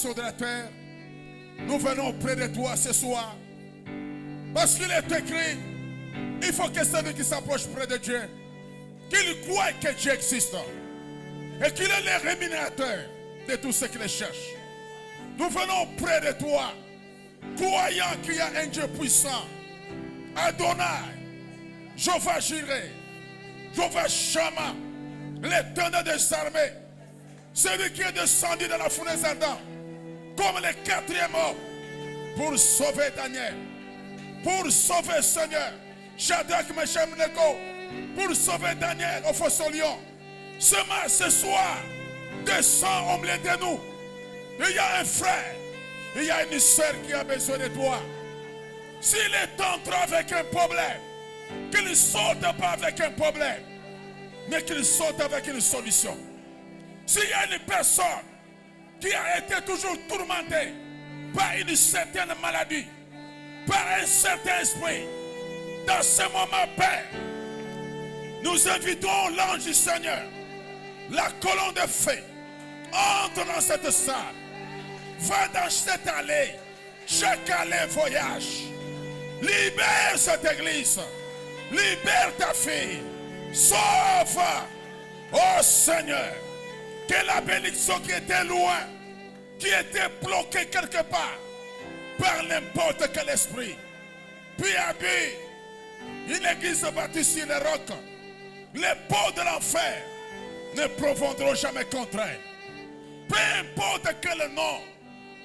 conditions de la terre, nous venons auprès de toi ce soir. Parce qu'il est écrit, il faut que celui qui s'approche près de Dieu, qu'il croie que Dieu existe et qu'il est le rémunérateur de tous ceux qui le cherchent. Nous venons auprès de toi, croyant qu'il y a un Dieu puissant, Adonai, Jéhovah Jireh, Jéhovah Shammah, l'éternel des armées, celui qui est descendu dans la fournaise ardente, comme le quatrième homme, pour sauver Daniel, pour sauver le Seigneur, Shadrach, Meshach, Abednego, pour sauver Daniel au fosse au lion. Ce soir, descends au milieu de nous. Il y a un frère, il y a une sœur qui a besoin de toi. S'il est entré avec un problème, qu'il ne saute pas avec un problème, mais qu'il saute avec une solution. S'il y a une personne qui a été toujours tourmentée par une certaine maladie, par un certain esprit, dans ce moment, Père, nous invitons l'ange du Seigneur, la colonne de feu, entre dans cette salle, va dans cette allée, chaque allée voyage, libère cette église, libère ta fille, sauve, oh Seigneur, que la bénédiction qui était loin, qui était bloquée quelque part, par n'importe quel esprit, puis habille une église bâtie sur les rocs, les portes de l'enfer ne profondront jamais contre elle. Peu importe quel nom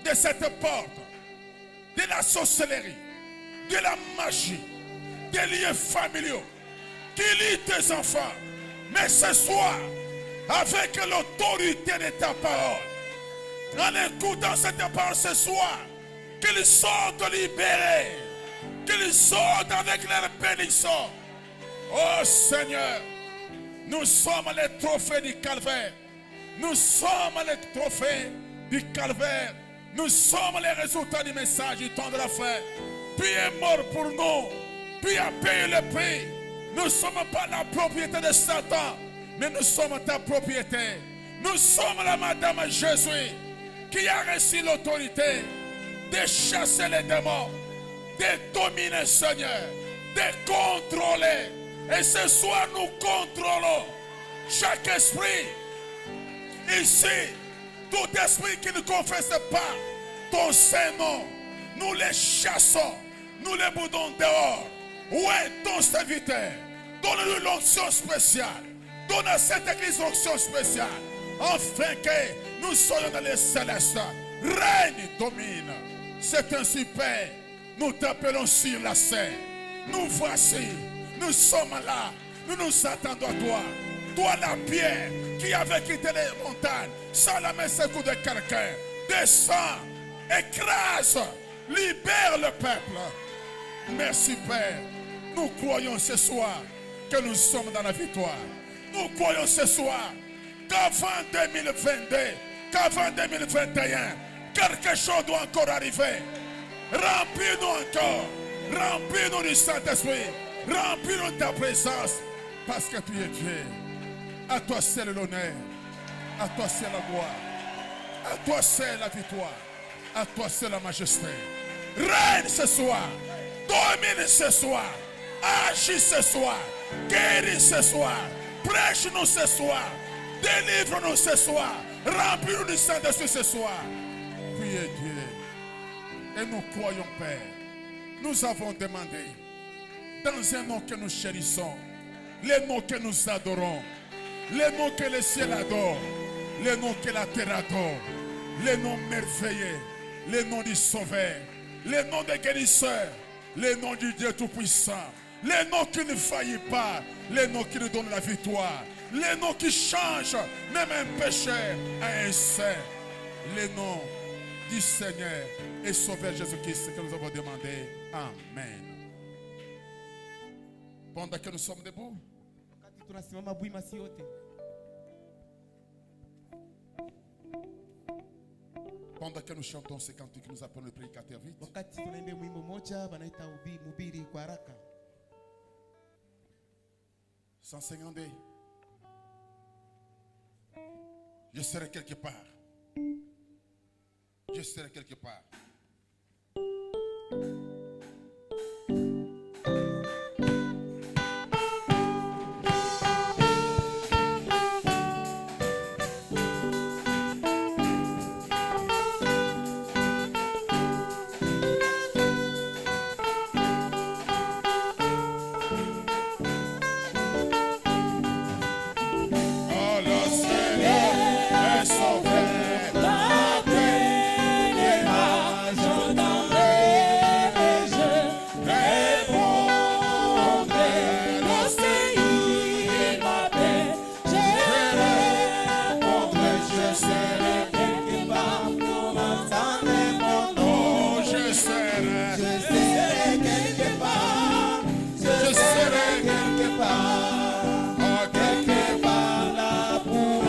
de cette porte, de la sorcellerie, de la magie, des liens familiaux, qui lient tes enfants, mais ce soir, avec l'autorité de ta parole, en écoutant cette parole ce soir, qu'ils sortent libérés, qu'ils sortent avec leur bénédiction. Oh Seigneur, nous sommes les trophées du calvaire. Nous sommes les trophées du calvaire. Nous sommes les résultats du message du temps de la fin. Puis est mort pour nous. Puis a payé le prix. Nous ne sommes pas la propriété de Satan, mais nous sommes ta propriété. Nous sommes la Madame Jésus qui a reçu l'autorité de chasser les démons, de dominer, Seigneur, de contrôler. Et ce soir, nous contrôlons chaque esprit. Ici, tout esprit qui ne confesse pas ton Saint-Nom, nous les chassons, nous les boudons dehors. Où est ton serviteur? Donne-lui l'onction spéciale. Donne à cette église l'onction spéciale, afin que nous soyons dans les célestes. Règne, domine. C'est ainsi, Père, nous t'appelons sur la scène. Nous voici, nous sommes là, nous nous attendons à toi. Toi la pierre qui avait quitté les montagnes, sans la main secoue de quelqu'un, descends, écrase, libère le peuple. Merci Père, nous croyons ce soir que nous sommes dans la victoire. Nous croyons ce soir qu'avant 2022, qu'avant 2021, quelque chose doit encore arriver. Remplis-nous encore. Remplis-nous du Saint-Esprit. Remplis-nous de ta présence. Parce que tu es Dieu. À toi seul l'honneur. À toi seul la gloire. À toi seul la victoire. À toi seul la majesté. Règne ce soir. Domine ce soir. Agis ce soir. Guéris ce soir. Prêche-nous ce soir. Délivre-nous ce soir. Remplis-nous du Saint-Esprit ce soir. Priez Dieu. Et nous croyons, Père. Nous avons demandé, dans un nom que nous chérissons, les noms que nous adorons, les noms que le ciel adore, les noms que la terre adore, les noms merveilleux, les noms du Sauveur, les noms des guérisseurs, les noms du Dieu Tout-Puissant, les noms qui ne faillissent pas, les noms qui nous donnent la victoire, les noms qui changent même un pécheur à un saint, les noms du Seigneur et Sauveur Jésus-Christ que nous avons demandé. Amen. Pendant que nous sommes debout, pendant que nous chantons ces cantiques, nous appelons le prédicateur vite. Sans 52. Je serai quelque part. Je serai quelque part. Oh, le Seigneur est sauvé. Oh, je serai. Je serai quelque part. Oh, quelque part. Oh,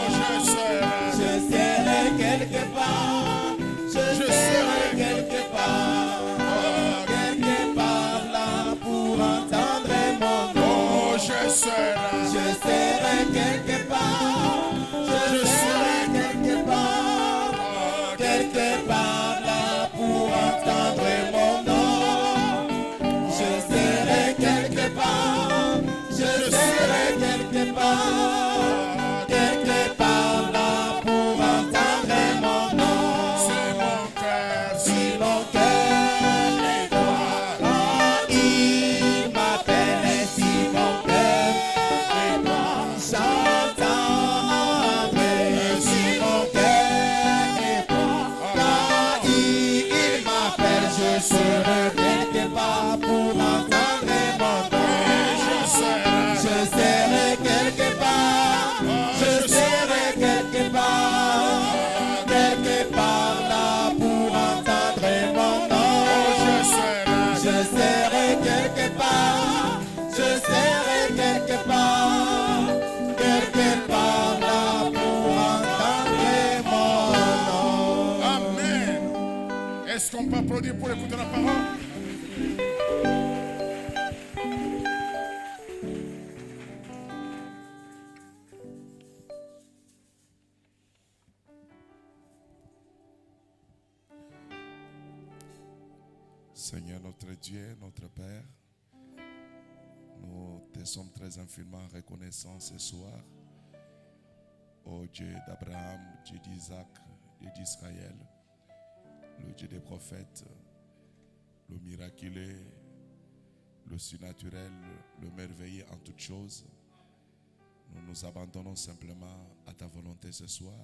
je serai. Je serai quelque part. Oh, oh, je serai. Je serai quelque part. Je serai quelque part là pour entendre mon nom. Je serai quelque part. Je serai quelque part là pour entendre mon nom. Si mon cœur est droit, il m'appelle. Et si mon cœur est droit, j'entends. Si mon cœur est droit, il m'appelle. Je serai quelque part pour entendre mon nom. Je serai quelque part. Je serai quelque part là pour entendre mon nom. Je serai quelque part. Je serai quelque part là pour entendre mon nom. Amen. Est-ce qu'on peut applaudir pour écouter la parole? Seigneur notre Dieu, notre Père, nous te sommes très infiniment reconnaissants ce soir. Ô Dieu d'Abraham, Dieu d'Isaac, Dieu d'Israël, le Dieu des prophètes, le miraculeux, le surnaturel, le merveilleux en toutes choses. Nous nous abandonnons simplement à ta volonté ce soir.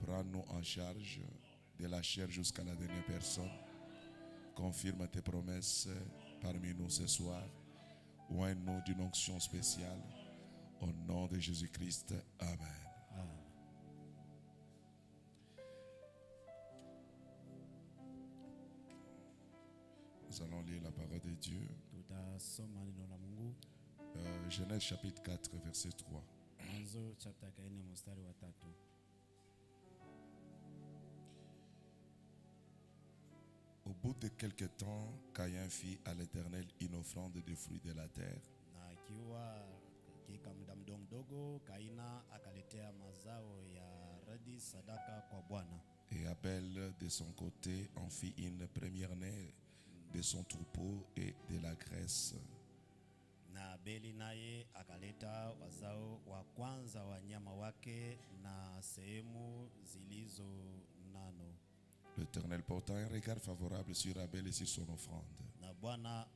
Prends-nous en charge de la chair jusqu'à la dernière personne. Confirme tes promesses parmi nous ce soir. Oins-nous d'une onction spéciale. Au nom de Jésus-Christ. Amen. Nous allons lire la parole de Dieu. Genèse chapitre 4, verset 3. Au bout de quelque temps, Caïn fit à l'Éternel une offrande de fruits de la terre. Na ikiwa katika muda mdogo Kaina akaletea mazao ya radi sadaka kwa Bwana. Et Abel de son côté en fit une première-née de son troupeau et de la graisse. Na Abeli naye akaleta wazao wa kwanza wa nyama wake na sehemu zilizo nano. L'Éternel porta un regard favorable sur Abel et sur son offrande. Na Bwana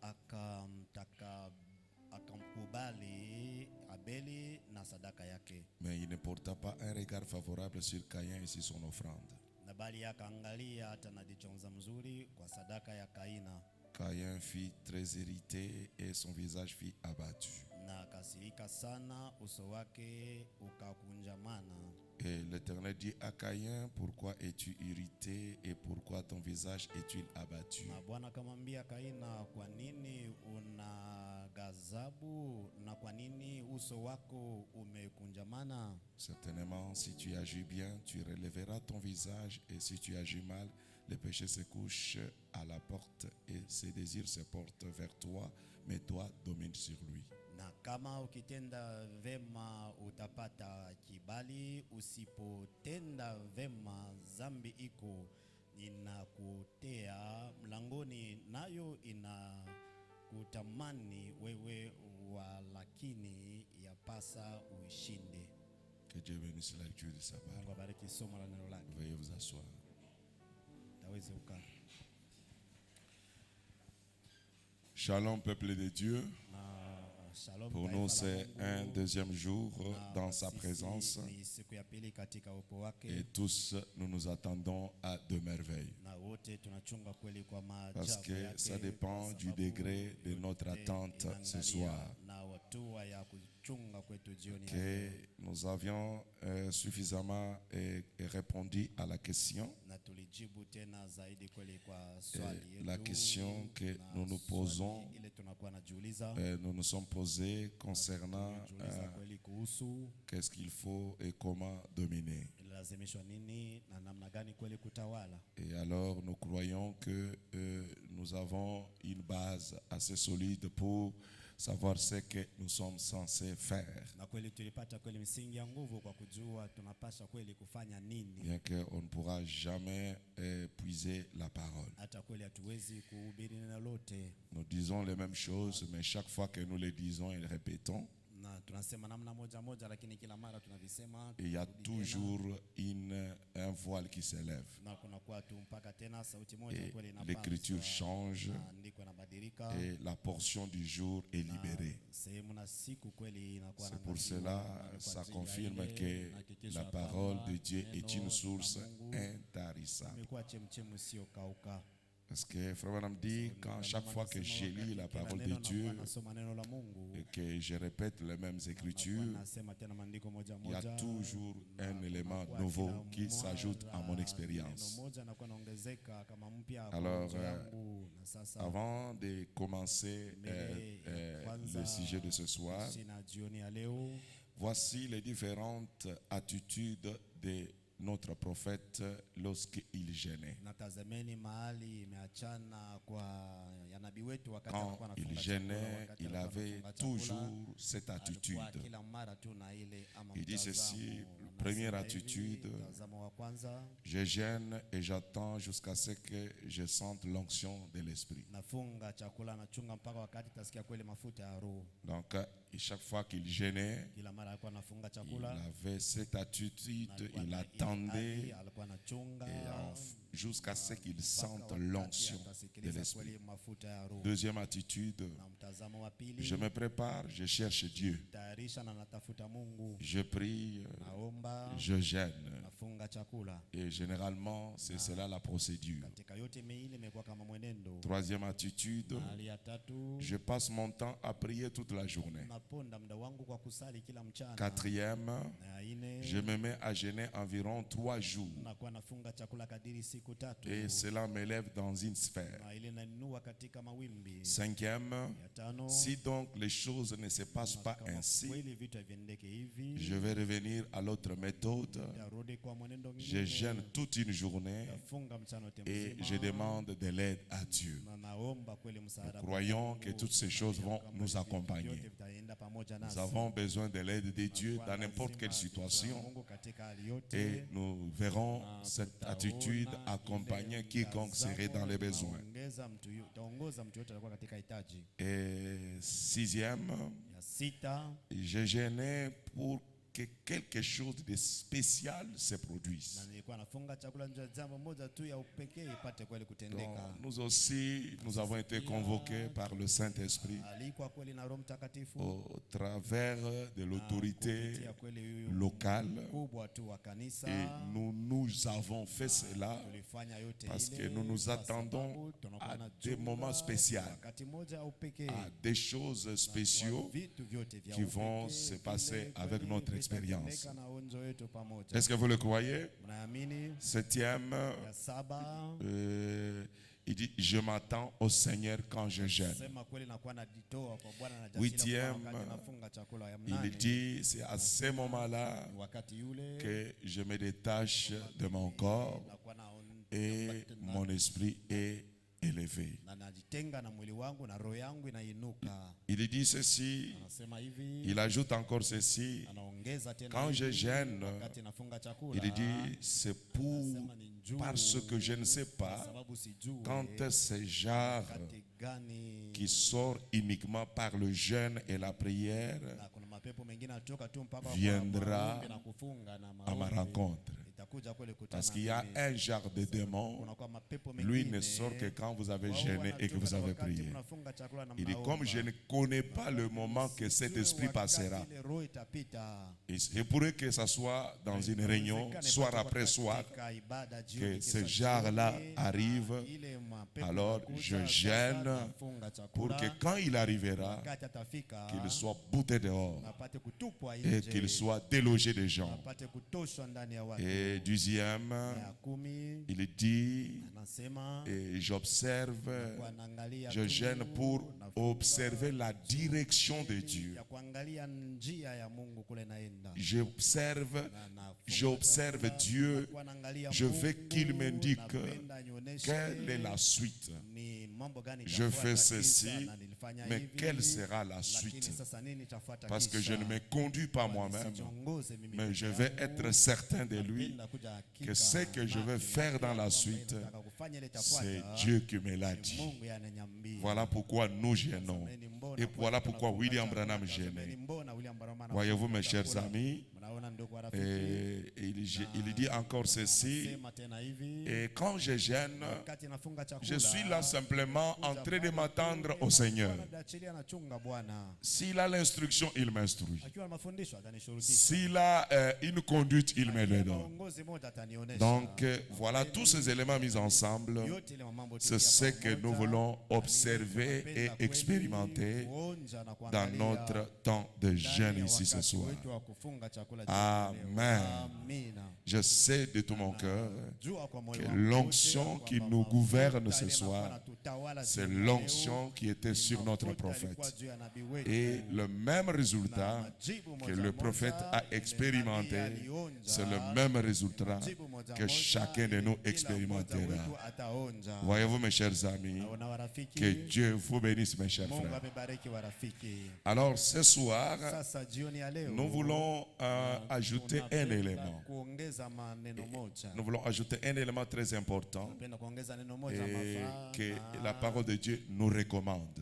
akamkubali Abeli na sadaka yake. Mais il ne porta pas un regard favorable sur Caïn et sur son offrande. Na bali akaangalia hata na jicho mzuri kwa sadaka ya Kaina. Caïn fut très irrité et son visage fut abattu. Na kasirika sana, uso wake ukakunjamana. Et l'Éternel dit à Caïn, pourquoi es-tu irrité et pourquoi ton visage est-il abattu? Na Bwana akamwambia Kaina, kwa nini una gazabu na kwa nini uso wako umekunjamana? Certainement, si tu agis bien, tu relèveras ton visage, et si tu agis mal, Les péchés se couchent à la porte et ses désirs se portent vers toi, mais toi domines sur lui. Na kama ukitenda vema utapata kibali, usipotenda vema zambi iko inakutea mlangoni, nayo inakutamani wewe, walakini yapasa uishinde. Que Dieu bénisse la lecture de sa parole. Mungu abariki somo la neno lake. Veuillez vous asseoir. Taweze ukaa. Shalom, peuple de Dieu. Shalom. Pour nous, c'est un deuxième jour dans sa présence. Ni siku ya pili katika uwepo wake. Et tous, nous nous attendons à de merveilles. Na wote tunachunga kweli kwa maajabu Parce que yake, ça dépend kwa du sababu degré de notre yote attente ce inaangalia soir. na hatua ya kuchunga kwetu jioni ya Que leo. nous avions suffisamment répondu à la question. Na tulijibu tena zaidi kweli kwa swali yetu. La question que Na nous nous swali posons, ile tunakuwa najiuliza, nous nous sommes posés concernant tunajiuliza kweli kuhusu qu'est-ce qu'il faut et comment dominer. ilazimishwa nini na namna gani kweli kutawala. Et alors nous croyons que nous avons une base assez solide pour savoir ce que nous sommes censés faire. Na kweli tulipata kweli misingi ya nguvu kwa kujua tunapaswa kweli kufanya nini. Bien qu'on ne pourra jamais puiser la parole. Hata kweli hatuwezi kuhubiri neno lote. Nous disons les mêmes choses, mais chaque fois que nous les disons et les répétons, Na tunasema namna moja moja, lakini kila mara tunavisema. il y a turudi tena. toujours un voile qui s'élève. Na kunakuwa tu mpaka tena sauti moja Et kweli inapanda. l'écriture change Andiko inabadilika. et la portion du jour est libérée. Sehemu na siku kweli inakuwa C'est pour cela, ça confirme que la parole de Dieu est une source intarissable. imekuwa chemchemu sio kauka. Parce que Frère Branham dit, quand chaque fois que je lis la parole de Dieu nasoma neno la Mungu, et que je répète les mêmes écritures, nasema tena maandiko moja il y a moja, toujours un élément nouveau qui s'ajoute à mon expérience. neno moja nakuwa naongezeka kama mpya kwa Alors, mawazo yangu. Na sasa avant de commencer le sujet de ce soir, sina jioni ya leo, voici les différentes attitudes de notre prophète lorsqu'il gênait. natazameni mahali imeachana kwa ya nabii wetu wakati Quand alikuwa il anafunga gênait, chakula, wakati il alikuwa avait anafunga chakula, toujours cette attitude. alikuwa kila mara tu na ile ama Il dit mtazamo. ceci, Anasema première hivi, attitude, mtazamo wa kwanza, je gêne et j'attends jusqu'à ce que je sente l'onction de l'esprit. nafunga chakula nachunga mpaka wakati tasikia kweli mafuta ya roho. Donc, et chaque fois qu'il gênait, Kila mara alikuwa anafunga il chakula, avait cette attitude, alikuwa il na ile attendait hali, alikuwa anachunga jusqu'à ce qu'il mpaka sente wakati l'onction de atasikiliza l'esprit. kweli mafuta ya roho. Deuxième attitude, Na mtazamo wa pili, je me prépare, je cherche Dieu. tayarisha na natafuta Mungu, Je prie, naomba, je gêne. nafunga chakula. Et généralement, c'est cela la procédure. Katika yote miili imekuwa kama mwenendo. Troisième attitude, Hali ya tatu, je passe mon temps à prier toute la journée. naponda muda wangu kwa kusali kila mchana. Quatrième, Na ya ine, je me mets à gêner environ 3 jours. nakuwa nafunga chakula kadiri siku tatu. Et cela m'élève dans une sphère. Na ile nainua katika mawimbi. Cinquième, Ya tano, si donc les choses ne se passent pas kama ainsi, kweli vitu haviendeke hivi, je vais revenir à l'autre méthode. tarudi kwa mwenendo Je mwingine. gêne toute une journée Nafunga mchana wote et mzima. je demande de l'aide à Dieu. Na naomba kweli msaada kwa Croyons Mungu. que toutes ces choses vont Kama nous vitu accompagner. vyote vitaenda pamoja Nous nasi. avons besoin de l'aide de Dieu Kwa dans n'importe quelle lazima situation Mungu katika hali yote. et nous verrons Na cette tutaona attitude ile accompagner quiconque serait dans les besoins. Taongoza mtu yote alikuwa katika hitaji. Et sixième, Ya sita, je gênais pour que quelque chose de spécial se na produise. nilikuwa nafunga chakula nje ya jambo moja tu ya upekee ipate kweli Donc, kutendeka. nous aussi, nous avons été convoqués par le Saint-Esprit Alikuwa kweli na Roho Mtakatifu au travers de l'autorité kupitia kweli huyu locale. mkubwa tu wa kanisa. Et nous avons fait cela Tulifanya yote parce ile que nous nous kwa attendons sababu tunakuwa à na des jumla moments spéciaux, wakati moja au pekee, à des choses spéciaux vitu vyote vya qui vont upekee, se passer vile avec kweli notre expérience. vitatendeka na onjo wetu pamoja. Est-ce que vous le croyez? Mnaamini? Septième, Ya saba, il dit, je m'attends au Seigneur quand je gêne. sema kweli nakuwa najitoa kwa Bwana na Huitième, wakati nafunga chakula. Ya Il mnane, dit, c'est à ce moment-là wakati yule que je me détache de mon corps nakuwa et mon esprit est élevé. na najitenga na mwili wangu na roho yangu inainuka. Il dit ceci, Anasema hivi, il ajoute encore ceci. anaongeza tena Quand je hivi, gêne, wakati nafunga chakula, il dit, c'est parce que je ne sais pas sababu sijui quand ces genres wakati gani qui sort uniquement par le jeûne et la prière na kuna mapepo mengine atoka tu mpaka viendra maombi na kufunga na à ma maombi. rencontre. Itakuja kule kutana Parce qu'il y a mimi. un genre de démon, Kuna kwa mapepo lui mengine, ne sort que quand vous avez wao jeûné et que vous wanatoka avez wakati prié. mnafunga chakula na Il dit, mnaomba. comme je ne connais pas le moment que cet esprit passera, Ile roho itapita. et c'est pour que ça soit dans une réunion, soir après soir, que ce genre-là arrive, alors je gêne pour que quand il arrivera, qu'il soit bouté dehors et qu'il soit délogé des gens. Et deuxième, il dit, et j'observe, je gêne pour observer la direction de Dieu. J'observe Dieu, je veux qu'il m'indique quelle est la suite. Je fais ceci, mais quelle sera la suite? Parce que je ne me conduis pas moi-même, mais je vais être certain de lui que ce que je vais faire dans la suite, c'est Dieu qui me l'a dit. Voilà pourquoi nous gênons. Et voilà pourquoi William Branham gênait. Voyez-vous, mes chers amis, et il dit encore ceci, et quand je gêne, je suis là simplement en train de m'attendre au Seigneur. S'il a l'instruction, il m'instruit. S'il a une conduite, il me le donne. Donc voilà tous ces éléments mis ensemble. C'est ce que nous voulons observer et expérimenter dans notre temps de jeûne ici ce soir. Amen. Je sais de tout mon cœur que l'onction qui nous gouverne ce soir, c'est l'onction qui était sur notre prophète. Et le même résultat que le prophète a expérimenté, c'est le même résultat que chacun de nous expérimentera. Voyez-vous, mes chers amis, que Dieu vous bénisse, mes chers frères. Alors, ce soir, nous voulons ajouter un élément. Nous voulons ajouter un élément très important et que la parole de Dieu nous recommande.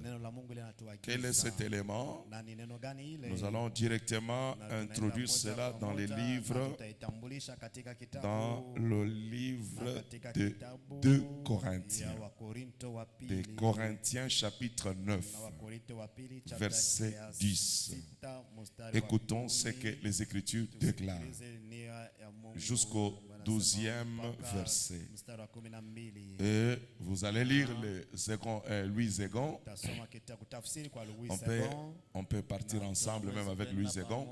Quel est cet élément? Nous allons directement introduire cela dans les livres, dans le livre de 2 Corinthiens. De Corinthiens chapitre 9, verset 10. Écoutons ce que les Écritures déclarent jusqu'au 12e verset. Et vous allez lire Louis Zégon. On peut partir ensemble même avec Louis Zégon.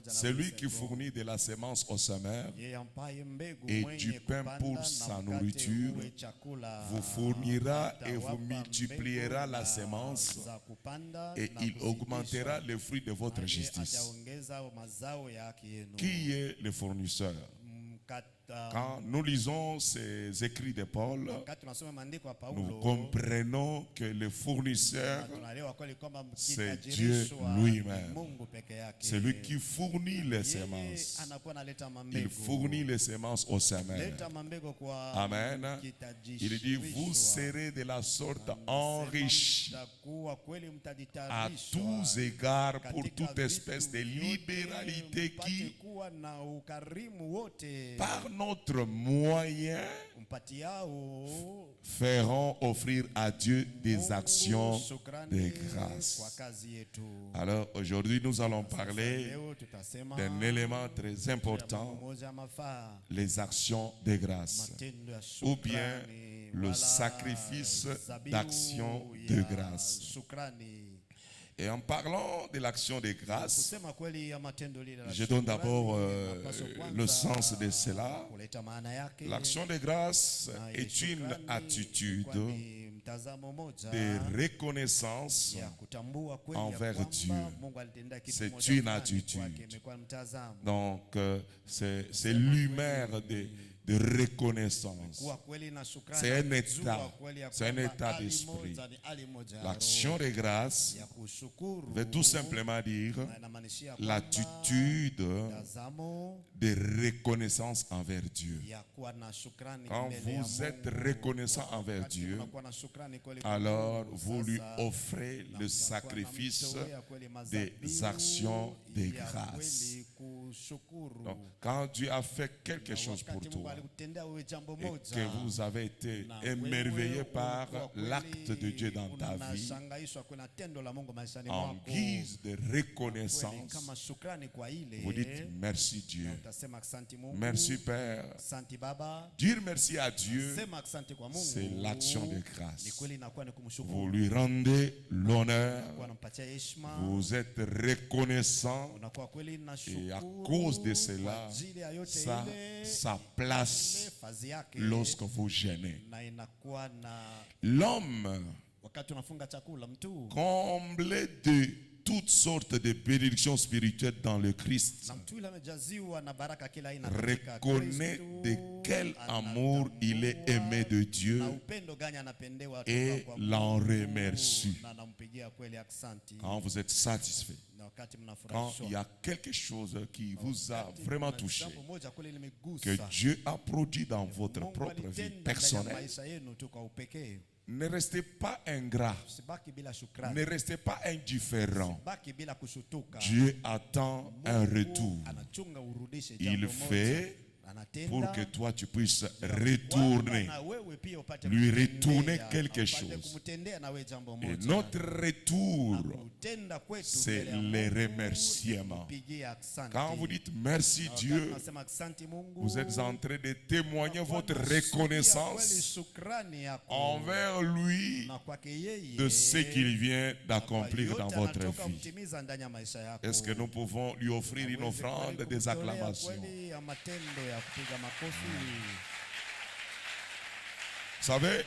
C'est lui qui fournit de la sémence au semeur et du pain pour sa nourriture. Vous fournira et vous multipliera la sémence et il augmentera le fruit de votre justice. Qui est le fournisseur? Quand nous lisons ces écrits de Paul, nous comprenons que le fournisseur, c'est Dieu lui-même. C'est lui qui fournit les semences. Il fournit les semences aux semeurs. Amen. Il dit, vous serez de la sorte enrichis à tous égards pour toute espèce de libéralité qui, par notre moyen, feront offrir à Dieu des actions de grâce. Alors aujourd'hui, nous allons parler d'un élément très important, les actions de grâce, ou bien le sacrifice d'action de grâce. Et en parlant de l'action de grâce, je donne d'abord le sens de cela. L'action de grâce est une attitude de reconnaissance envers Dieu. C'est une attitude. Donc, c'est l'humeur de de reconnaissance. kuwa kweli na shukrani, C'est un umejua état. kweli ya C'est un kwamba état hali d'esprit. moja ni hali moja ya L'action roho, de grâce ya kushukuru veut tout simplement dire na inamaanisha kwamba l'attitude tazamo de reconnaissance envers Dieu. ya kuwa na shukrani Quand mbele ya vous êtes Mungu. reconnaissant envers Wakati Dieu, unakuwa na shukrani kweli kwa alors Mungu, vous lui sasa offrez le utakuwa sacrifice unamtolea kweli des mazabihu actions de ya grâce. kweli kushukuru. Donc, quand Dieu a fait quelque Na chose pour wakati Mungu toi alikutendea wewe jambo et moja, que vous avez été na émerveillé wewe par ulikuwa kweli l'acte de Dieu dans ta vie, unashangaishwa kuna tendo la Mungu maishani en mwako, guise de kweli reconnaissance, kama shukrani kwa ile, vous dites merci Dieu, utasema asante Mungu, merci Père. asante Baba. Dire merci à Dieu, Sema asante kwa Mungu, c'est l'action de ni grâce. kweli inakuwa ni Vous kumshukuru, lui rendez l'honneur, unakuwa unampatia heshima, vous êtes reconnaissant unakuwa kweli na et à shukuru cause de kwa cela, ajili ya yote ça, ile, ça ile place fazi yake, lorsque vous gênez. na inakuwa na L'homme wakati unafunga chakula, mtu comblé de toutes sortes de bénédictions spirituelles dans le Christ na mtu yule amejaziwa na baraka kila aina katika reconnaît Kristo, de quel anatambua amour il est aimé de Dieu na upendo gani anapendewa et kutoka kwa Mungu, l'en remercie. na anampigia kweli aksanti. Quand vous êtes satisfait, Na wakati quand mnafurahishwa, il y a quelque chose qui vous a vraiment touché, jambo moja kweli que limegusa, Dieu a produit dans votre Mungu propre vie alitenda ndani ya personnelle, maisha yenu tu kwa upekee, ne restez pas ingrat, usibaki bila ne shukrani, restez pas indifférent. usibaki bila kushutuka. Dieu attend un Mungu retour. anachunga urudishe Il jambo fait moja, anatenda pour que toi tu puisses kwamba retourner. na wewe pia upate lui kumtendea, retourner quelque upate chose. kumtendea na wewe jambo Et moja. notre retour, Kutenda kwetu c'est mbele ya les Mungu, remerciements. kupigia asante. Quand vous dites merci Na wakati Dieu, unasema asante Mungu, vous êtes en train de témoigner votre unakuwa unashuhudia kweli reconnaissance shukrani yako envers lui na kwake yeye de ce qu'il vient kwa d'accomplir yote dans votre anatoka vie. kutimiza ndani ya maisha yako. Est-ce que nous pouvons lui offrir une Aweze offrande kweli des kumtolea acclamations? kweli ya matendo ya kupiga makofi. Vous savez,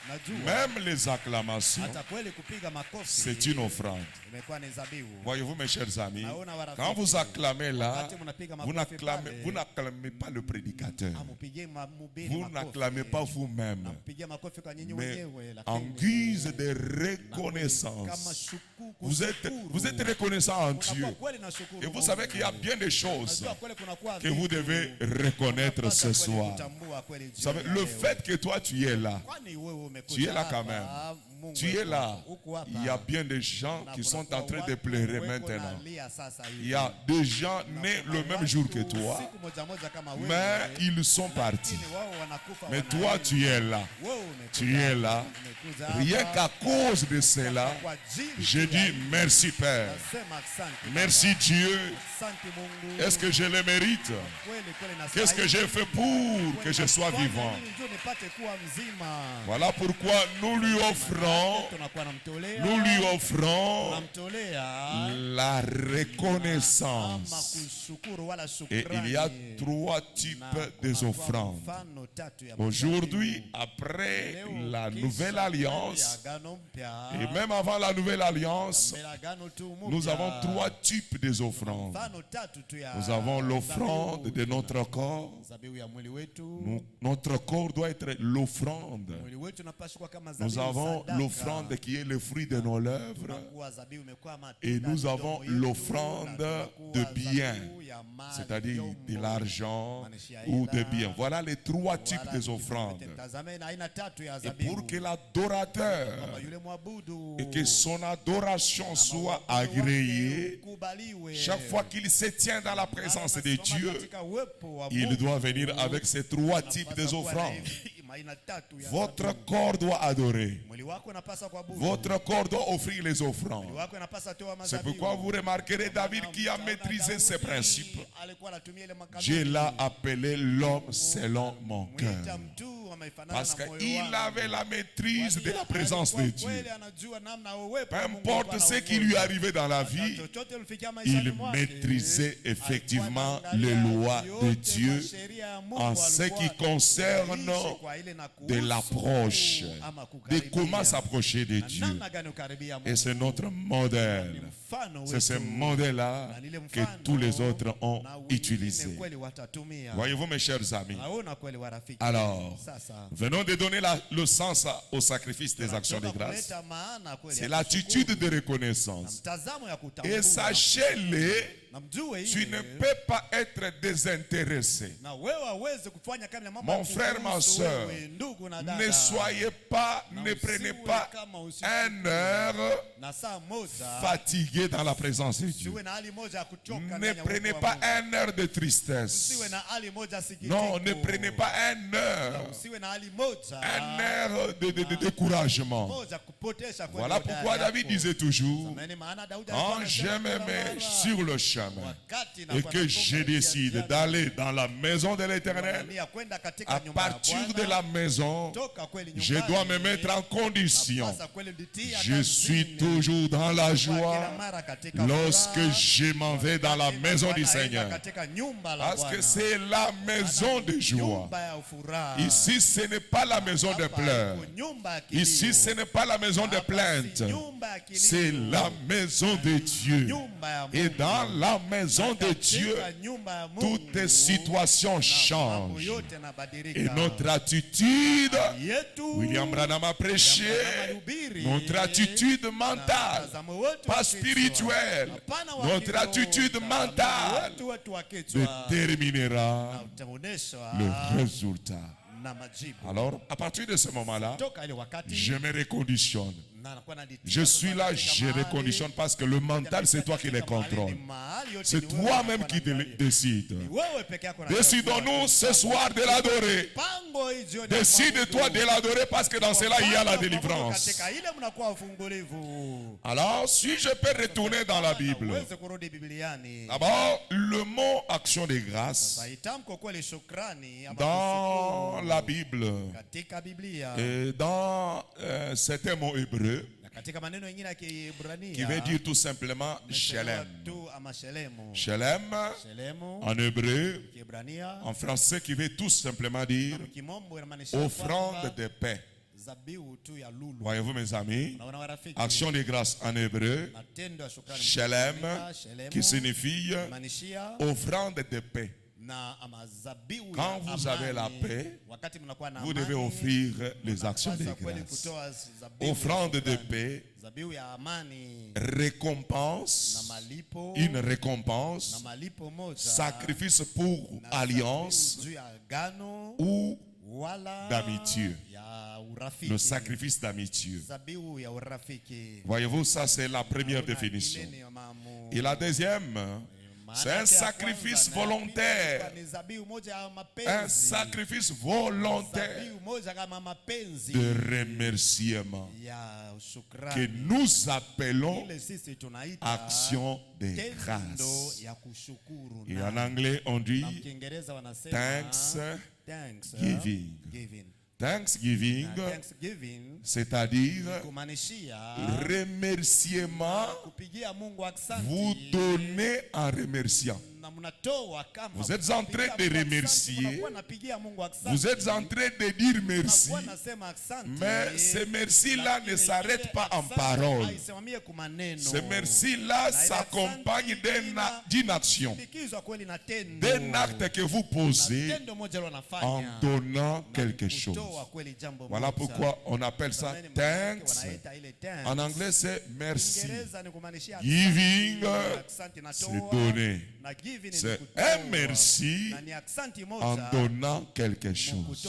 Najua même les acclamations, hata kweli kupiga makofi c'est une offrande. imekuwa ni zabihu. Voyez-vous, mes chers amis, Naona warafiki, quand vous acclamez là, wakati mnapiga vous makofi pale, n'acclamez pas le prédicateur. amupigie mhubiri Vous makofi. n'acclamez pas vous-même. Nampigia makofi kwa nyinyi Mais wenyewe, en lakini guise de kama reconnaissance. shuku- Vous êtes kushukuru. reconnaissant en Unakuwa Dieu. kweli na shukuru Et vous Mungu. savez qu'il y a bien des choses Unajua kweli kunakuwa que vous vitu devez reconnaître unapaswa ce kweli soir. kutambua kweli Vous jioni savez, ya le leo. fait que toi tu es là, Kwani wewe umekuja tu es là quand hapa, même. Mungu Tu es yuko là. hapa, uko hapa. Il y a bien des gens Na qui sont kunakuwa en train de watu pleurer weko maintenant. nalia sasa hivi. Il y a des gens Na nés kuna le même watu jour que toi, siku moja moja kama wewe, mais ils sont partis. lakini wao wanakufa Mais wanaenda. toi tu es là. Wewe umekuja Tu es hapa, là. umekuja Rien hapa, qu'à cause de cela, kwa ajili je ya dis hii. merci Père. Nasema asante Merci Baba. Dieu. Asante Mungu. Est-ce que je le mérite? Kweli, kweli nastahili. Qu'est-ce que j'ai fait pour que je sois Kweli vivant? nini ndio nipate kuwa mzima. Voilà pourquoi nous lui offrons, Tunakuwa namtolea, nous lui offrons tunamtolea la ama reconnaissance. kushukuru wala Et shukrani. il y a trois types Na des kunakuwa offrandes. mfano tatu ya Aujourd'hui, mazabihu. après Leo, la kisha nouvelle alliance, ya agano mpya, et même avant la nouvelle alliance, mbele agano tu mpya, nous avons trois types des offrandes. mfano tatu tu ya Nous avons l'offrande zabihu. de notre corps. Zabihu ya mwili wetu. Notre corps doit être l'offrande. Mwili wetu unapaswa kuwa kama Nous zabihu, avons sadaka. l'offrande qui est le fruit de nos lèvres. Tunakuwa zabihu imekuwa matunda Et nous ya avons midomo yetu, l'offrande na de tunakuwa biens, zabihu ya mali, c'est-à-dire vyombo, de l'argent maanisha ya ou de hela. biens. Voilà les trois types Wala des vitu offrandes. vyote tazameni aina tatu ya Et zabihu. pour que l'adorateur Kwamba yule mwabudu et que son adoration na soit mwabudu wake agréée, ukubaliwe. chaque fois qu'il se tient dans la présence de Anaposimama Dieu, katika uwepo wa il Mungu, doit venir avec ces trois anapaswa types des kuwa na offrandes. hivi aina tatu ya Votre zabihu. corps doit adorer. Mwili wako unapaswa kuabudu. Votre corps doit offrir les Mwili offrandes. wako unapaswa toa C'est mazabihu. pourquoi vous remarquerez David qui a Utaona maîtrisé ces Daudi principes. alikuwa anatumia ile makanuni. Dieu l'a appelé l'homme selon mon Mwita cœur. mtu ameifanana Parce na moyo qu'il wangu. avait la maîtrise de la Kwani présence de alikuwa Dieu. kweli anajua namna ya uwepo Peu wa Mungu importe alikuwa ce qui anaongoza. lui arrivait dans la vie, Chochote ulifikia maishani il mwake, maîtrisait effectivement alikuwa les anaangalia lois de yote Dieu masheria ya Mungu, en ce alikuwa qui concerne akiishi kwa ile na de kuhusu l'approche, ama de kukaribia. comment s'approcher de Na Dieu. namna gani ukaribia Mungu. Et c'est notre modèle. C'est ce modèle-là que tous les autres ont utilisé. Voyez-vous, mes chers amis. Alors, venons de donner le sens au sacrifice des actions de grâce. C'est l'attitude de reconnaissance. Et sachez-le, tu ne peux pas être désintéressé. Mon frère, ma soeur, ne soyez pas, ne prenez pas une heure fatigué dans la présence de Dieu. Ne prenez pas une heure de tristesse. Non, ne prenez pas une heure de découragement. Voilà pourquoi David disait toujours, quand je me mets sur le chemin et que je décide d'aller dans la maison de l'Éternel, à partir de la maison, je dois me mettre en condition. Je suis toujours dans la joie lorsque je m'en vais dans la maison du Seigneur. Parce que c'est la maison de joie. Ici, ce n'est pas la maison de pleurs. Ici, ce n'est pas la maison de plainte. C'est la maison de Dieu. Et dans la maison de Dieu, toutes les situations changent. Et notre attitude, William Branham a prêché, notre attitude mentale, pas spirituelle, notre attitude mentale déterminera le résultat. Alors, à partir de ce moment-là, je me reconditionne. Je suis là, je reconditionne parce que le mental, c'est toi qui le contrôle. C'est toi-même qui décides. Décidons-nous ce soir de l'adorer. Décide-toi de l'adorer parce que dans cela, il y a la délivrance. Alors, si je peux retourner dans la Bible, d'abord, le mot action de grâce, dans la Bible, et dans certains mots hébreux, qui veut dire tout simplement Shelem. Shelem en hébreu, en français, qui veut tout simplement dire offrande de paix. Voyez-vous, mes amis, action de grâce en hébreu, Shelem, qui signifie offrande de paix. Quand vous avez la paix, vous devez offrir les actions de grâce. Offrande de paix, récompense, une récompense, sacrifice pour alliance ou d'amitié. Le sacrifice d'amitié. Voyez-vous, ça c'est la première définition. Et la deuxième, c'est un sacrifice volontaire. Un sacrifice volontaire de remerciement que nous appelons action de grâce. Et en anglais, on dit Thanksgiving. Thanksgiving, c'est-à-dire remerciement, vous donnez en remerciant. Vous êtes en train de remercier, vous êtes en train de dire merci, mais ce merci-là ne s'arrête pas en parole. Ce merci-là s'accompagne d'une action, d'un acte que vous posez en donnant quelque chose. Voilà pourquoi on appelle ça thanks. En anglais, c'est merci. Giving, c'est donner. C'est un merci en donnant quelque chose.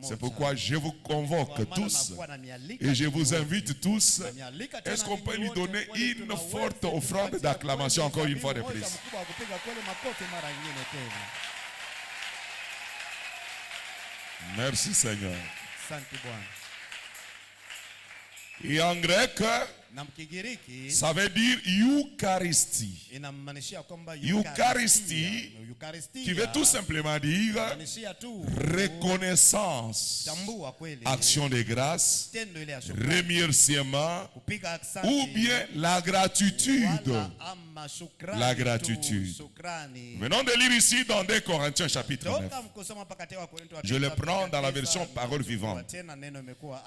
C'est pourquoi je vous convoque tous et je vous invite tous. Est-ce qu'on peut lui donner une forte offrande d'acclamation encore une fois de plus? Merci Seigneur. Et en grec, ça veut dire Eucharistie. Eucharistie, qui veut tout simplement dire reconnaissance, action de grâce, remerciement ou bien la gratitude. La gratitude. Venons de lire ici dans 2 Corinthiens chapitre 9. Je le prends dans la version parole vivante.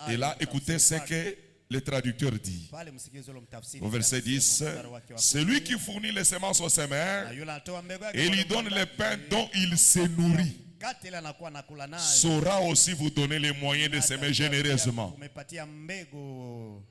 Et là, écoutez ce que le traducteur dit, Pale msikizo ule mtafsiri. au verset 10, c'est lui qui fournit les semences aux semeurs Na yule anatoa mbegu yake et kwa lui yule donne les mpandaji. pains dont il se nourrit. Kati ile anakuwa anakula nayo. Saura aussi vous donner les moyens de semer généreusement. Umepatia mbegu.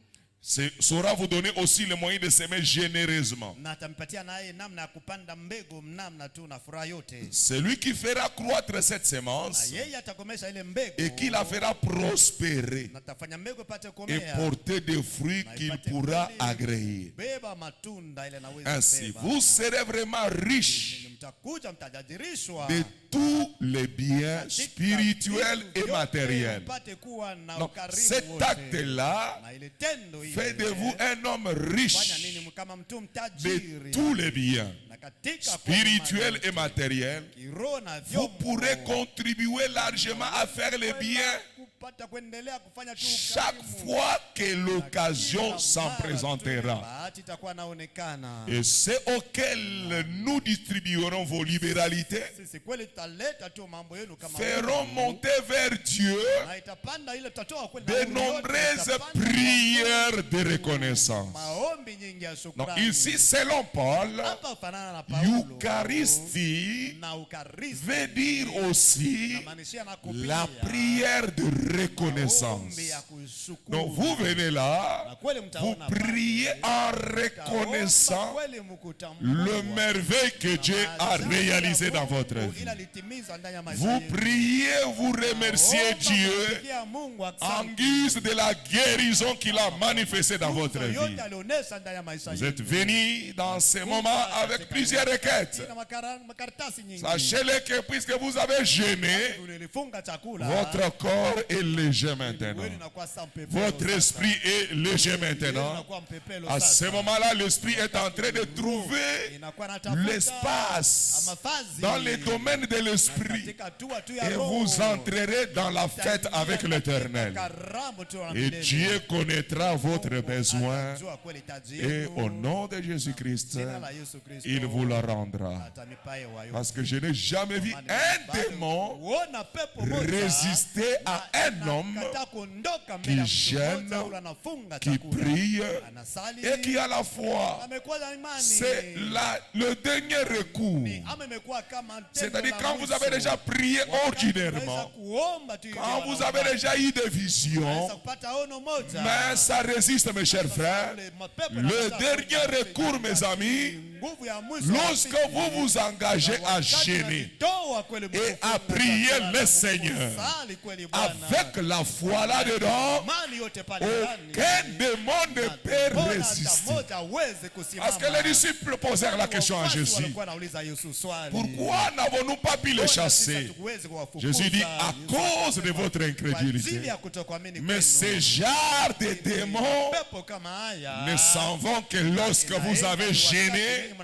Saura vous donner aussi les moyens de semer généreusement. Na atampatia naye namna ya kupanda mbegu namna tu na furaha yote. C'est lui qui fera croître cette semence Na yeye atakomesha ile mbegu. et qui la fera prospérer Na atafanya mbegu ipate et kumea. porter des fruits qu'il pourra agréer. Beba matunda ile naweza Ainsi, kubeba. vous serez vraiment riche Mtakuja mtajadilishwa. de tous les biens spirituels et matériels. Mpate kuwa na Donc, ukarimu cet wote. acte-là Na ile tendo ile. fait de vous un homme Fanya riche nini kama mtu de mtajiri. tous les biens Na katika spirituels et matériels. kiroho na Vous vyombo. pourrez contribuer largement à faire le bien Kupata kuendelea kufanya tu chaque ukarimu. fois que l'occasion Kila s'en mara tu présentera. bahati itakuwa inaonekana. Et c'est auquel nous distribuerons vos libéralités, Sisi kweli tutaleta tu mambo yenu kama feront monter vers Dieu na itapanda ile tutatoa kweli de nombreuses prières de reconnaissance. maombi nyingi ya Donc shukrani. ici, selon Paul, Hapa fanana na Paulo. Eucharistie Na ukaristi veut dire aussi inamaanisha na kupia la prière de reconnaissance. maombi ya kushukuru. Donc vous venez là, Na kweli vous mtaona priez en reconnaissant kweli mkutambua le merveille que Dieu a réalisé dans votre vie. ila litimiza ndani ya maisha Vous yetu. priez, vous remerciez Omba Dieu kumpigia Mungu en asante. guise de la guérison qu'il a manifestée dans votre vie. Yote alionyesha ndani ya maisha Vous êtes yetu. venus dans ce moment avec plusieurs requêtes. Na makaratasi nyingi. Sachez-le que puisque vous avez jeûné, Ulilifunga chakula. votre corps est léger maintenant. Mwili unakuwa saa mpepelo Votre sasa. esprit est léger Mwili maintenant. unakuwa mpepelo À sasa. ce moment-là, l'esprit est en train de trouver Inakuwa natafuta l'espace mafazi dans les domaines de l'esprit. katika hatua tu ya Et roho. vous entrerez dans la fête avec l'Éternel. Karamu tu na Et milele. Dieu connaîtra votre besoin. Atajua kweli taji Et yenu. au nom de Jésus-Christ, Jina la Yesu Kristo. il vous le rendra. Atanipaye wa yote. Parce que je n'ai jamais vu un démon Uona pepo moja résister à un homme anakataa kuondoka mbele ya mtu gêne, mmoja, ule anafunga qui chakula. prie Anasali. et qui a la foi. Amekuwa na imani. C'est le dernier recours. Ama imekuwa kama tendo C'est-à-dire la quand vous mwisho. avez déjà prié Unaweza ordinairement, kuomba tu hivi quand vous wanaomba. avez déjà eu des Unaweza visions, kupata ono moja. mais ça résiste, mes chers frères. Ule mapepo Le yanakataa dernier kuomba. recours, mes amis, Nguvu ya mwisho lorsque ya vous vous engagez à gêner Toa kweli et à prier le Seigneur Sali kweli Bwana. avec la foi là-dedans, Mali yote pale ndani. aucun démon ne peut Mbona hata résister. moja hawezi kusimama. Parce que les disciples posèrent la question à Wafuasi Jésus. walikuwa wanauliza Yesu swali. Pourquoi n'avons-nous pas pu les Mbona sisi chasser? hatukuwezi kuwafukuza? Jésus dit, à Yesu cause de votre kwa ajili incrédulité. ya kutokuamini Mais kwenu. ces genres de démons Pepo kama haya ne s'en vont que lorsque vous avez gêné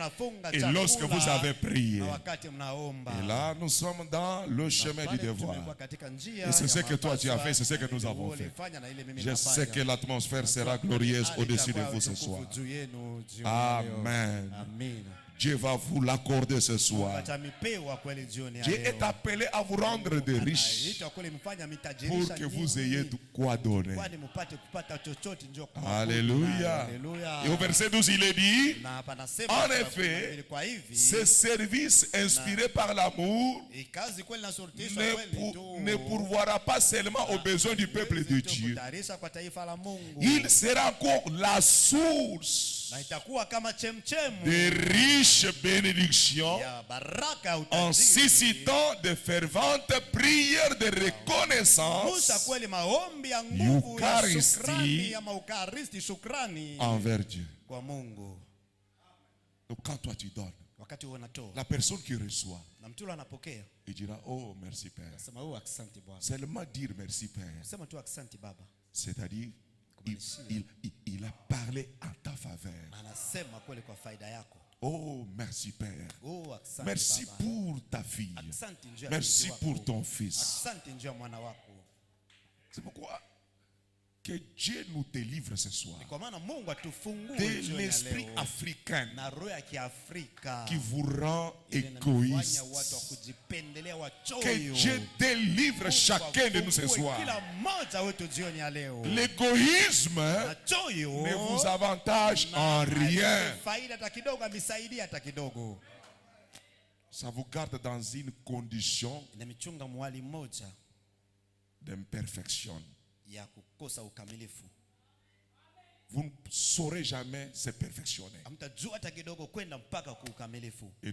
et lorsque vous avez prié. na wakati mnaomba. Et là, nous sommes dans le chemin du devoir. Tumekuwa katika njia Et c'est ya ce que toi tu as mapaswa, fait, c'est ce que nous na avons ile fait. ulifanya na ile mimi Je nafanya. sais que l'atmosphère sera glorieuse Hali au-dessus de itakuwa vous ce utukufu soir. juu yenu jioni ya leo. Amen. Amen. Dieu va vous l'accorder ce soir. Atamipewa kweli jioni ya Dieu leo. est appelé à vous rendre des riches Anaitwa kweli mfanya mitajirisha pour que vous nyingi, ayez de quoi donner. kwani mpate kupata chochote njoo kwa Alléluia. Alléluia. Et au verset 12, il est dit, Na hapa nasema en kwa effet, kwa hivi ce service inspiré par l'amour kazi kweli nasurutishwa kweli tu ne pourvoira pas seulement aux besoins du peuple de Dieu. kutayarisha kwa taifa la Mungu. Il sera encore la source Na itakuwa kama chemchemu de riches bénédictions ya baraka ya en utajiri. suscitant de ferventes prières de Musa reconnaissance kweli maombi ya nguvu ya Eucharistie shukrani ya maukaristi shukrani envers Dieu. kwa Mungu. Donc quand toi tu donnes, Wakati unatoa la personne qui reçoit, na mtu anapokea, il dira, oh merci Père. sema asante Bwana. Seulement dire merci Père. Sema tu asante Baba. C'est-à-dire, il a parlé en ta faveur. Anasema kweli kwa faida yako. Oh, merci Père. Asante Merci Baba. pour ta fille. Asante njoo ya Merci binti wako. pour ton fils. Asante njoo ya mwana wako. C'est pourquoi Que Dieu nous délivre ce soir Kwa maana Mungu atufungue de jioni ya l'esprit leo africain na roho ya Kiafrika qui vous rend ile inafanya égoïste. watu wa kujipendelea Que wachoyo. Dieu délivre Mungu chacun de nous ce afungue soir. kila mmoja wetu jioni ya leo. L'égoïsme Na choyo ne vous avantage en rien. faida hata kidogo, amisaidia hata kidogo. Ça vous garde dans une condition Inamichunga mwali mmoja d'imperfection. ya kukosa ukamilifu. Vous ne saurez jamais se perfectionner. Hamtajua hata kidogo kwenda mpaka kwa ukamilifu. Et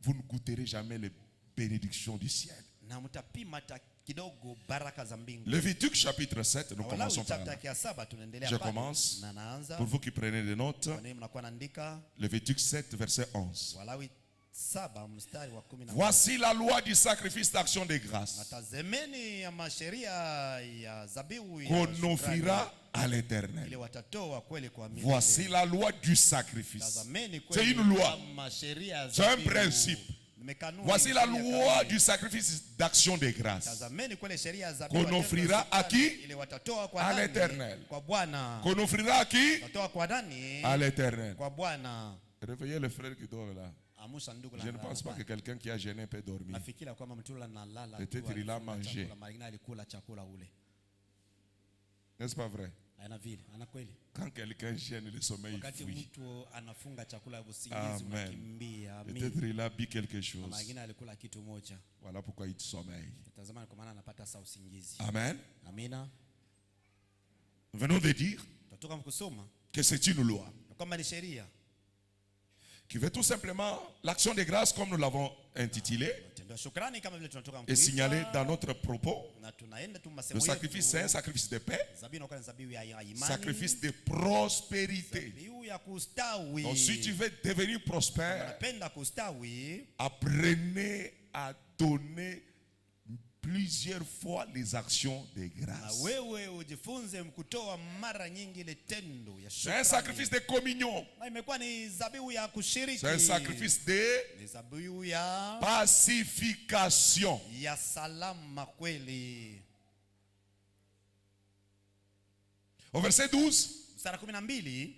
vous ne goûterez jamais les bénédictions du ciel. Na mtapima hata kidogo baraka za mbingu. Lévitique chapitre 7, nous commençons par là. Chapter ya 7 tunaendelea Je pale. commence. Na naanza. Pour vous qui prenez des notes, Kwa nini mnakuwa naandika? Lévitique 7, verset 11. Walawi 7 mstari wa 11. Voici la loi du sacrifice d'action de grâce Natazameni ya masheria ya zabihu ya qu'on shukrani, offrira à ile l'Éternel. watatoa kweli kwa milele. Voici la loi du sacrifice. Tazameni C'est kweli une loi. kama sheria ya C'est un zabihu. principe. Nimekanuni, Voici la sheria loi kanuni. du sacrifice d'action de grâce Tazameni kweli sheria ya zabihu qu'on watatoa offrira à shukrani, qui? ile watatoa kwa À nani? l'Éternel. Kwa Bwana. Qu'on offrira à qui? Watatoa kwa nani? À l'Éternel. Kwa Bwana. Réveillez le frère qui dort là. Amusha ndugu Je ne pense pas que quelqu'un qui a gêné peut dormir. nafikira kwamba mtu yule analala tu, Peut-être il a alifunga mangé. chakula, marina alikula chakula ule. N'est-ce pas vrai? Ana vile, ana kweli. Quand quelqu'un gêne le sommeil, il Wakati fuit. mtu anafunga chakula usingizi Amen. unakimbia. Peut-être il a bu quelque chose. Marina alikula kitu moja. Voilà pourquoi il sommeille. Tazama kwa maana anapata saa usingizi. Amen. Amina. Nous venons de dire Tutatoka kusoma que c'est une loi kwamba ni sheria. qui veut tout simplement l'action de grâce comme nous l'avons intitulé Tendo shukrani kama vile tunatoka et mkuita. signalé dans notre propos. Na tunaenda tu Le masemo sacrifice, c'est un sacrifice de paix, Zabihu inakuwa ni zabihu ya imani. sacrifice de prospérité. Zabihu ya kustawi. Donc si tu veux devenir prospère, Unapenda kustawi, apprenez à donner plusieurs fois les actions de na grâce. wewe ujifunze kutoa mara nyingi ile tendo ya C'est un shukrani. sacrifice de communion. Na imekuwa ni zabihu ya kushiriki. C'est un sacrifice de Ni zabihu ya pacification. salama kweli. Au verset 12, Mstari 12,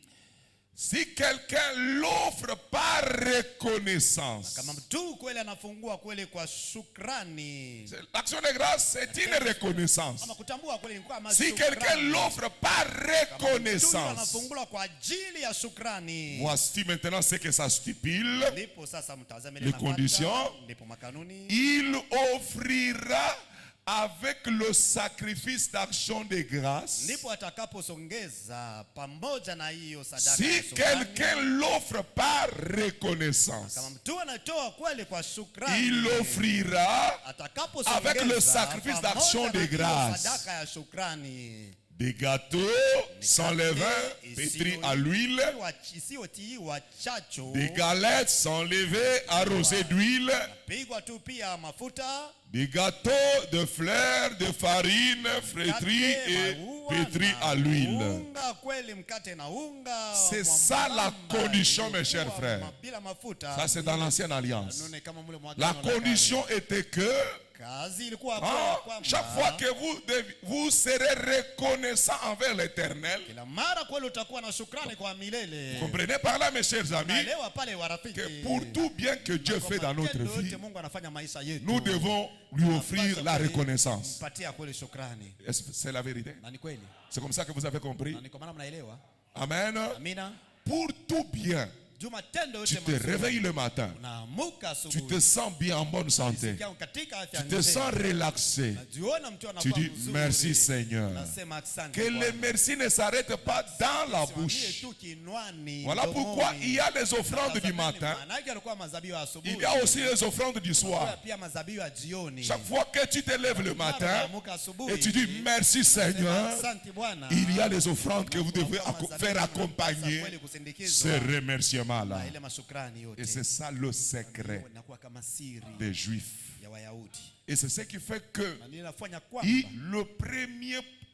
si quelqu'un l'offre par reconnaissance, kama mtu kweli anafungua kweli kwa shukrani. l'action de grâce, c'est une reconnaissance. Kama kutambua kweli ni kama Si quelqu'un l'offre par reconnaissance, anafungua kwa ajili ya shukrani. voici maintenant ce que ça stipule. Ndipo sasa mtazame ile Les nafaka, conditions. ndipo makanuni. Il offrira avec le sacrifice d'action de grâce. Ndipo atakaposongeza pamoja na hiyo sadaka Si ya shukrani. quelqu'un l'offre par reconnaissance, Kama mtu anatoa kweli kwa shukrani, il offrira atakaposongeza avec le sacrifice pamoja d'action na de hiyo grâce sadaka ya shukrani, des gâteaux sans levain pétris à l'huile, isiyotiiwa chachu, des galettes sans levain arrosées d'huile, pigwa tu pia mafuta, des gâteaux de fleurs de farine frétris et pétris à l'huile. unga kweli, mkate na unga. C'est ça la condition, mes chers frères. Bila mafuta. Ça, c'est dans l'ancienne alliance. Nune kama mule mwaka La wa kale. condition était que Kazi ilikuwa kwamba chaque fois que vous serez reconnaissant envers l'Éternel, kila mara kweli utakuwa na shukrani kwa milele. comprenez par là, mes chers amis, Naelewa pale warafiki. que pour tout bien que Dieu fait dans notre Matendo vie, yote Mungu anafanya maisha yetu. nous devons lui offrir la reconnaissance. Mpatia kweli shukrani. C'est la vérité. Na ni kweli. C'est comme ça que vous avez compris. Na ni kwa maana mnaelewa. Amen. Amina. Pour tout bien, Juma tendo tu yote te mazuri. réveilles le matin, Unaamuka tu asubuhi. te sens bien en bonne santé, Sikia katika afya tu te njema. sens relaxé. Najiona mtu Tu anakuwa dis mzuri. merci Seigneur. Nasema asante Que Bwana. les merci ne s'arrêtent pas dans la Usiwaambie bouche. tu kinywani, Voilà mdomoni. pourquoi il y a les offrandes du Tazameni, matin, maana yake alikuwa mazabihu ya asubuhi. il y a aussi les offrandes du soir. Pia mazabihu ya jioni. Chaque fois que tu te lèves le Mara matin unaamuka asubuhi. et tu dis merci Nasema Seigneur, asante Bwana. il y a les offrandes que vous devez Mazabihu faire yanapasa accompagner kweli kusindikizwa ce remerciement-là. na ile mashukrani yote. Et c'est ça le secret Inakuwa kama siri des Juifs. ya Wayahudi. Et c'est ce qui fait que Na linafanya kwamba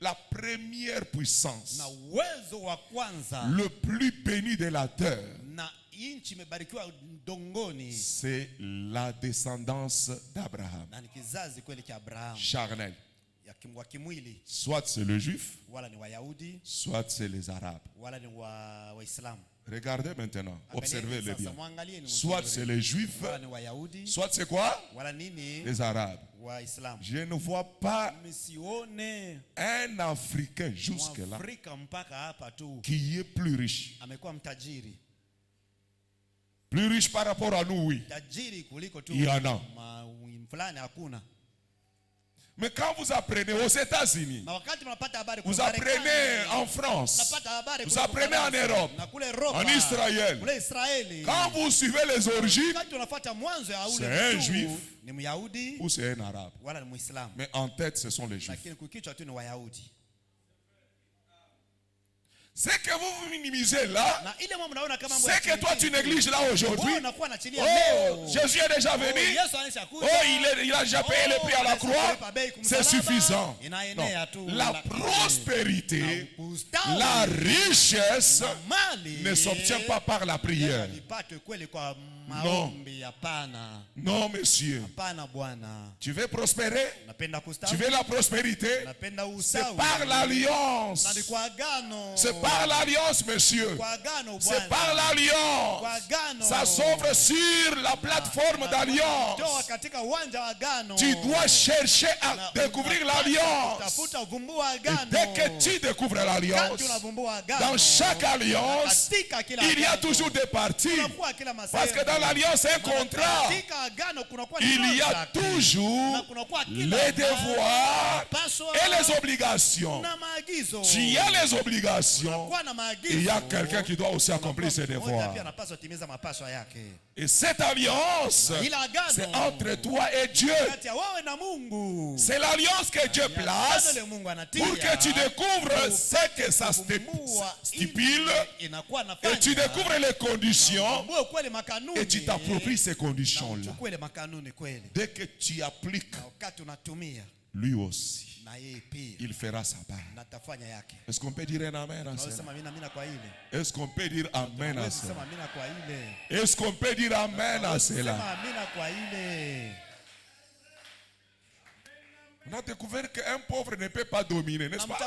la première puissance, na uwezo wa kwanza le plus béni de la terre, na nchi imebarikiwa dongoni c'est la descendance d'Abraham, na ni kizazi kweli cha Abrahamu charnel. wa kimwili, soit c'est le juif, wala ni Wayahudi, soit c'est les arabes. wala ni Waislamu. Regardez maintenant, observez-le bien. Mwangalieni Soit c'est les juifs, wala ni Wayahudi, soit c'est quoi? wala nini Les arabes. Waislamu. Je ne vois pas Msione un Africain jusque-là Mwafrika mpaka hapa tu qui est plus riche. amekuwa mtajiri. Plus riche par rapport à nous, oui. Tajiri kuliko tu Il y en a. fulani hakuna. Mais quand vous apprenez aux États-Unis, Na wakati mnapata habari vous kule apprenez Marekani, en France, mnapata habari vous kule apprenez en Ufaransa, Europe, na kule Europa, en Israël. kule Israeli, Quand vous suivez les origines, wakati unafuata mwanzo ya ule c'est un mtu, juif ni Myahudi ou c'est un arabe. wala ni Muislamu, Mais en tête, ce sont les juifs. lakini kukichwa tu ni Wayahudi. C'est que vous minimisez là, Na ile mambo mnaona kama mambo c'est que toi tu négliges là aujourd'hui. wewe unakuwa unachilia Oh, leo. Jésus est déjà venu. Yesu anaishakuja. Oh, il a déjà payé le prix à la croix. C'est suffisant. Non. La prospérité, la richesse ne s'obtient pas par la prière. Non. Non, monsieur. Tu veux prospérer? Tu veux la prospérité? C'est par l'alliance. C'est par l'alliance, monsieur. C'est par l'alliance. Ça s'ouvre sur la plateforme d'alliance. Tu dois chercher à découvrir l'alliance. Et dès que tu découvres l'alliance, dans chaque alliance, il y a toujours des parties. Parce que dans l'alliance, c'est un contrat. Il y a toujours les devoirs et les obligations. Tu as les obligations. Il y a quelqu'un qui doit aussi accomplir ses devoirs. Et cette alliance, c'est entre toi et Dieu. C'est l'alliance que Dieu place pour que tu découvres ce que ça stipule. Et tu découvres les conditions et tu t'appropries ces conditions-là. Dès que tu appliques, lui aussi, il fera sa part. Est-ce qu'on peut dire un amen à cela? Est-ce qu'on peut dire amen à cela? Est-ce qu'on peut dire amen à cela? On a découvert qu'un pauvre ne peut pas dominer, n'est-ce pas?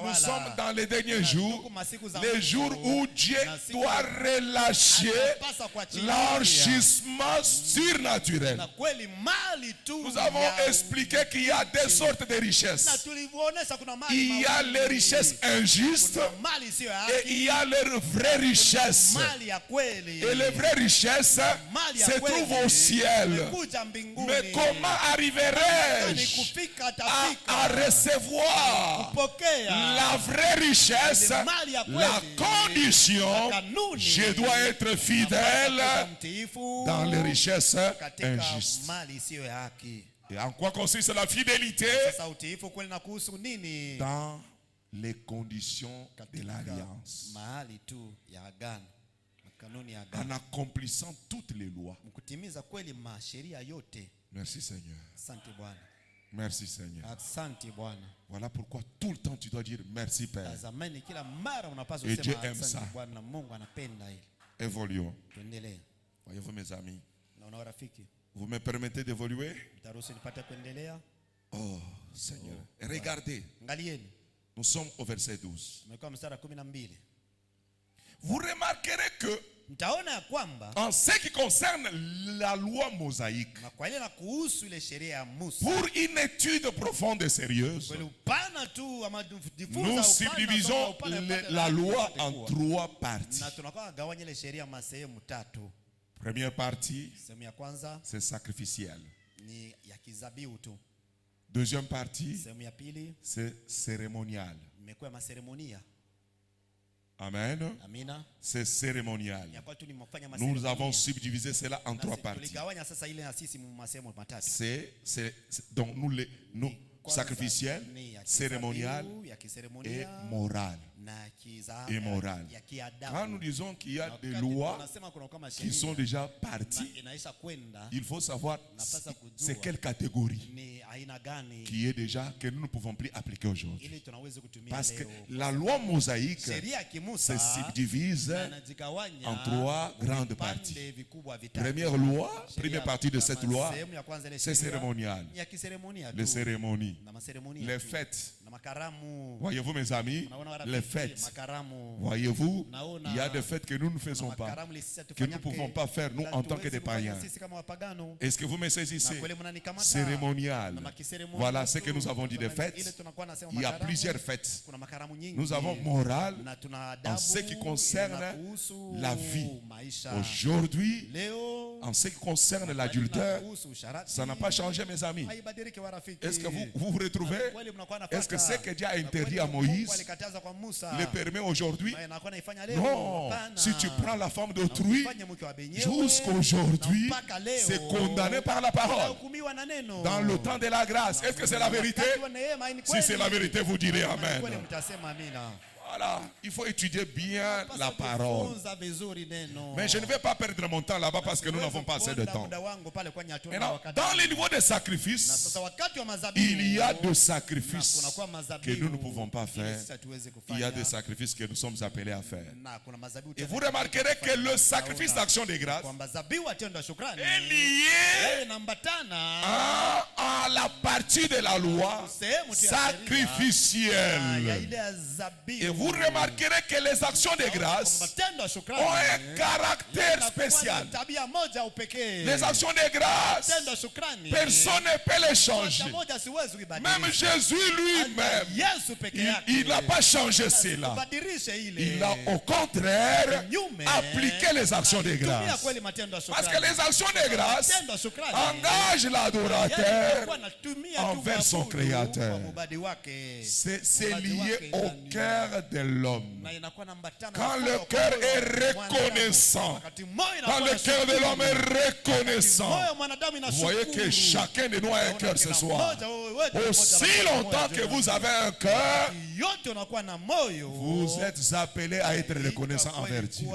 Nous sommes dans les derniers jours, les jours où Dieu doit relâcher l'enrichissement surnaturel. Nous avons expliqué qu'il y a deux sortes de richesses. Il y a les richesses injustes et il y a les vraies richesses. Et les vraies richesses se trouvent au ciel. Mais comment arriverai-je à recevoir la vraie richesse? La condition, je dois être fidèle dans les richesses injustes. Et en quoi consiste la fidélité? Dans les conditions de l'alliance. En accomplissant toutes les lois. Merci Seigneur. Merci Seigneur. Voilà pourquoi tout le temps tu dois dire merci Père. Et Dieu aime ça. Évoluons. Voyez-vous mes amis, vous me permettez d'évoluer? Oh Seigneur. Et regardez, nous sommes au verset 12. Vous remarquerez que en ce qui concerne la loi mosaïque, pour une étude profonde et sérieuse, nous subdivisons la loi en trois parties. Première partie, c'est sacrificiel. Deuxième partie, c'est cérémonial. Amen. C'est cérémonial. Nous avons subdivisé cela en trois parties. Donc sacrificielle, cérémoniale et morale. Et morale. Quand nous disons qu'il y a des lois qui sont déjà parties, il faut savoir c'est quelle catégorie qui est déjà que nous ne pouvons plus appliquer aujourd'hui. Parce que la loi mosaïque se subdivise en 3 grandes parties. Première loi, première partie de cette loi, c'est cérémonial. Les cérémonies, les fêtes. Voyez-vous mes amis, les fêtes. Voyez-vous, il y a des fêtes que nous ne faisons pas, que nous ne pouvons pas faire nous en tant que des païens. Est-ce que vous me saisissez? Cérémonial. Voilà ce que nous avons dit des fêtes. Il y a plusieurs fêtes. Nous avons morale en ce qui concerne la vie. Aujourd'hui, en ce qui concerne l'adultère, ça n'a pas changé mes amis. Est-ce que vous vous retrouvez? Est-ce que ce que Dieu a interdit à Moïse le permet aujourd'hui? Non. Si tu prends la femme d'autrui, jusqu'aujourd'hui, c'est condamné par la parole. Dans le temps de la grâce. Est-ce que c'est la vérité? Si c'est la vérité, vous direz Amen. Voilà, il faut étudier bien la parole. Mais je ne vais pas perdre mon temps là-bas parce que nous n'avons pas assez de temps. Maintenant, dans les niveaux de sacrifices, il y a des sacrifices que nous ne pouvons pas faire. Il y a des sacrifices que nous sommes appelés à faire. Et vous remarquerez que le sacrifice d'action de grâce est lié à la partie de la loi sacrificielle. Et vous remarquerez que les actions de grâce ont un caractère spécial. Les actions de grâce, personne ne peut les changer. Même Jésus lui-même, il n'a pas changé cela. Il a au contraire appliqué les actions de grâce. Parce que les actions de grâce engagent l'adorateur envers son Créateur. C'est lié au cœur de l'homme. Quand le cœur est reconnaissant, quand le cœur de l'homme est reconnaissant, vous voyez que chacun de nous a un cœur ce soir. Aussi longtemps que vous avez un cœur, vous êtes appelés à être reconnaissant envers Dieu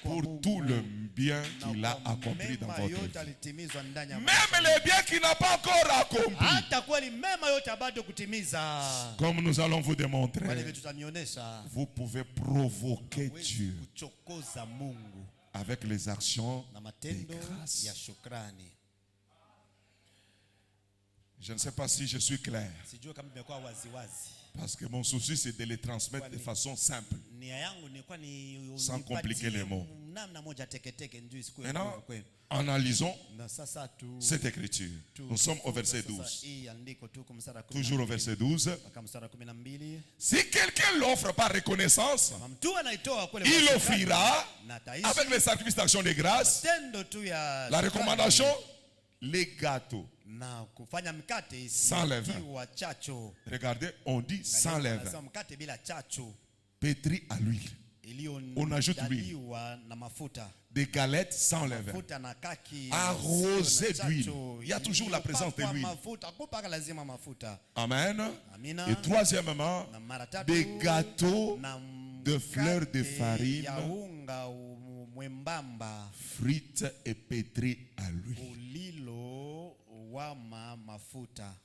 pour tout le bien qu'il a accompli dans votre vie. Même les biens qu'il n'a pas encore accomplis. Comme nous allons vous démontrer, vous pouvez provoquer Dieu avec les actions de grâce. Je ne sais pas si je suis clair. Parce que mon souci, c'est de les transmettre de façon simple, sans compliquer les mots. Maintenant, analysons cette écriture. Nous sommes au verset 12. Toujours au verset 12. Si quelqu'un l'offre par reconnaissance, il offrira avec les sacrifices d'action de grâce. La recommandation, les gâteaux sans levain. Regardez, on dit sans levain. Pétri à l'huile. On ajoute l'huile. Des galettes sans levain. Arrosées d'huile. Il y a toujours la présence de l'huile. Amen. Et troisièmement, des gâteaux de fleurs de farine, frites et pétris à l'huile.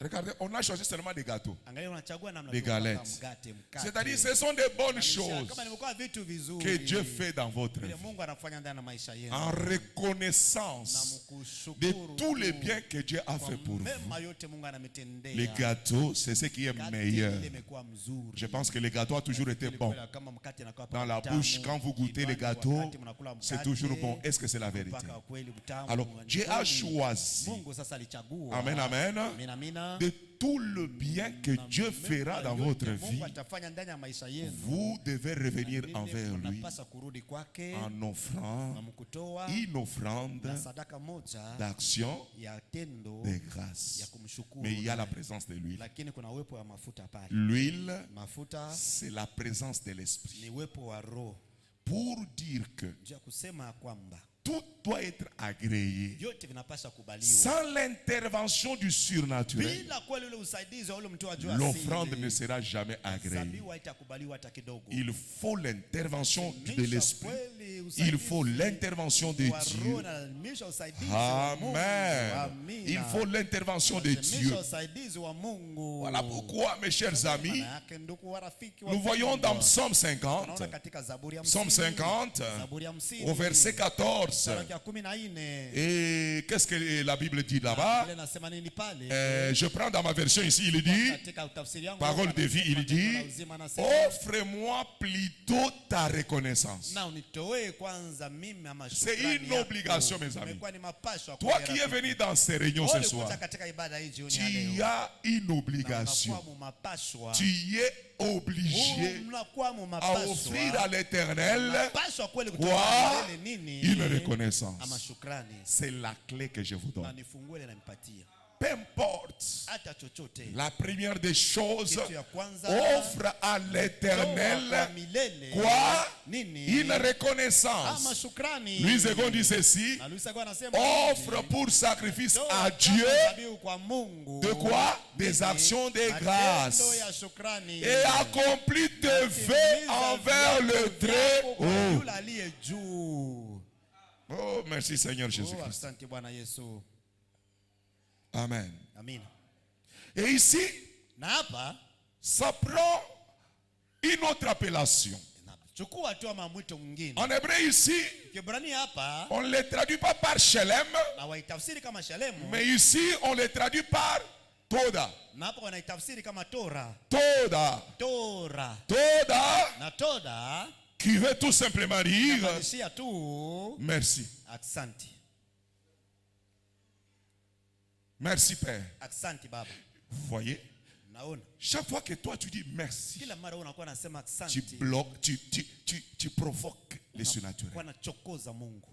Regardez, on a choisi seulement des gâteaux, des galettes. C'est-à-dire, ce sont des bonnes choses que Dieu fait dans votre vie, en reconnaissance de tous les biens que Dieu a fait pour vous. Les gâteaux, c'est ce qui est meilleur. Je pense que les gâteaux ont toujours été bons. Dans la bouche, quand vous goûtez les gâteaux, c'est toujours bon. Est-ce que c'est la vérité? Alors, Dieu a choisi, amen, amen, de tout le bien que Dieu fera dans votre vie. Vous devez revenir envers lui en offrant une offrande d'action de grâce. Mais il y a la présence de l'huile. L'huile, c'est la présence de l'esprit. Pour dire que tout doit être agréé. Vyote vinapaswa kubaliwa. Sans l'intervention du surnaturel, Bila kweli ule usaidizi wa ule mtu wa juu asili, l'offrande ne sera jamais agréée. zabihu haitakubaliwa hata kidogo. Il faut l'intervention de Misha l'Esprit. kweli Il usaidizi faut l'intervention de wa roho Dieu. na misha usaidizi wa Mungu. Amen. Amina. Il faut l'intervention de Misha Dieu. usaidizi wa Mungu. Voilà pourquoi, mes chers amis, Maana yake ndugu warafiki nous voyons dans Psaume 50, tunaona katika Zaburi ya Psaume 50, Zaburi ya 50 au verset 14. sura ya 14. Et qu'est-ce que la Bible dit là-bas? Ile nasema nini pale? Je prends dans ma version ici, il dit, Katika utafsiri yangu parole de vie, il dit, uzima anasema, offre-moi plutôt ta reconnaissance. na unitoe kwanza mimi ama C'est shukrani une yako. obligation, mes amis. Imekuwa ni mapasho ya Toi kweli qui es rafiki. venu dans ces réunions ce Ole soir, kuja katika ibada hii jioni tu ya leo. as une Na obligation. unakuwa mu mapashwa. Tu es obligé Unakuwa mu à mapashwa. offrir à l'Éternel Mapashwa kweli kutoka quoi? mbele nini? Une Ama reconnaissance. shukrani. C'est la clé que je vous Na donne. nifungue ile nanipatia. Peu importe. Hata chochote. La première des choses, Kitu ya kwanza, offre à toa l'Éternel kwa milele. quoi? Nini? Une Ama reconnaissance. shukrani. Louis II dit ceci, Na Luisa kwa anasema offre pour sacrifice à toa Dieu dhabihu kwa Mungu. de quoi? Des Nini? actions de Matendo grâce. ya shukrani. Et accomplis tes vœux envers le Très-Haut. Yule aliye juu. Oh, merci Seigneur Oh, Jésus-Christ. asante Bwana Yesu. Amen. Amina. Et ici, Na hapa ça prend une autre appellation. chukua tu ama mwito mwingine. En hébreu ici, Kiebrania hapa on ne le traduit pas par Shelem, na waitafsiri kama Shalemu, mais ici, on le traduit par Toda. na hapa wanaitafsiri kama Tora. Toda. Tora. Toda, Na Toda qui veut tout simplement dire inamaanisha tu merci. asante. Merci Père. Asante Baba. Vous voyez, Naona chaque fois que toi tu dis merci, kila mara unakuwa nasema tu asante, bloques, tu provoques les surnaturels. kwa nachokoza Mungu.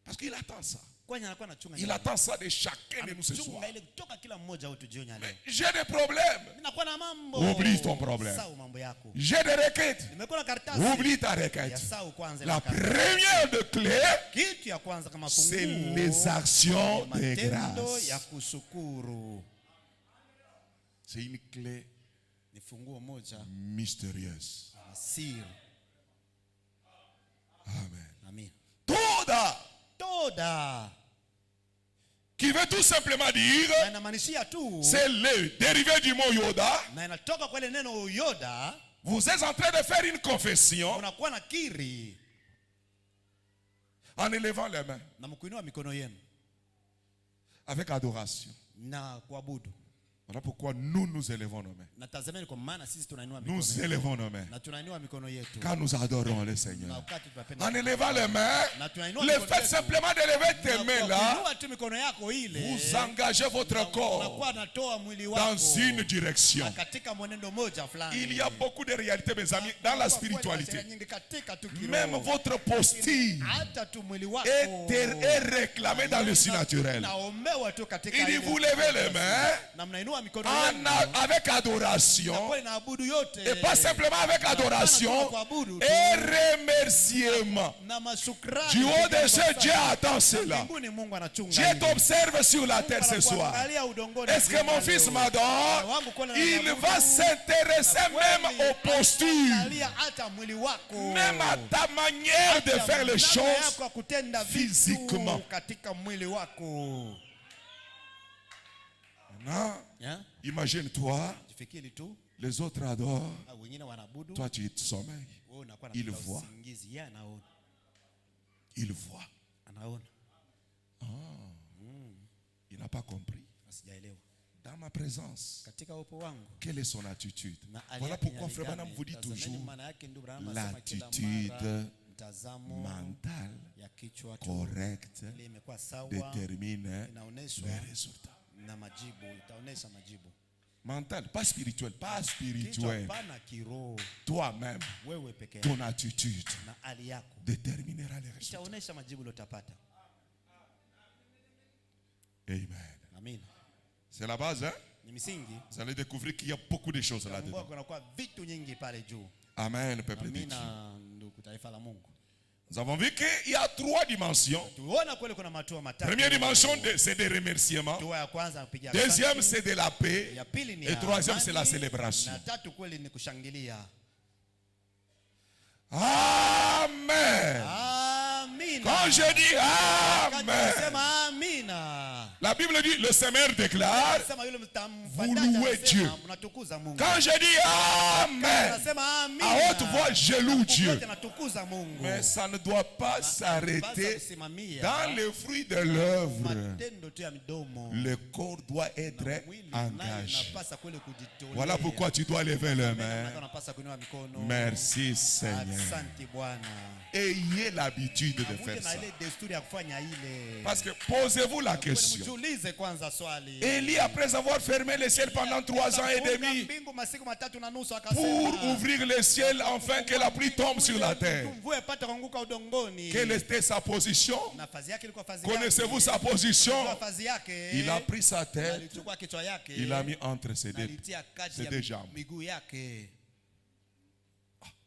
Parce qu'il attend ça. Kwani anakuwa anachunga. Il attend ça de chacun de nous ce soir. Anachunga ile kutoka kila mmoja wetu jioni ya leo. J'ai des problèmes. Ninakuwa na mambo. Oublie ton problème. Sahau mambo yako. J'ai des requêtes. Nimekuwa na karatasi. Oublie ta Ya requête. sahau kwanza. La ile karatasi. première de clé, Kitu ya kwanza kama c'est funguo. les actions de Matendo ya grâce. kushukuru. C'est une clé Ni funguo moja mystérieuse. na siri. Amen. Amen. Toda, Toda. qui veut tout simplement Na dire, inamaanishia tu. c'est le dérivé du mot Yoda. Na inatoka kwa ile neno Yoda. Vous êtes en train de faire une confession Unakuwa na kiri. en élevant les mains Na mkuinua mikono yenu. avec adoration. Na kuabudu. Voilà pourquoi nous élevons nos mains. Na tazameni kwa maana sisi tunainua mikono Nous yetu. élevons nos mains Na tunainua mikono yetu. quand nous adorons le Na Seigneur. wakati tunapenda. En élevant les mains, Na tunainua le mikono fait yetu. simplement d'élever tes Na mains kwa là, kuinua tu mikono yako ile. vous engagez votre corps Unakuwa natoa mwili wako. dans une direction. Na katika mwenendo moja fulani. Il y a beaucoup de réalités, mes amis, dans la spiritualité. Même votre posture hata tu mwili wako est réclamée dans le surnaturel. naombewa tu katika Il dit, ile vous levez les mains na mnainua mikono en yenu avec adoration, kwa inaabudu yote et pas simplement avec adoration, et remerciement. na mashukrani Du haut des cieux, Dieu attend cela. mbinguni Mungu anachunga Dieu hili. t'observe sur la terre ce Mungu soir. anakuangalia udongoni Est-ce que mon fils m'adore? Il va s'intéresser même aux postures, Angalia hata mwili wako même à ta manière de faire les namna choses yako ya kutenda vitu physiquement. katika mwili wako. Maintenant, Yeah? imagine-toi, Jifikiri tu les autres adorent, wengine wanabudu, toi tu sommeilles. wewe unakuwa Il na voit. usingizi. Yeye anaona, Il voit. anaona. Il n'a pas compris. Sijaelewa Dans ma présence, katika upo wangu. quelle est son attitude? Na hali Voilà yake pourquoi ni Frère gani? Branham vous dit Tazameni toujours maana yake ndio Branham anasema kila l'attitude mara, mtazamo mentale ya kichwa tu correcte ile imekuwa sawa, détermine inaonyeshwa les résultats. na majibu, itaonesha majibu. Mental, pas spirituel, pas Kichwa spirituel. pana kiroho, Toi-même, wewe peke yako ton attitude na hali yako déterminera les résultats. itaonesha majibu utapata. Amen. Amina. C'est la base, hein? Ni misingi. Vous allez découvrir qu'il y a beaucoup de choses Mungu là-dedans. kunakuwa vitu nyingi pale juu. Amen, peuple de Dieu. Amina, ndugu taifa la Mungu. Nous avons vu qu'il y a 3 dimensions. Tuona kweli kuna matua matatu. Première dimension, c'est des remerciements. Hatua ya kwanza kupiga Deuxième, asante. c'est de la paix. Ya pili ni Et troisième, amani. c'est la célébration. Na tatu kweli ni kushangilia. Amen. Amina. Quand je dis Wakati Amen, tunasema amina. la Bible dit, le Seigneur déclare, Anasema yule vous mtamfanyaji louez anasema, Dieu. mnatukuza Mungu. Quand je dis Amen, Anasema amina. à haute voix, je loue Dieu. Wote natukuza Mungu. Mais ça ne doit pas s'arrêter kusimamia dans le fruit de l'œuvre. matendo tu ya midomo. Le corps doit être Mwili engagé. nayo inapasa kweli kujitolea. Voilà pourquoi tu dois lever les mains. Unapasa kuinua mikono. Merci Seigneur. Asante Bwana. Ayez l'habitude de Muje faire na ça. ile desturi ya kufanya ile. Parce que posez-vous la question. Mjiulize kwanza swali. Élie, après avoir fermé le ciel pendant 3 ans et demi, Mbingu masiku 3 na nusu pour akasema. ouvrir le ciel afin que la pluie tombe sur la terre. Mvua ipate kuanguka udongoni. Quelle était sa position? Nafasi yake ilikuwa fazi yake. Connaissez-vous sa position? Nafasi yake. Il a pris sa tête, Alichukua kichwa yake. il l'a mis entre ses deux, Alitia kati ses ya deux jambes. miguu yake.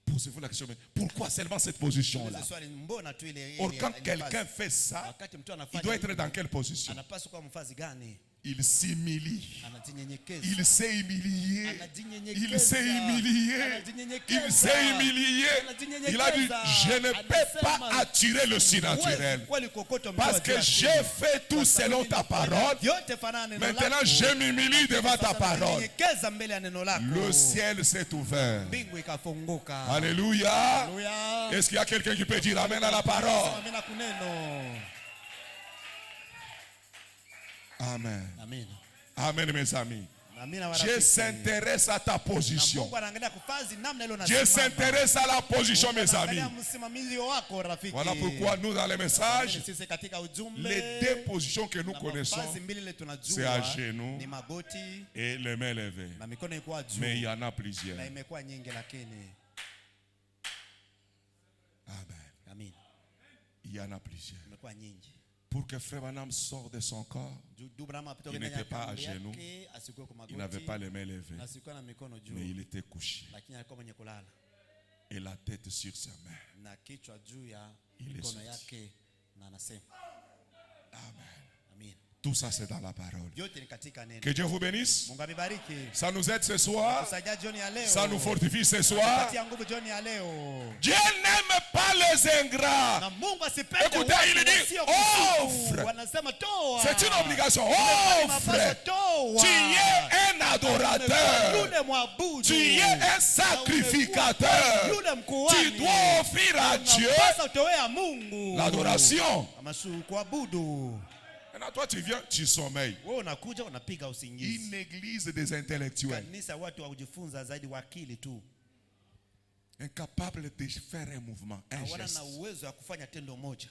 Posez-vous la question, mais pourquoi seulement cette position-là? Swali, mbona tu ile Or, quand ile quelqu'un nafasi? fait ça, Wakati mtu il anafanya doit être hivyo, dans quelle position? anapaswa kuwa mfazi gani? Il s'humilie. Anajinyenyekeza. Il s'est humilié. Anajinyenyekeza. Il s'est humilié. Anajinyenyekeza. Il s'est humilié. Anajinyenyekeza. Il a dit, je ne peux pas Anasema, attirer le surnaturel. kweli kokoto mtu Parce que ajua j'ai asili. fait tout selon ta parole. Yote fanana neno Maintenant, lako. je m'humilie devant ta Sasa parole. najinyenyekeza mbele ya neno lako. Le ciel s'est ouvert. Mbingu ikafunguka. Alléluia. Haleluya. Est-ce qu'il y a quelqu'un qui peut dire Amen à la parole? Amina kuneno. Amen. Amina. Amen, mes amis. Amina Dieu warafiki. s'intéresse à ta Na position. Mungu anaangalia kufazi namna ile Dieu unasimama. s'intéresse à la position, mes amis. Anaangalia msimamizi wako rafiki. Voilà pourquoi nous, dans les messages, Sisi katika ujumbe les 2 positions que nous na connaissons, mavazi mbili ile tunajua c'est à genoux ni magoti et les mains levées. na mikono ikuwa juu. Mais il y en a plusieurs. Na imekuwa nyingi lakini Amen. amin. Il y en a plusieurs. Imekuwa nyingi. Pour que Frère Branham sorte de son corps, il n'était pas à genoux, il n'avait pas les mains levées, asikuwa na mikono juu mais il était couché lakini alikuwa mwenye kulala et la tête sur sa main. na kichwa juu ya Il est mikono sorti. yake na anasema Amen. amin. Tout ça, c'est dans la parole. Yote ni katika neno. Que Dieu vous bénisse. Mungu abibariki. Ça nous aide ce soir. Tusaidia jioni ya leo. Ça nous fortifie ce soir. Tupatie nguvu jioni ya leo. Dieu n'aime pas les ingrats. Na Mungu asipende Écoutez, watu il dit, wasio kusifu. offre. Wanasema toa. C'est une obligation. Mapaswa Offre. toa. Tu es un adorateur. Yule mwabudu. Tu es un sacrificateur. Yule mkuhani. Tu dois offrir à Dieu Unapaswa utoe Mungu. l'adoration. Amashu kuabudu. Maintenant, toi, tu viens, tu sommeilles. Wewe unakuja unapiga usingizi. Une église des intellectuels, Kanisa watu wa kujifunza zaidi wakili tu. incapable de faire un mouvement, un Hawana geste. na uwezo wa kufanya tendo moja.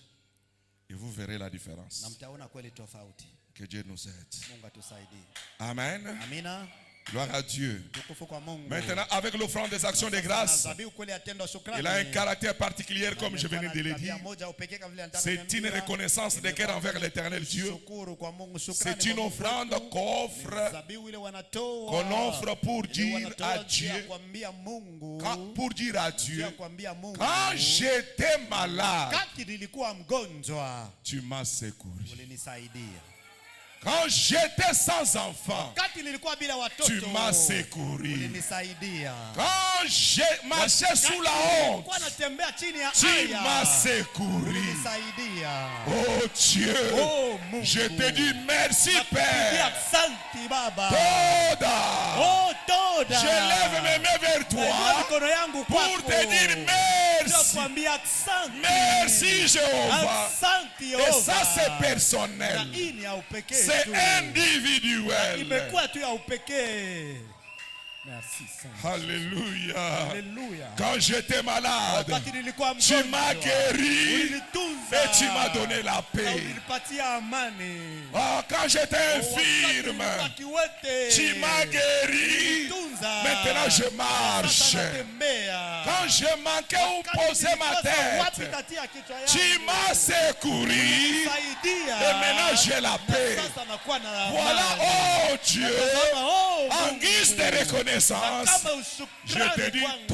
Et vous verrez la différence. Na mtaona kweli tofauti. Que Dieu nous aide. Mungu atusaidie. Amen. Amina. Gloire à Dieu. Tukufu kwa Mungu. Maintenant, avec l'offrande des actions de grâce, Zabihu kweli ya tendo shukrani. il a un caractère particulier, comme je venais de le dire. C'est une reconnaissance de cœur envers l'éternel Dieu. C'est une offrande qu'on offre pour dire à Dieu, pour dire à Dieu, quand j'étais malade, tu m'as secouru. Quand j'étais sans enfant, tu m'as secouru. Quand j'ai marché sous la honte, tu m'as secouru. Oh Dieu, je te dis merci Père. Toda, je lève mes mains vers toi pour te dire merci. Merci Jéhovah. Et ça c'est personnel. C'est individuel. Imekuwa tu ya upekee. Merci Seigneur. Alléluia. Alléluia. Quand j'étais malade, Wakati nilikuwa tu mgonjwa, m'as guéri ulinitunza, et tu m'as donné la na paix. ulinipatia amani. Ah, quand j'étais Wakati infirme, nilikuwa kiwete, tu m'as guéri. ulinitunza. Maintenant je marche. Sasa natembea. Quand je manquais où poser ma Wapi tête, kati ya kichwa yangu? tu m'as secouru. Saidia. Et maintenant j'ai la paix. Sasa nakuwa na Voilà, amani. oh Dieu, Tazama, oh en Mungu. guise de reconnaissance, reconnaissance, kama je te ushukrani dis kwangu,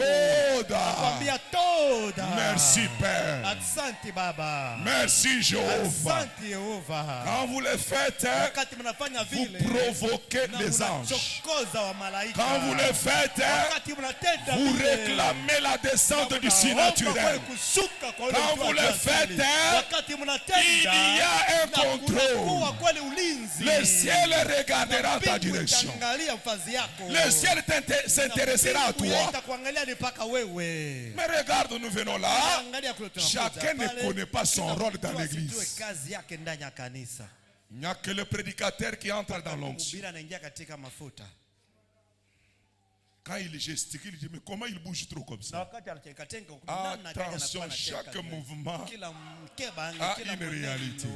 toda. nakwambia toda. Merci Père. Asante Baba. Merci Jéhovah. Asante Yehova. Quand vous le faites, Wakati mnafanya vous vile, provoquez na les anges. mnachokoza wa malaika. Quand vous le faites, Wakati mnatenda vous vile, réclamez la descente du mnaomba surnaturel. kushuka kwa ule Quand mtu vous le wa asili. faites, Wakati mnatenda, il y a un na contrôle. kunakuwa kweli ulinzi. Le ciel regardera ta Mbingu direction. itaangalia mfazi yako. Le ciel s'intéressera à toi. Itakuangalia ni mpaka wewe. Mais regarde, nous venons là. Angalia kule tunakuja Chacun ne pale, connaît pas son kila rôle mtu dans asijue l'église. kazi yake ndani ya kanisa. Il n'y a que le prédicateur qui entre dans l'onction. Mhubiri anaingia katika mafuta. Quand il gesticule, il dit mais comment il bouge trop comme Na ça? wakati anacheka tenga namna gani Attention, anakuwa anacheka chaque vile. mouvement Kila mkeba a kila une mwenendo réalité.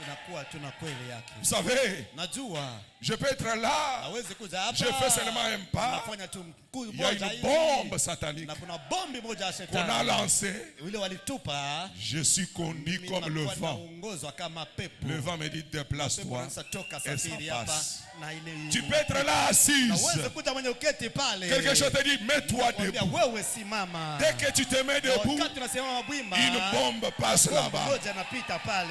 inakuwa tuna kweli yake. Vous savez, Najua je peux être là, hawezi kuja hapa. je fais seulement un pas. Nafanya tu mkuu Il y a moja une hivi. bombe satanique Na kuna bombi moja ya qu'on a shetani. lancée. Ile walitupa. Je suis conduit comme le vent. Naongozwa kama pepo. Le vent me dit déplace-toi. Toka Et ça safiri hapa passe. na ile. Tu peux être là assise. Naweza kuja mwenye uketi pale. Quelque chose te dit, mets-toi Kwambia debout. wewe simama. Dès que tu te mets Na debout, wakati tunasimama bwimba, une bombe passe bomba là-bas. moja napita pale.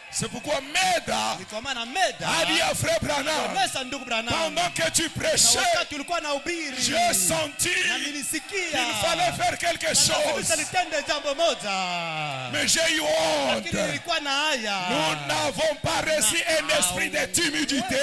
C'est pourquoi Meda Ni kwa maana Meda a dit à frère Branham, onyesha ndugu Branham, pendant que tu na prêchais, wakati ulikuwa na ubiri, j'ai senti na qu'il nilisikia fallait faire quelque chose. nitende jambo moja, Mais j'ai eu lakini honte. nilikuwa na haya. Nous n'avons pas reçu un esprit de timidité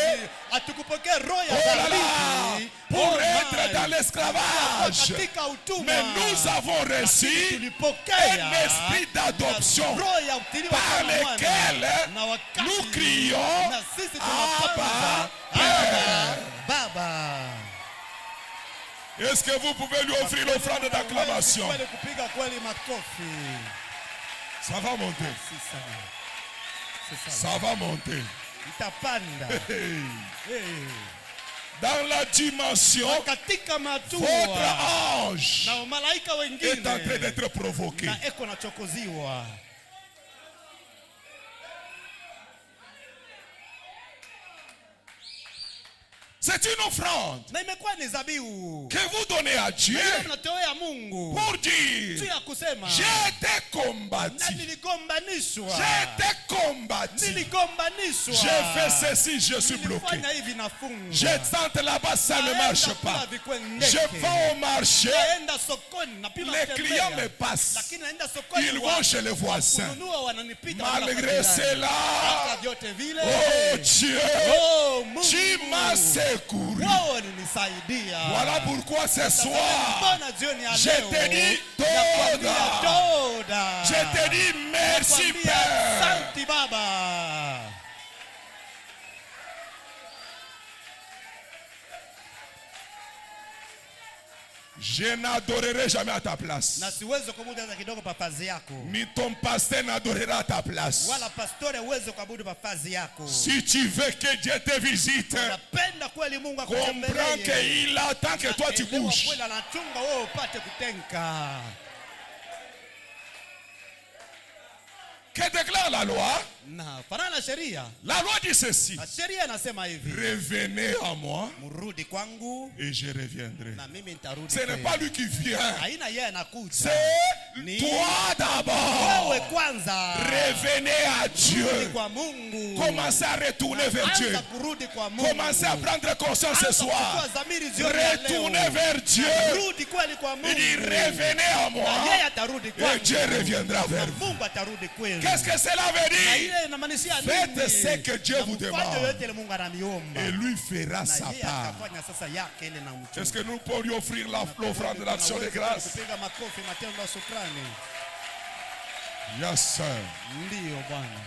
Hatukupokea roho ya oh là là, dhambi pour être dans my, l'esclavage. katika utumwa. Mais nous avons reçu Tulipokea un esprit d'adoption roho ya utiliwa par kama mwana. lequel Na wakati nous crions na sisi Abba, Abba, Baba. Est-ce que vous pouvez lui offrir l'offrande d'acclamation? Kweli kupiga kweli makofi. Ça va monter. Si sana. Si sana. Ça va monter. Itapanda. Hey. Hey. Dans la dimension, Katika matua votre ange na malaika est en train wengine d'être provoqué. na eko na chokoziwa. C'est une offrande Na imekuwa ni zabihu. que vous donnez à Dieu Mnatoa Mungu. pour Tu dire ya kusema. j'ai été Na combattu. niligombanishwa. J'ai été combattu. Niligombanishwa. J'ai fait ceci, je suis bloqué. Nilifanya hivi nafungwa. Je tente là-bas, ça ne marche pas. Je vais au marché, Naenda sokoni napima les kutembea. clients me passent. Lakini naenda sokoni Ils vont chez les voisins. kununua wananipita Malgré cela, hata vyote vile. oh Dieu, Oh, Mungu. tu m'as secouru. Wewe ulinisaidia. Voilà pourquoi ce soir, Mbona jioni ya je leo te dis nakwambia toda. toda. Je te dis merci Nakwambia Père. asante Baba. Je n'adorerai jamais à ta place. Na siwezi kuabudu hata kidogo pafazi yako. Ni ton pasteur n'adorera à ta place. Wala pastore uweze kuabudu pafazi yako. Si tu veux que Dieu te visite, Napenda kweli Mungu comprends akutembelee. qu'il attend que toi tu Elewa bouges. kweli anachunga wewe upate kutenka. Que déclare la loi? Na fanana na sheria. La loi dit ceci. Na sheria inasema hivi. Revenez à moi Mrudi kwangu et je reviendrai. na mimi nitarudi. Ce n'est pas lui qui vient. Haina yeye anakuja. C'est Ni toi d'abord. wewe kwanza. Revenez à Rudi Dieu. kwa Mungu. Commencez à retourner vers Dieu. Anza kurudi kwa Mungu. Commencez à prendre conscience ce Anza soir. kuchukua dhamiri jioni ya leo. Retournez vers Dieu. Rudi kweli kwa Mungu. Il dit revenez à Na moi yeye atarudi et kwangu. Dieu reviendra vers Na vous. Mungu atarudi kwenu. Qu'est-ce que cela veut Na dire? ile inamaanisha Faites nini? ce que Dieu vous Mfanye demande yote ile Mungu ananiomba. et lui fera Na sa yeye part. atafanya sasa yake ile na mtu. Est-ce que nous pouvons lui offrir l'offrande de l'action de grâce? Kupiga makofi matendo ya shukrani. Yes, sir. Ndio Bwana.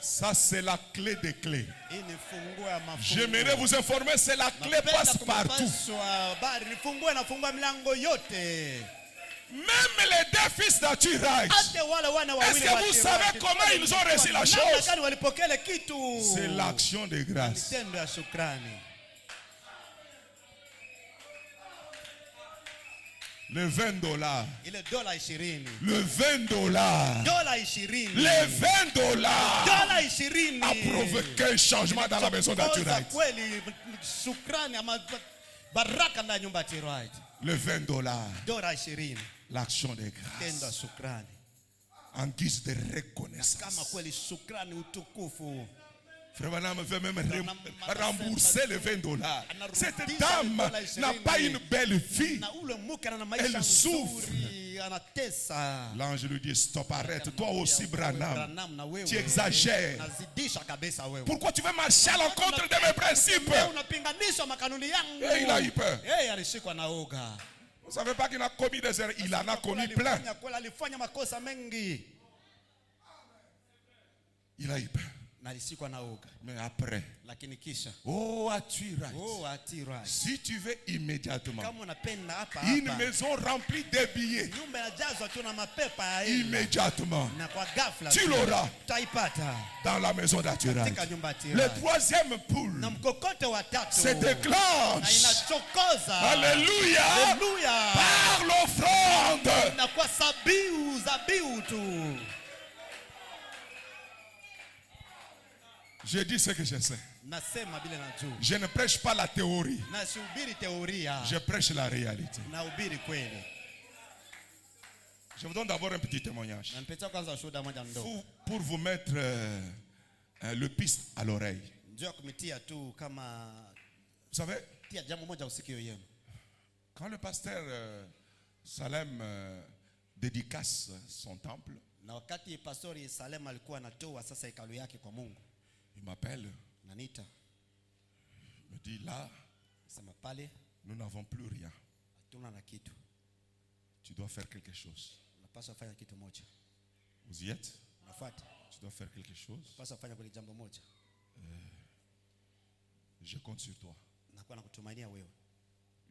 Ça, c'est la clé des clés. Hii ni funguo ya mafunguo. J'aimerais vous informer, c'est la clé Napenda passe partout. kupaswa habari. Ni funguo inafungua milango yote. Même les deux fils d'Achiraj, Hata wale wana wawili est-ce que vous savez comment ils ont reçu la Namna chose? gani walipokea ile kitu? C'est l'action de grâce. Tendo ya shukrani. Le $20. ile dola 20. Le $20. Dola 20. Les $20 Dola 20 a provoqué un changement dans la maison d'Aturite. kweli shukrani ama baraka ndani ya nyumba ya Tirite. Le $20. Dola 20. L'action des Tendo grâces. shukrani. En guise de Kama reconnaissance. kweli shukrani utukufu. Frère Branham veut même rembourser les $20. Cette Anarudisha dame dola n'a 20. pas une belle vie. Na ule mke ana maisha Elle souffre. nzuri, anatesa. L'ange lui dit, stop, arrête. Toi aussi, Branham. Branham, na wewe Tu exagères. nazidisha kabisa wewe. Pourquoi tu veux marcher à l'encontre de mes principes? Wewe unapinganisha makanuni yangu. Et il a eu peur. Alishikwa na oga. Vous ne savez pas qu'il a commis des erreurs. Il en a commis plein. Alifanya makosa mengi. Il a eu peur. Na alishikwa na oga. Mais après, Lakini kisha. oh, Aturite. Tirite. Si tu veux immédiatement Kama unapenda hapa une hapa. maison remplie de billets, Nyumba inajazwa tu na mapepa ya hela. immédiatement, Na kwa ghafla tu l'auras utaipata. dans la maison d'Aturite. Katika nyumba ya Tirite. Le troisième poule Na mkokote wa tatu. se Na déclenche. inachokoza. Alléluia. Haleluya. Par l'offrande. Na kwa zabihu tu. Je dis ce que je sais. Nasema bila najua. Je ne prêche pas la théorie. Na sihubiri teoria. Je prêche la réalité. Na hubiri kweli. Je vous donne d'abord un petit témoignage. Na nipetia kwanza ushuhuda moja ndogo. Pour vous mettre le piste à l'oreille. Njoo kumitia tu kama Vous savez, tia jambo moja usikio yenu. quand le pasteur Salem dédicace son temple, Na wakati pastori Salem alikuwa anatoa sasa hekalu yake kwa Mungu. il m'appelle, Nanita. me dit là, Sema pale nous n'avons plus rien. hatuna na kitu. Tu dois faire quelque chose. Unapaswa fanya kitu moja. Vous y êtes? Unafuata. Tu dois faire quelque chose. Unapaswa fanya kile jambo moja. Je compte sur toi. Nakuwa nakutumainia wewe.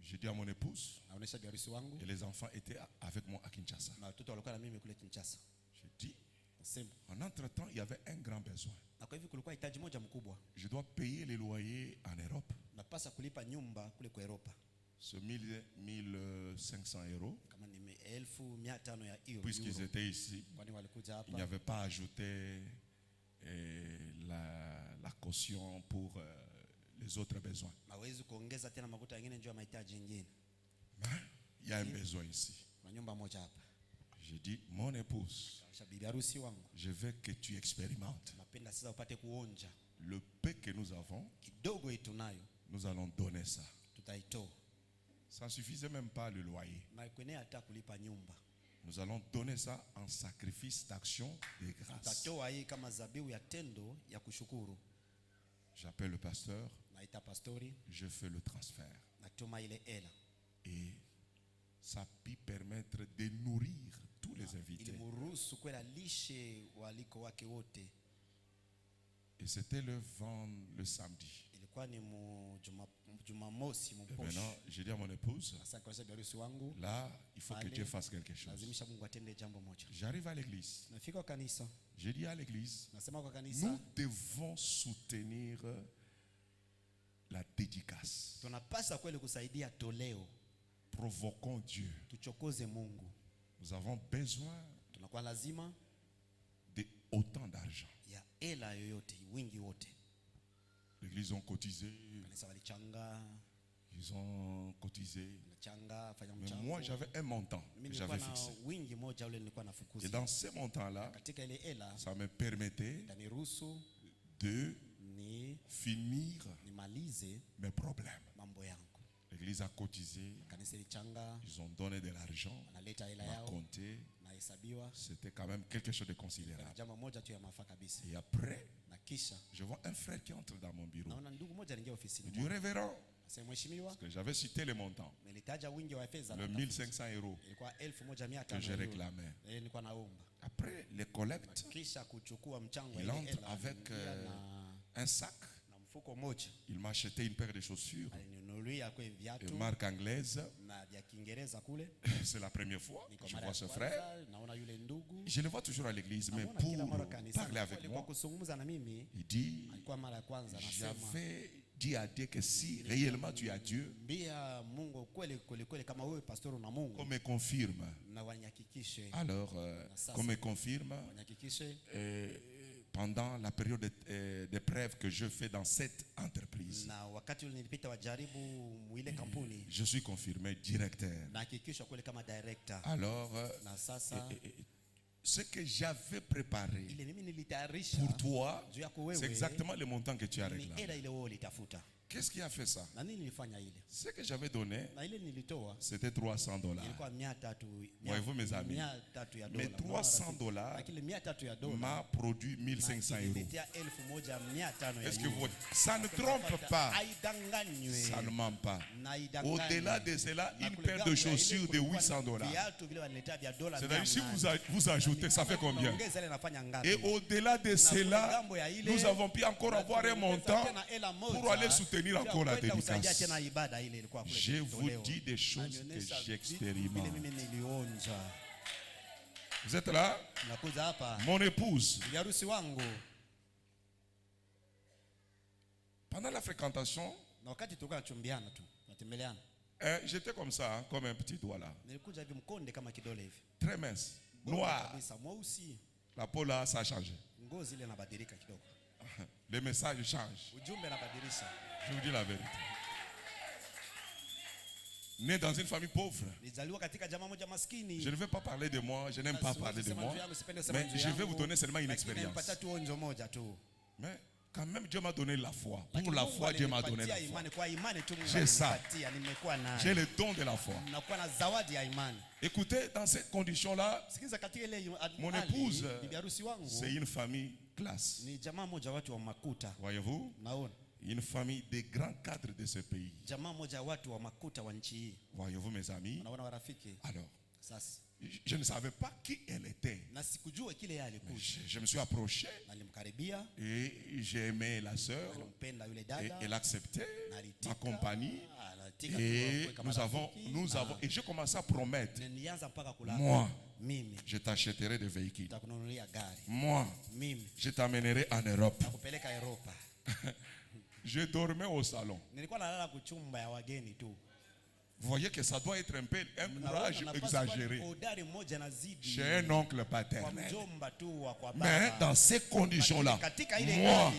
J'ai dit à mon épouse, Naonesha biharusi wangu et les enfants étaient avec moi à Kinshasa. na watoto walikuwa na mimi kule Kinshasa. J'ai dit, Nasema en entre-temps, il y avait un grand besoin. na kwa hivyo kulikuwa hitaji moja mkubwa. Je dois payer les loyers en Europe. Napasa kulipa nyumba kule kwa Europa. Ce 1500 euros, Kama ni 1500 ya hiyo. puisqu'ils étaient ici, Kwani walikuja il n'y hapa. avait pas ajouté la caution pour les autres besoins. Hawezi kuongeza tena makuta mengine njoo mahitaji mengine. Mais il y a un besoin ici. Kuna nyumba moja hapa. J'ai dit, mon épouse, Kisha bibi harusi wangu, je veux que tu expérimentes. napenda sasa upate kuonja Le peu que nous avons, kidogo hii tunayo, nous allons donner ça. tutaitoa. Ça ne suffisait même pas le loyer. Na kwenye hata kulipa nyumba. Nous allons donner ça en sacrifice d'action de grâce. Tutatoa hii kama zabihu ya tendo ya kushukuru. J'appelle le pasteur, Naita pastori, je fais le transfert. natuma ile hela. Et ça peut permettre de nourrir tous les invités. Ilimruhusu kwenda lishe waliko wake wote. Et c'était le samedi. Ilikuwa ni Jumamosi Et mposhi. maintenant, j'ai dit à mon épouse, Sasa kwa sababu harusi wangu là, il faut que Dieu fasse quelque chose. lazimisha Mungu atende jambo moja. J'arrive à l'église. Nafika kwa kanisa, J'ai dit à l'église, nasema kwa kanisa, nous devons soutenir la dédicace. tunapaswa kweli kusaidia toleo. Provoquons Dieu. Tuchokoze Mungu. Nous avons besoin Tunakuwa lazima de autant d'argent. ya hela yoyote, wingi wote. L'église ont cotisé, Kanisa walichanga, ils ont cotisé. nachanga, fanya Mais mchango. moi, j'avais un montant Mimi que nilikuwa j'avais na fixé. wingi moja ule nilikuwa Et nafukuza. dans ce montant-là, Katika ile hela ça me permettait itaniruhusu de ni finir nimalize mes problèmes. mambo yangu. L'église a cotisé, Kanisa lichanga, ils ont donné de l'argent, analeta hela on a yao, compté. nahesabiwa. C'était quand même quelque chose de considérable. Jambo moja tu ya mafaa kabisa. Et après, Na kisha je vois un frère qui entre dans mon bureau. naona ndugu moja anaingia ofisini. Il dit, révérend, Sasa mheshimiwa, parce que j'avais cité les montants, nilitaja wingi wa fedha. le 1500 euros Ilikuwa que 1500 je réclamais. nilikuwa naomba. Après les collectes, Kisha kuchukua mchango il ile entre hela avec un sac. na mfuko moja. Il m'a acheté une paire de chaussures Alininunulia kwa de viatu marque anglaise. na vya Kiingereza kule. C'est la première fois Niko que je mara vois ya ce frère. kwanza, naona yule ndugu. Je le vois toujours à l'église, mais Namuona kila mara pour kanisa. parler avec Kwa moi, kuzungumza na mimi, il dit, alikuwa mara ya kwanza anasema j'avais dis à Dieu que si réellement tu as Dieu, Mbia Mungu kweli kweli kweli kama wewe pastor na Mungu. qu'on me confirme. Na wanihakikishe. Alors, qu'on me confirme Wanihakikishe. Pendant la période d'épreuve que je fais dans cette entreprise. Na wakati nilipita wajaribu mwile kampuni. Je suis confirmé directeur. Na hakikisha kweli kama director. Alors, na sasa ce que j'avais préparé ile mimi nilitayarisha pour toi, juu yako wewe, c'est exactement le montant que tu as réclamé. ni hela ile wewe ulitafuta. Qu'est-ce qui a fait ça? Na nini nilifanya ile? Ce que j'avais donné, Na ile nilitoa c'était $300. ilikuwa 300. Voyez-vous mes amis? 300 ya dola. Mais $300 lakini 300 ya dola m'a produit 1500 euros. Nililetea 1500 ya Est-ce que euro. vous... Ça ne trompe pas. Haidanganywe. Ça ne ment pas. Na haidanganywe. Au-delà de cela, Na une kule paire de gambo ya ile chaussures de kulikuwa $800. viatu vile waniletea vya dola C'est-à-dire, si 800. vous ajoutez, ça fait combien? Ongeza ile inafanya ngapi? Et au-delà de cela, nous avons pu encore avoir un montant pour aller soutenir encore la dédicace. Je vous dis des choses que j'expérimente. Vous êtes là? Mon épouse, pendant la fréquentation, j'étais comme ça, hein, comme un petit doigt là. Très mince, noir. La peau là, ça a changé. Le message change. Je vous dis la vérité. Né dans une famille pauvre. Je ne vais pas parler de moi, je n'aime pas parler de moi. Mais je vais vous donner seulement une expérience. Mais quand même, Dieu m'a donné la foi. Pour la foi, Dieu m'a donné la foi. J'ai ça. J'ai le don de la foi. Écoutez, dans cette condition-là, mon épouse, c'est une famille classe. Voyez-vous? Une famille des grands cadres de ce pays. Voyez-vous mes amis? Alors, je ne savais pas qui elle était. Je me suis approché et j'ai aimé la sœur et elle acceptait ma compagnie. Et et j'ai commencé à promettre, moi, je t'achèterai des véhicules. Moi, je t'amènerai en Europe. Je dormais au salon. Vous voyez que ça doit être un peu un courage exagéré. J'ai un oncle paternel. Mais dans ces conditions-là, moi,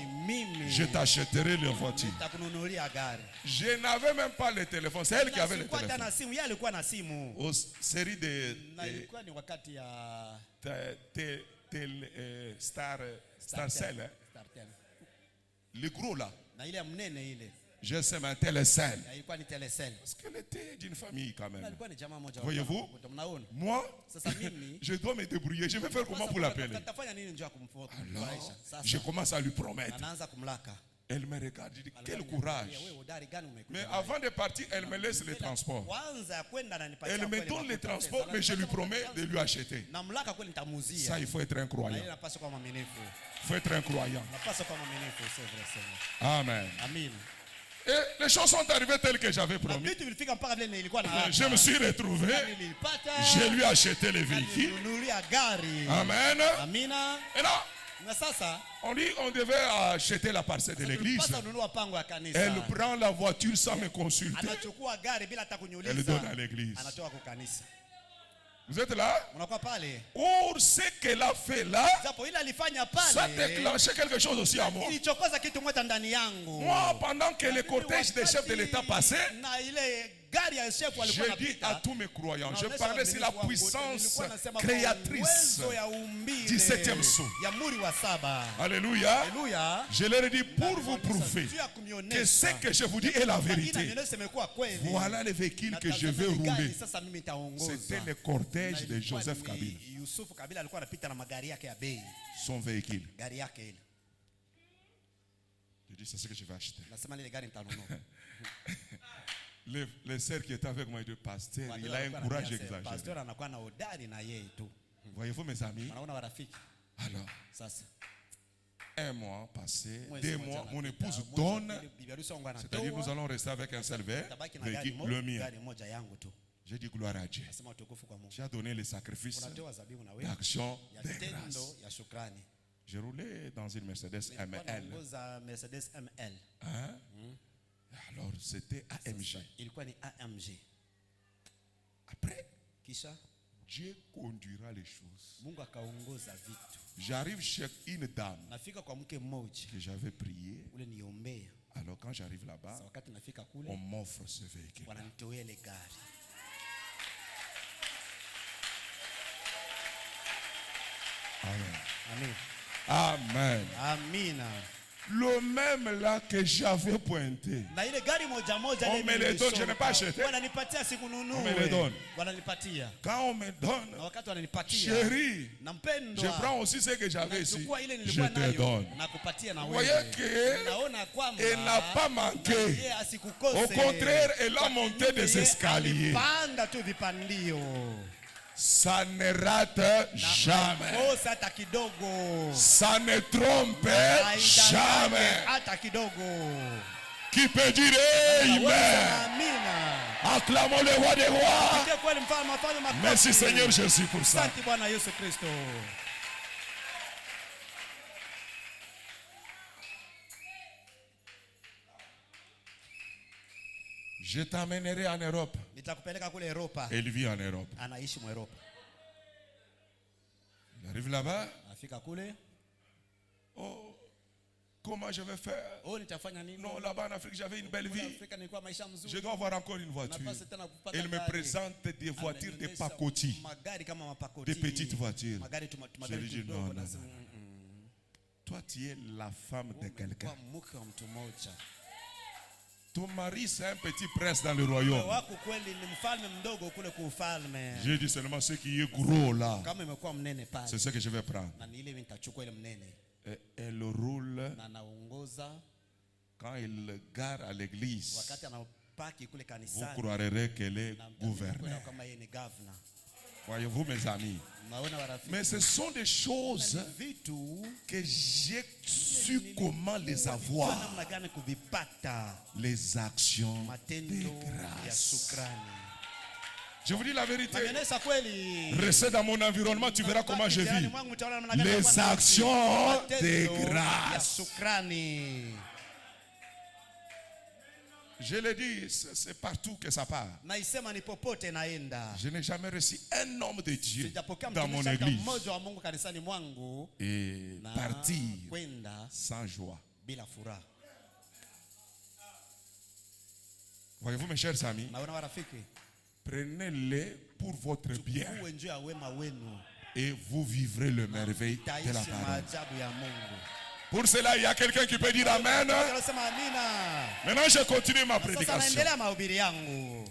je t'achèterai le voiture. Je n'avais même pas le téléphone. C'est elle qui avait le téléphone. Aux séries de Starcell. Le gros là. Je sais, mais Télécell. Parce qu'elle était d'une famille quand même. Voyez-vous? Moi, je dois me débrouiller. Je vais faire comment pour l'appeler? Alors, je commence à lui promettre. Elle me regarde, je dis, quel courage. Mais avant de partir, elle me laisse le transport. Elle me donne le transport, mais je lui promets de lui acheter. Ça, il faut être un croyant. Il faut être un croyant. Amen. Et les choses sont arrivées telles que j'avais promis. Je me suis retrouvé. Je lui ai acheté les véhicules. Amen. Et là, on dit on devait acheter la parcelle de l'église. Elle prend la voiture sans me consulter. Elle donne à l'église. Vous êtes là? Pour ce qu'elle a fait là, ça a déclenché quelque chose aussi à moi. Moi, pendant que le cortège des chefs de l'État passait, je dis à tous mes croyants, je parlais sur la puissance créatrice du 7e sceau. Alléluia. Je leur ai dit pour vous prouver que ce que je vous dis est la vérité. Voilà les véhicules que je vais rouler. C'était le cortège de Joseph Kabila. Son véhicule. Je dis c'est ce que je vais acheter. Les sœurs qui étaient avec moi de pasteur, il a un courage exagéré. Voyez-vous mes amis? Alors, un mois passé, 2 mois, mon épouse donne, c'est-à-dire nous allons rester avec un seul véhicule, le mien. J'ai dit gloire à Dieu. J'ai donné le sacrifice d'action de grâce. J'ai roulé dans une Mercedes ML. Hein? Alors c'était AMG. Ilikuwa ni AMG. Après, Kisha Dieu conduira les choses. Mungu akaongoza vitu. J'arrive chez une dame Nafika kwa mke mmoja que j'avais prié. ule niombea. Alors quand j'arrive là-bas, Sasa wakati nafika on kule m'offre ce véhicule. wananitoa ile gari. Amen. Amen. Amen. Amina. Le même là que j'avais pointé. Na ile gari moja moja On me le donne, je n'ai pas acheté. Wananipatia sikununue. On me le donne. Wananipatia. Quand on me donne, Na wakati wananipatia. chérie, Na mpendwa. je prends aussi ce que j'avais ici. Nachukua ile Je nilikuwa te nayo donne. na kupatia na Vous wewe. voyez que Naona kwamba elle n'a pas manqué. yeye asikukose. Au contraire, elle a monté des Yeye escaliers. alipanda tu vipandio. Ça ne rate jamais. Kosa hata kidogo. Ça ne trompe jamais. Hata kidogo. Qui peut dire Amen? Amina. Acclamons le roi des rois. Kwa kweli mfalme afanye makofi. Merci Seigneur Jésus pour ça. Asante Bwana Yesu Kristo. Je t'amènerai en Europe. Nitakupeleka kule Europa. Elle vit en Europe. Anaishi mu Europa. Il arrive là-bas. Afika kule. Oh, comment je vais faire? Oh, nitafanya nini? Non, là-bas en Afrique, j'avais une belle Kule vie. Afrika nilikuwa maisha mzuri. Je dois avoir encore une voiture. Napaswa tena kupata Elle me gari. présente des voitures de Ananionyesha pacotille. magari kama mapakoti. Des petites voitures. Magari Je lui dis non, kidogo non, na non. Toi, tu es la femme de quelqu'un. kwa mke wa mtu mmoja. Ton mari, c'est un petit prince dans le Wewe royaume. wako kweli ni mfalme mdogo kule kwa ufalme. J'ai dit seulement ce qui est gros là. Kama imekuwa mnene pale. C'est ce que je vais prendre. Na ni ile nitachukua ile mnene. Et elle roule Na naongoza quand il gare à l'église. wakati anapaki kule Vous kanisani. croirez qu'elle est Na gouverneur. mtakwenda kama yeye ni governor. Voyez-vous mes amis. Maona warafiki. Mais ce sont des choses Vitu que j'ai su comment les kwa avoir. namna gani kuvipata. Les actions de Matendo ya grâce. shukrani. Je vous dis la vérité. Nanenesa kweli. Reste dans mon environnement, tu verras comment je Jirani vis. mwangu utaona namna gani Les nakuwa naishi. actions de Matendo grâce. ya shukrani. Je le dis, c'est partout que ça part. Naisema ni popote naenda. Je n'ai jamais reçu un homme de Dieu Sijapokea dans mon mtumishi hata église mmoja wa Mungu kanisani mwangu et na partir kwenda sans joie. bila furaha. Voyez-vous mes chers amis, Naona warafiki, prenez-les pour votre bien uwe njoo ya wema wenu. et vous vivrez le merveille de la Taishi parole. maajabu ya Mungu. Pour cela, il y a quelqu'un qui peut dire Amen. Anasema amina. Maintenant, je continue ma Sasa prédication. naendelea mahubiri yangu.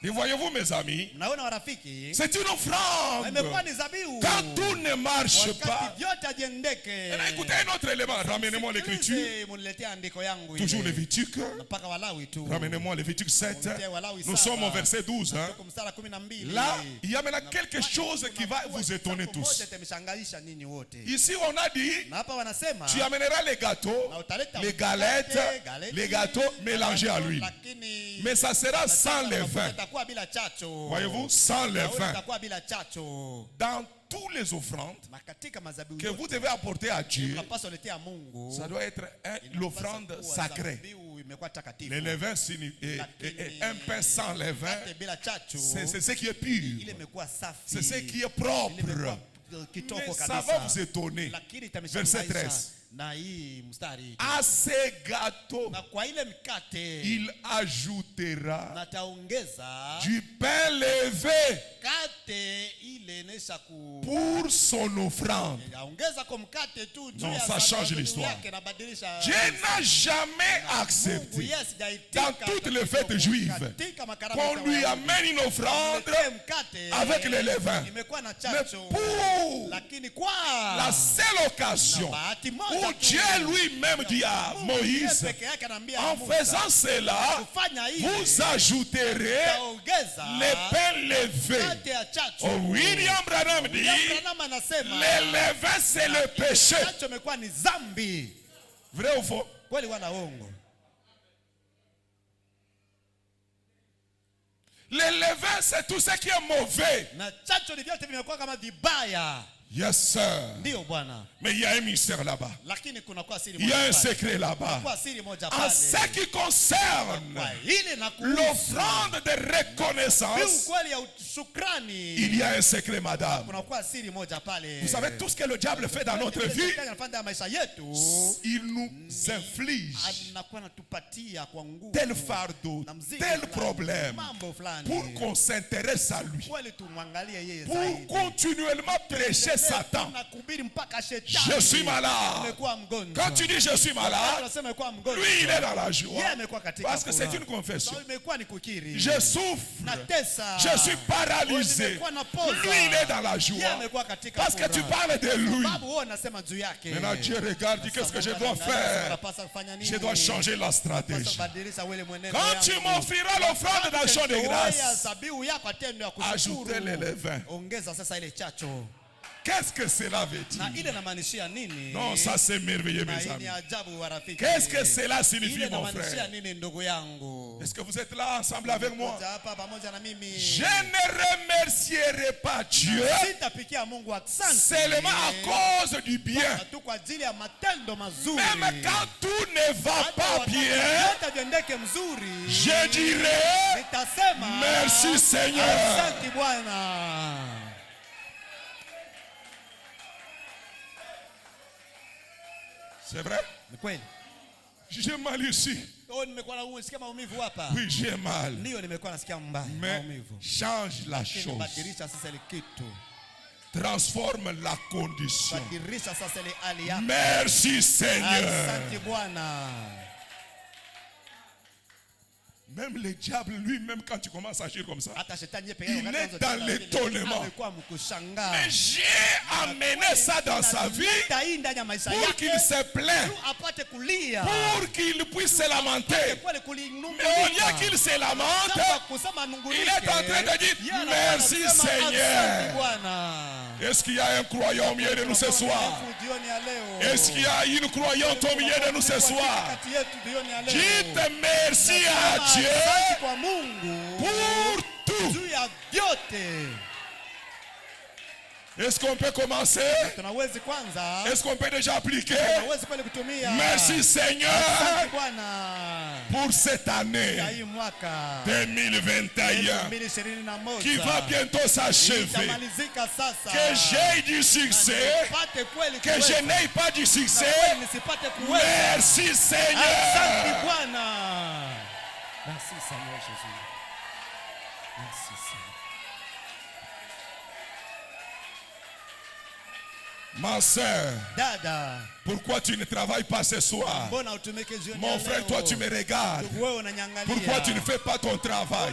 Et voyez-vous mes amis, Naona warafiki, c'est une offrande. imekuwa ni zabihu. Quand tout ne marche pas, Wakati vyote ajiendeke. eh bien, écoutez un autre élément. Ramenez-moi l'écriture. Sikilize, muniletea andiko yangu Toujours ile. Lévitique. Mpaka Walawi tu. Ramenez-moi Lévitique 7. Muniletea Walawi Nous 7. sommes au verset 12. Hein. Tuko mstari 12. Là, il y a maintenant quelque chose qui va vous étonner tous. Itamshangaisha ninyi wote. Ici, on a dit, Na hapa wanasema tu amèneras les gâteaux, na utaleta les mkate, galettes, galeti, les gâteaux mélangés à l'huile. lakini Mais ça sera sans mafuta levain. itakuwa bila chacho. Voyez-vous, sans Na ule levain. itakuwa bila chacho. Dans toutes les offrandes Na katika mazabihu que yote vous devez apporter à Dieu, unapaswa letea Mungu. ça doit être l'offrande Inapaswa kuwa sacrée. zabihu imekuwa takatifu. Le levain et un pain sans levain, Mkate bila chacho. c'est ce qui est Ile pur. imekuwa safi. C'est ce qui est Ile propre. imekuwa kitoko Mais ça kabisa. va vous étonner. Lakini Verset itamshangaisha 13. na hii mstari. À ces gâteaux, Na kwa ile mkate il ajoutera nataongeza du pain levé mkate ile inesha ku pour son offrande. aongeza kwa mkate tu juu Non, ya ça sababu change juu l'histoire. yake inabadilisha. Dieu n'a jamais Mungu, accepté yes, hajaitika dans toutes les fêtes katika juives katika makarama qu'on ya lui Wayahudi. amène une offrande Mletee mkate avec le levain. imekuwa na Mais chacho, pour lakini kwa la seule occasion na bahati moja où tu, Dieu lui-même dit à Mungu Moïse, yeye peke yake anaambia en Musa, faisant cela, kufanya hivi vous ajouterez taongeza les pains levés. mkate ya chacho. Oh, William Branham dit, William Branham anasema le levain c'est le péché. chacho imekuwa ni dhambi. Vrai ou faux? Kweli wala uongo? Le levain c'est tout ce qui est mauvais. Na chacho ni vyote vimekuwa kama vibaya. Yes, sir. Ndio Bwana. Mais il y a un mystère là-bas. Lakini kuna kwa siri Il y moja. a un secret là-bas. Kwa siri moja En pale. ce qui concerne Kwa ile na kuhusu l'offrande de reconnaissance, ukweli ya shukrani. il y a un secret, madame. Kuna kwa siri moja pale. Vous savez tout ce que le diable fait dans notre vie? Anafanya maisha yetu. Il nous inflige Anakuwa anatupatia kwa nguvu. tel fardeau, tel problème Mambo fulani. pour qu'on s'intéresse à lui. Kweli tumwangalie yeye Pour zaidi. continuellement prêcher Satan. Je suis malade. Quand tu dis je suis malade, lui il est dans la joie. Parce que c'est une confession. Je souffre. Je suis paralysé. Lui il est dans la joie. Parce que tu parles de lui. Maintenant Dieu regarde, dit qu'est-ce que je dois faire? Je dois changer la stratégie. Quand tu m'offriras l'offrande d'action de grâce, ajoutez les levains. Qu'est-ce que cela veut dire? Non, ça c'est merveilleux, mes amis. Qu'est-ce que cela signifie, mon frère? Est-ce que vous êtes là ensemble avec moi? Je ne remercierai pas Dieu seulement à cause du bien. Même quand tout ne va pas bien, je dirai merci Seigneur. C'est vrai? J'ai mal ici. Oui, j'ai mal. Mais change la chose. Transforme la condition. Merci Seigneur. Même le diable lui-même, quand tu commences à agir comme ça, il est dans l'étonnement. Mais j'ai amené ça dans sa vie pour qu'il se plaise, pour qu'il puisse se lamenter. Mais au lieu qu'il se lamente, il est en train de dire merci Seigneur. Est-ce qu'il y a un croyant au milieu de nous ce soir? Est-ce qu'il y a une croyante au milieu de nous ce soir? Dites merci à Dieu pour tout. Est-ce qu'on peut commencer? Est-ce qu'on peut déjà appliquer? Merci Seigneur pour cette année 2021 qui va bientôt s'achever. Que j'ai du succès, que je n'ai pas du succès. Merci Seigneur. Merci Seigneur Jésus. Merci Seigneur. Ma soeur, Dada, pourquoi tu ne travailles pas ce soir? Mon frère, toi tu me regardes. Pourquoi tu ne fais pas ton travail?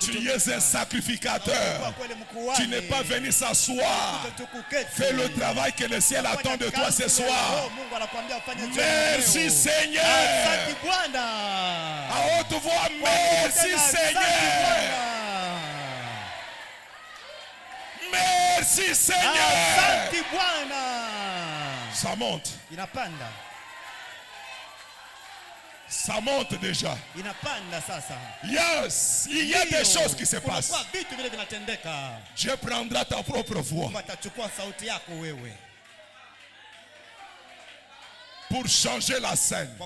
Tu es un sacrificateur. Tu n'es pas venu s'asseoir. Fais le travail que le ciel attend de toi ce soir. Merci Seigneur. À haute voix, merci Seigneur. Merci Seigneur. Ça monte. Ça monte déjà. Yes, il y a des choses qui se passent. Dieu prendra ta propre voix pour changer la scène.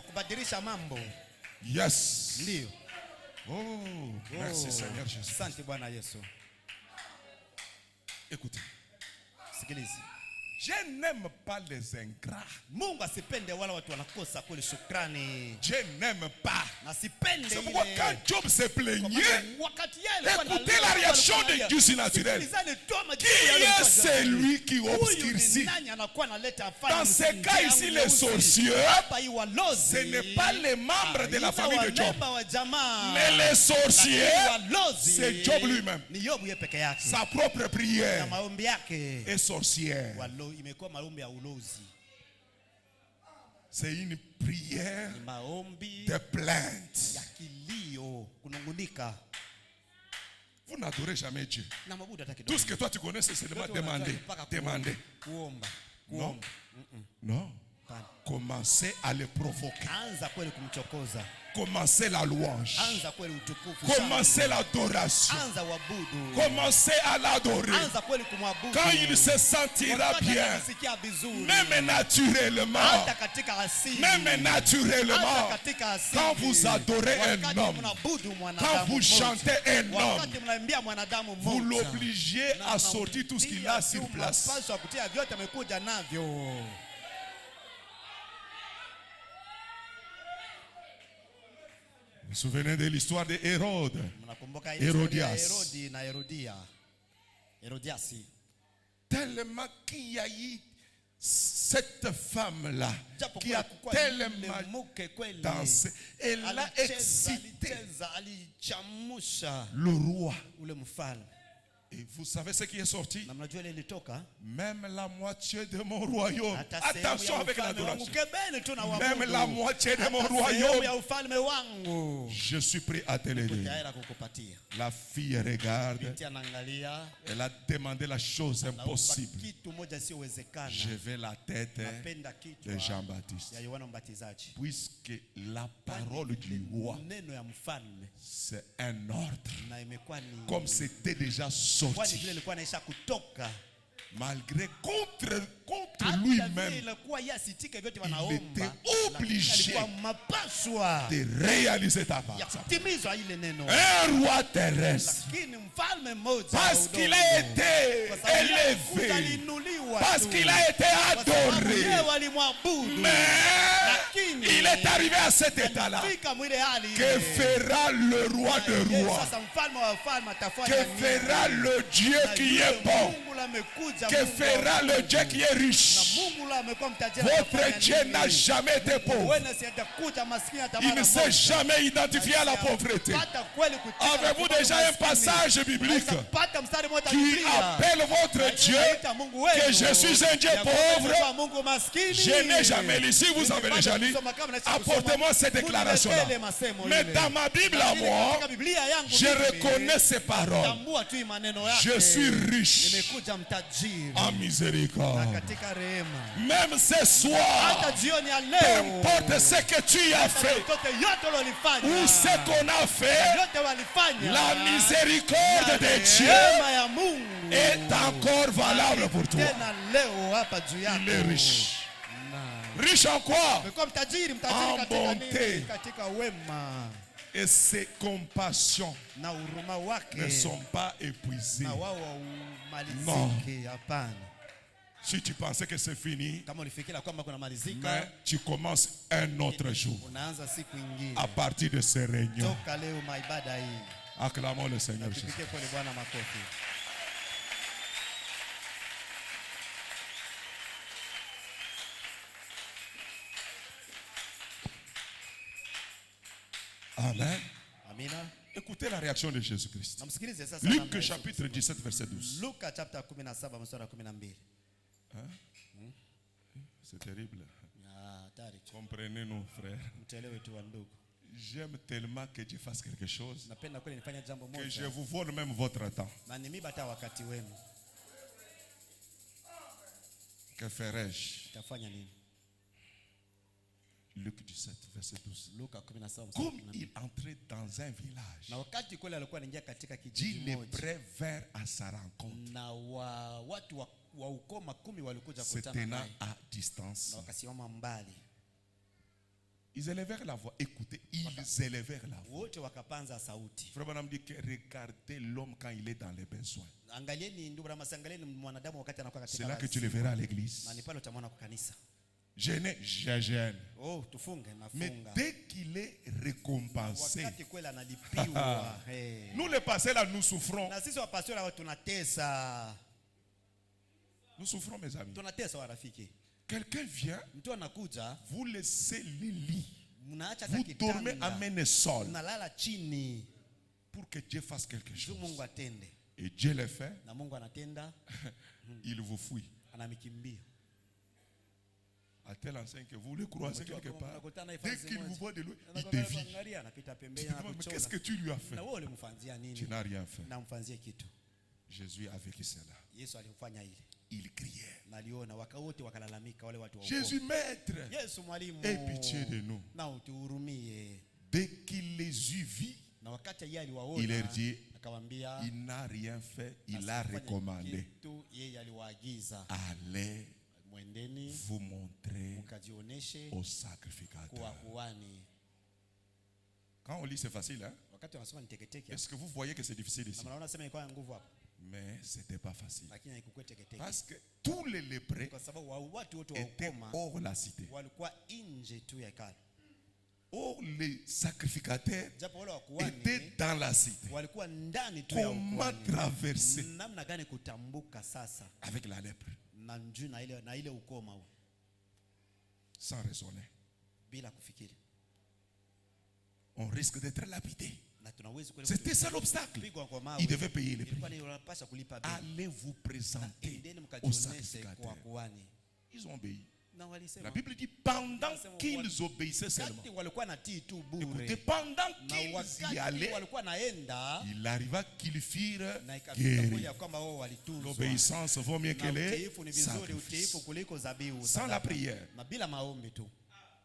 Yes. Oh, merci Seigneur Jésus. Écoutez. Je n'aime pas les ingrats. Je n'aime pas. C'est pourquoi quand Job se plaignait, écoutez la réaction de Dieu surnaturel. Qui est celui qui obscurcit? Dans ce cas ici, les sorciers, ce n'est pas les membres de la famille de Job. Mais les sorciers, c'est Job lui-même. Sa propre prière est sorcière. C'est une prière de plainte. Vous n'adorez jamais Dieu. Tout ce que toi tu connais, c'est seulement demander. Demander. Non. Non. Hapana. Commencez à le provoquer. Anza kweli kumchokoza. Commencez la louange. Anza kweli utukufu. Commencez l'adoration. Anza wabudu. Commencez à l'adorer. Anza kweli kumwabudu. Quand il se sentira bien, Anasikia vizuri. même naturellement, Hata katika asili. même naturellement, Hata katika asili. quand vous adorez un Wakati homme, mnaabudu quand mwanadamu vous mmoja. chantez un homme, Wakati mnaimbia mwanadamu vous mmoja. l'obligez à sortir tout ce qu'il a sur place. Mnapaswa kutia vyote amekuja navyo. Vous vous souvenez de l'histoire de Hérode? Mnakumbuka Hérodias. Herodi na Herodia. Herodiasi. Tellement qu'il y a eu cette femme-là Japo qui a kulikuwa tellement yule mke kweli. dansé. Elle a excité alichamusha le roi. ule mfalme. Et vous savez ce qui est sorti? Na mnajua ile ilitoka? Même la moitié de mon royaume. Hata sehemu Attention ya avec ufalme wangu, l'adoration. kebeni tu na Même waabudu. la moitié de mon Hata sehemu royaume. ya ufalme wangu. Je suis prêt à te l'aider. Tayari kukupatia. La fille regarde. Binti anaangalia. Elle a demandé la chose impossible. Kitu moja siowezekana. Je veux la tête Napenda kichwa de Jean-Baptiste. ya Yohana Mbatizaji. Puisque la parole du roi, Neno ya mfalme c'est un ordre. na imekuwa ni Comme c'était déjà kwani vile sorti. ilikuwa inaisha kutoka. Malgré contre Hata vile lui-même, ilikuwa yasitike vyote il wanaomba. était Lakini obligé alikuwa mapaswa de réaliser ta ya part. kutimizwa ile neno. Un roi terrestre. Lakini mfalme mmoja Parce qu'il a été élevé. Parce qu'il a été adoré. Mais il est arrivé à cet état-là. Que fera le roi de rois? Que fera le Dieu qui est bon? Que fera le Dieu qui est riche? Votre Dieu n'a jamais été pauvre. Il ne s'est jamais identifié à la pauvreté. Avez-vous déjà un passage biblique qui appelle votre Dieu que je suis un Dieu pauvre? Je n'ai jamais lu. Si vous avez déjà lu, apportez-moi cette déclaration-là. Mais dans ma Bible à moi, je reconnais ces paroles. Je suis riche en miséricorde. Même ce soir, peu importe ce que tu as fait ou ce qu'on a fait, la miséricorde de Dieu est encore valable pour toi. Il est riche. Riche en quoi? En bonté. Et ses compassions ne sont pas épuisées. Non. Si tu pensais que c'est fini, mais tu commences un autre jour. À partir de ces réunions, acclamons le Seigneur Jésus. Amen. Écoutez la réaction de Jésus-Christ. Luc chapitre 17 verset 12. C'est terrible. Comprenez-nous, frères. J'aime tellement que Dieu fasse quelque chose que je vous vole même votre temps. Que ferai-je? Luc 17 verset 12. Comme il entrait dans un village, dix lépreux vinrent à sa rencontre, se tenant à distance. Ils élevèrent la voix. Écoutez, ils élevèrent la voix. Frère Branham dit que regardez l'homme quand il est dans les besoins. C'est là que tu le verras à l'église. Gêné, je gêne. Mais dès qu'il est récompensé, nous les pasteurs là, nous souffrons. Nous souffrons, mes amis. Quelqu'un vient, vous laissez les lits, vous dormez à main seul pour que Dieu fasse quelque chose. Et Dieu le fait, il vous fuit. À tel enseigne que vous le croisez quelque part, dès qu'il vous voit de loin, il dévie. Mais qu'est-ce que tu lui as fait? Tu n'as rien fait. Jésus a vécu cela. ils criaient. Naliona wote wakalalamika wale watu wa Jésus maître, Yesu mwalimu, aie pitié de nous. na utuhurumie. Dès qu'il les eut vus, Na wakati yeye il aliwaona leur dit, akawaambia il n'a rien fait, il a asifanye recommandé. kitu, yeye aliwaagiza Allez mwendeni vous montrer mkajioneshe au kuwa sacrificateur. kuhani. Quand on lit, c'est facile, hein? Wakati wanasoma ni teketeke, Est-ce que vous voyez que c'est difficile na ici? mnaona sema ilikuwa na nguvu hapo, Mais c'était pas facile. lakini haikuwa teketeke, Parce que tous les lépreux kwa sababu watu wote wa étaient ukoma hors la cité. walikuwa nje tu ya hekalu, Or, les sacrificateurs japo wale wa étaient kuhani dans la cité. walikuwa ndani tu ya Comment ukuhani. traverser Namna gani kutambuka sasa avec la lèpre na njuu na ile ukoma huo, sans raisonner? bila kufikiri, On risque d'être lapidé. na tunaweza C'était ça l'obstacle. kupigwa kwa mawe. Il devait payer les prix. Ilikuwa ni unapaswa kulipa bei. Allez vous présenter Endeni au mkajioneshe kwa sacrificateur. kuhani. Ils ont obéi. Na walisema La Bible dit pendant qu'ils obéissaient seulement. wakati walikuwa natii tu Écoutez, bure, pendant na qu'ils y wakati allaient, walikuwa naenda, il arriva qu'ils firent na ikafika kweli guérir. ya kwamba wao walitunzwa. L'obéissance vaut mieux que Na les utiifu ni vizuri, utiifu sacrifices. kuliko zabihu. Sans la prière, Na bila maombi tu,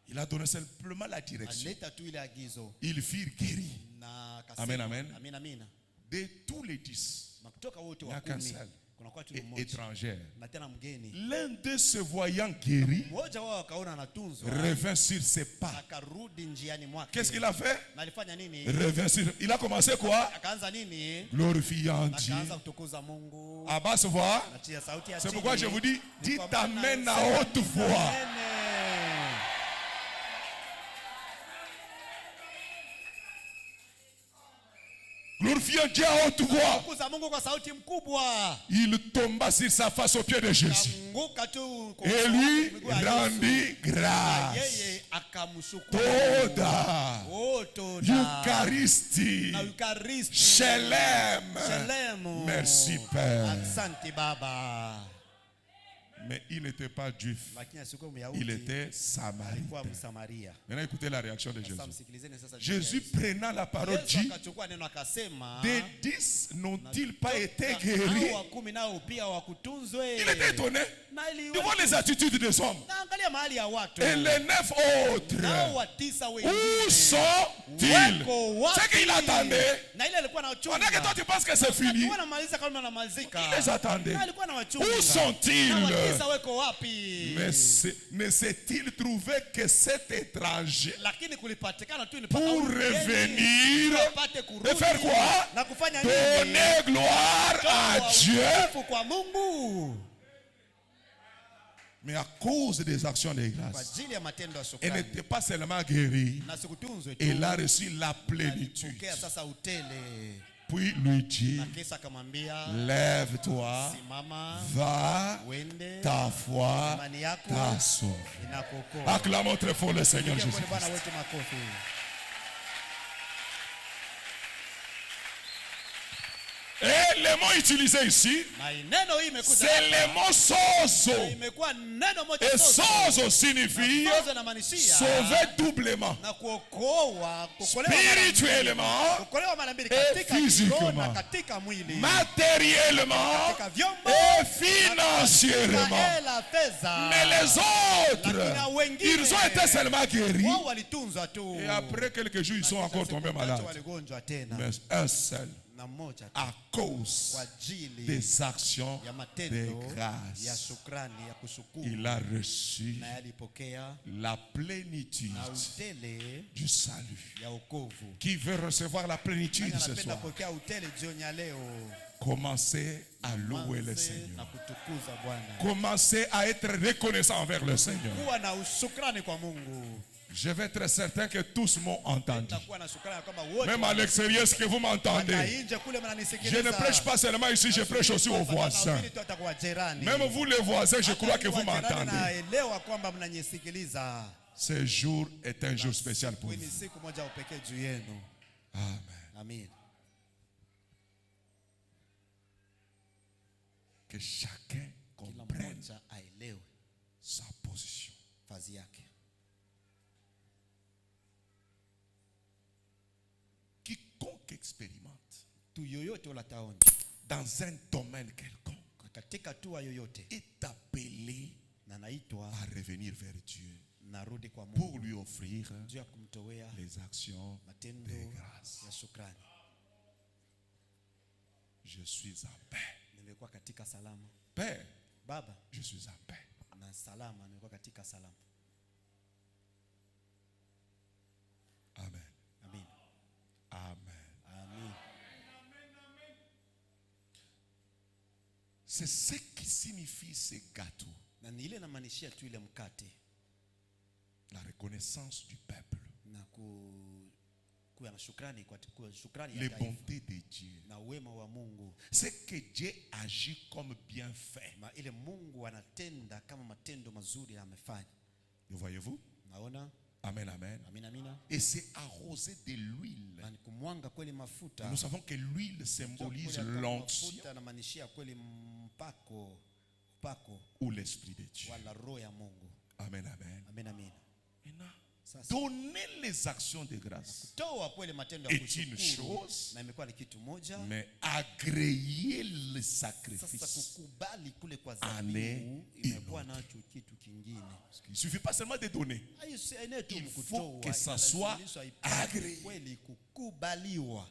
il a donné simplement la direction. aleta tu ile agizo Ils firent guérir. na akasema, Amen, amen. Amina, amina. De tous les 10 Na kutoka wote Il y a wa qu'un 10 seul. kunakuwa tu mmoja étrangers, na tena mgeni. l'un d'eux se voyant guéri, Mmoja wao akaona anatunzwa, revint sur ses pas. akarudi njiani mwake. Qu'est-ce qu'il a fait? Na alifanya nini? Revint sur. Il a commencé quoi? Akaanza nini? Glorifiant Dieu. Akaanza kutukuza Mungu. Abbas se voit. Natia sauti ya C'est chini. pourquoi je vous dis, Ni dites kwa maana amen à sema haute voix. amen. Glorifiant Dieu à haute voix. Tukuza Mungu kwa sauti mkubwa. Il tomba sur sa face au pied de Jésus. Anguka tu kwa Et lui miguu ya Yesu. rendit Na grâce. yeye akamshukuru. Toda. Oh, toda. Eucharistie. Na Eucharisti. Shalem. Shalem. Merci Père. Asante Baba. Mais il n'était pas juif. Lakini asikuwa Il Myahudi, était samaritain. alikuwa Msamaria. Maintenant écoutez la réaction de Jésus. Sasa msikilizeni sasa. Jésus prenant la parole Yesu dit, akachukua neno akasema, des 10 n'ont-ils pas été hao guéris? wa 10 nao pia wakutunzwe. Il était étonné. Na ili Devant les attitudes des hommes. na angalia mahali ya watu. Et les 9 Nao autres, wa 9 où wengine sont-ils? wako wapi? C'est qu'il attendait. Na ile alikuwa anachunga. Pendant que toi tu penses que c'est fini, Alikuwa anamaliza kama anamalizika. il les attendait. Na alikuwa anawachunga. Où sont-ils? Na wa 9 wako wapi? Mais s'est-il trouvé que cet étranger Lakini kulipatikana tu ni pour revenir apate et kurudi. faire quoi? Na kufanya nini? Donner gloire à Dieu. Utukufu kwa Mungu. Mais à cause des actions de Kwa grâce, ajili ya matendo ya elle shukrani. n'était pas seulement guérie, Na sikutunzwe tu. elle a reçu la plénitude. Alipokea sasa utele. Puis lui dit, Na kisa akamwambia, lève-toi, simama, va, wende, ta foi imani yako t'a sauvé. inakuokoa. Acclamons très fort le Seigneur Pigia Jésus. kwa Bwana wetu makofi. Et le mot utilisé ici, Na neno hii imekuja c'est hapa, le mot sozo. imekuwa neno moja Et sozo. sozo signifie Sozo inamaanisha sauver doublement. na kuokoa, kuokolewa mara mbili. Spirituellement, Kuokolewa mara mbili et katika kiroho physiquement. na katika mwili. matériellement Katika vyombo et financièrement. na hela, fedha. Mais les autres, Lakini wengine, ils ont été seulement guéris. wao walitunzwa tu. Et après quelques jours, ils sont Na encore siku tombés chache malades. waligonjwa tena. Mais un seul, Na mmoja tu. à cause Kwa ajili des actions ya de matendo ya grâce, shukrani ya kushukuru, il a reçu na yalipokea la plénitude na utele du salut. ya wokovu. Qui veut recevoir la plénitude Nani ce anapenda soir? kupokea utele jioni ya leo? Commencez à louer le Mwanze Seigneur. na kutukuza Bwana. Commencez à être reconnaissant envers le Seigneur. Kuwa na ushukrani kwa Mungu. Je vais être certain que tous m'ont entendu. Nitakuwa na shukrani kwamba wote Même à l'extérieur, est-ce que vous m'entendez? nje kule Je mnanisikiliza. ne prêche pas seulement ici, je prêche aussi aux voisins. Nahubiri tu hata kwa jirani. Même vous les voisins, je crois que Hata vous kwa jirani m'entendez. naelewa kwamba mnanisikiliza. Ce jour est un jour spécial pour Hii ni vous. siku moja ya upekee juu yenu. Amen. Amen. Que chacun Kila comprenne mmoja aelewe sa position. fazi yake. Quiconque expérimente Tu yoyote ula taonja dans un domaine quelconque katika hatua yoyote est appelé na naitwa à revenir vers Dieu narudi kwa pour Mungu lui offrir juu ya kumtowea les actions matendo de grâce. ya shukrani. Je suis en paix. Nimekuwa katika salama. Père, Baba, je suis en paix. na salama, nimekuwa katika salama. Amen. Amen. Amen. Amen. C'est ce qui signifie ce gâteau. Na ni ile inamaanishia tu ile mkate La reconnaissance du peuple. na kuwa na shukrani kwa shukrani Les ya taifa bontés de Dieu. na wema wa Mungu. C'est que Dieu agit comme bienfait. Ma ile Mungu anatenda kama matendo mazuri amefanya. Le voyez-vous? Naona? Amen, amen. Amina, amina. Et c'est arrosé de l'huile. Na ni kumwanga kweli mafuta. Nous savons que l'huile symbolise l'onction Mafuta inamaanishia kweli mpako ou l'esprit de Dieu. wala roho ya Mungu. Amen, amen. Amina, amina. Maintenant, Sasa donner les actions de grâce toa kweli matendo ya est une kushukuru chose, na imekuwa ni kitu moja. mais agréer le Sasa sacrifice, kukubali kule kwa Ane dhabihu une imekuwa nacho kitu kingine. il ne suffit pas seulement de donner. Hayo si aina tu Il faut mkutoa, que ça soit inalazimishwa agréé. kweli kukubaliwa.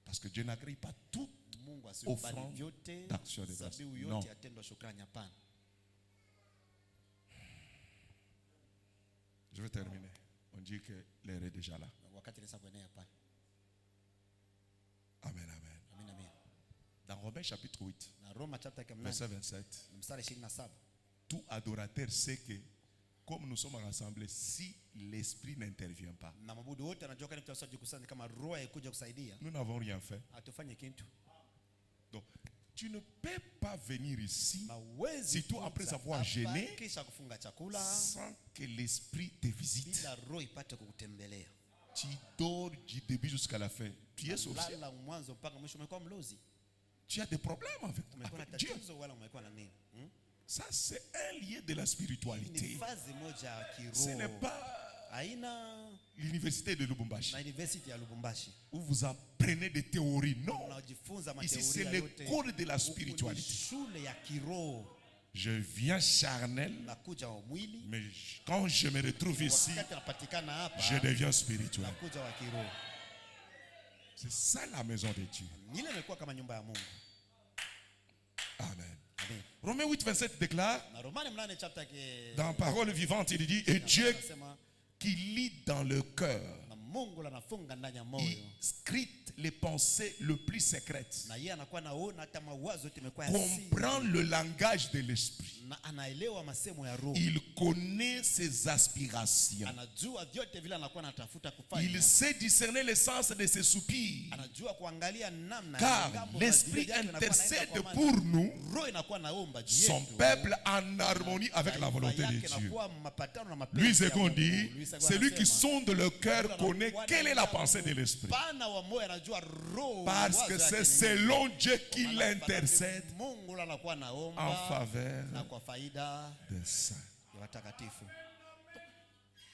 Parce que Dieu n'agrée pas tout. Mungu asikubali Offrande vyote, d'action de grâce. dhabihu Non. yote yatendwa shukrani, hapana. Je vais terminer. On dit que l'heure est déjà là. Wakati nisa kuenea pale. Amen, amen. Amina, amina. Dans Romains chapitre 8, Na Roma chapter 8 verset 27, mstari 27. tout adorateur sait que comme nous sommes rassemblés, si l'esprit n'intervient pas, Na mabudu wote anajua kama tutaweza kujikusanya kama roho ikuja kusaidia, nous n'avons rien fait. atufanye kitu. Donc, tu ne peux pas venir ici, Mawezi surtout après avoir gêné, kisha kufunga chakula sans que l'esprit te visite. bila roho ipate kukutembelea. Tu dors du début jusqu'à la fin. Tu es sorcier. Lala mwanzo mpaka mwisho, umekuwa mlozi, Tu as des problèmes umekuwa na avec Dieu. tatizo wala umekuwa na nini? Ça, c'est un lien de la Ni spiritualité. fazi moja ya Ce n'est kiroho. pas Haina l'université de Lubumbashi na university ya Lubumbashi où vous apprenez des théories. Non. unajifunza Ici, mateoria c'est yote. l'école de la Huku ni spiritualité. shule ya kiroho. Je viens charnel, Nakuja wa mwili, mais quand je me retrouve ici, wakati napatikana hapa je deviens spirituel. nakuja wa kiroho. C'est ça la maison de Dieu. Ile imekuwa kama nyumba ya Mungu. Amen. Amen. Romains 8, 27 déclare, Na Romani 8 chapter ke dans Parole vivante, il dit, et Dieu anasema qui lit dans le cœur, na Mungu anafunga ndani ya moyo. il scrute les pensées le plus secrètes, Na yeye anakuwa naona hata mawazo yote imekuwa ya siri. comprend le langage de l'esprit. Na anaelewa masemo ya roho. Il connaît ses aspirations. Anajua vyote vile anakuwa anatafuta kufanya. Il sait discerner le sens de ses soupirs. Anajua kuangalia namna Car ngambo l'esprit mazile yake yanakuwa intercède naenda kwa pour nous, roho inakuwa naomba juu son yetu. peuple en harmonie avec la volonté de Yake Dieu. inakuwa mapatano na mapenzi Lui, ya c'est qu'on Mungu. dit, Lui, c'est celui qui anasema, sonde le cœur connaît quelle est la pensée de l'esprit. Pana wa moyo anajua roho. Parce wazo que yake c'est ni nini. selon Dieu qui Kwa maana l'intercède Mungu anakuwa en naomba faveur na kwa faida des saints. ya watakatifu.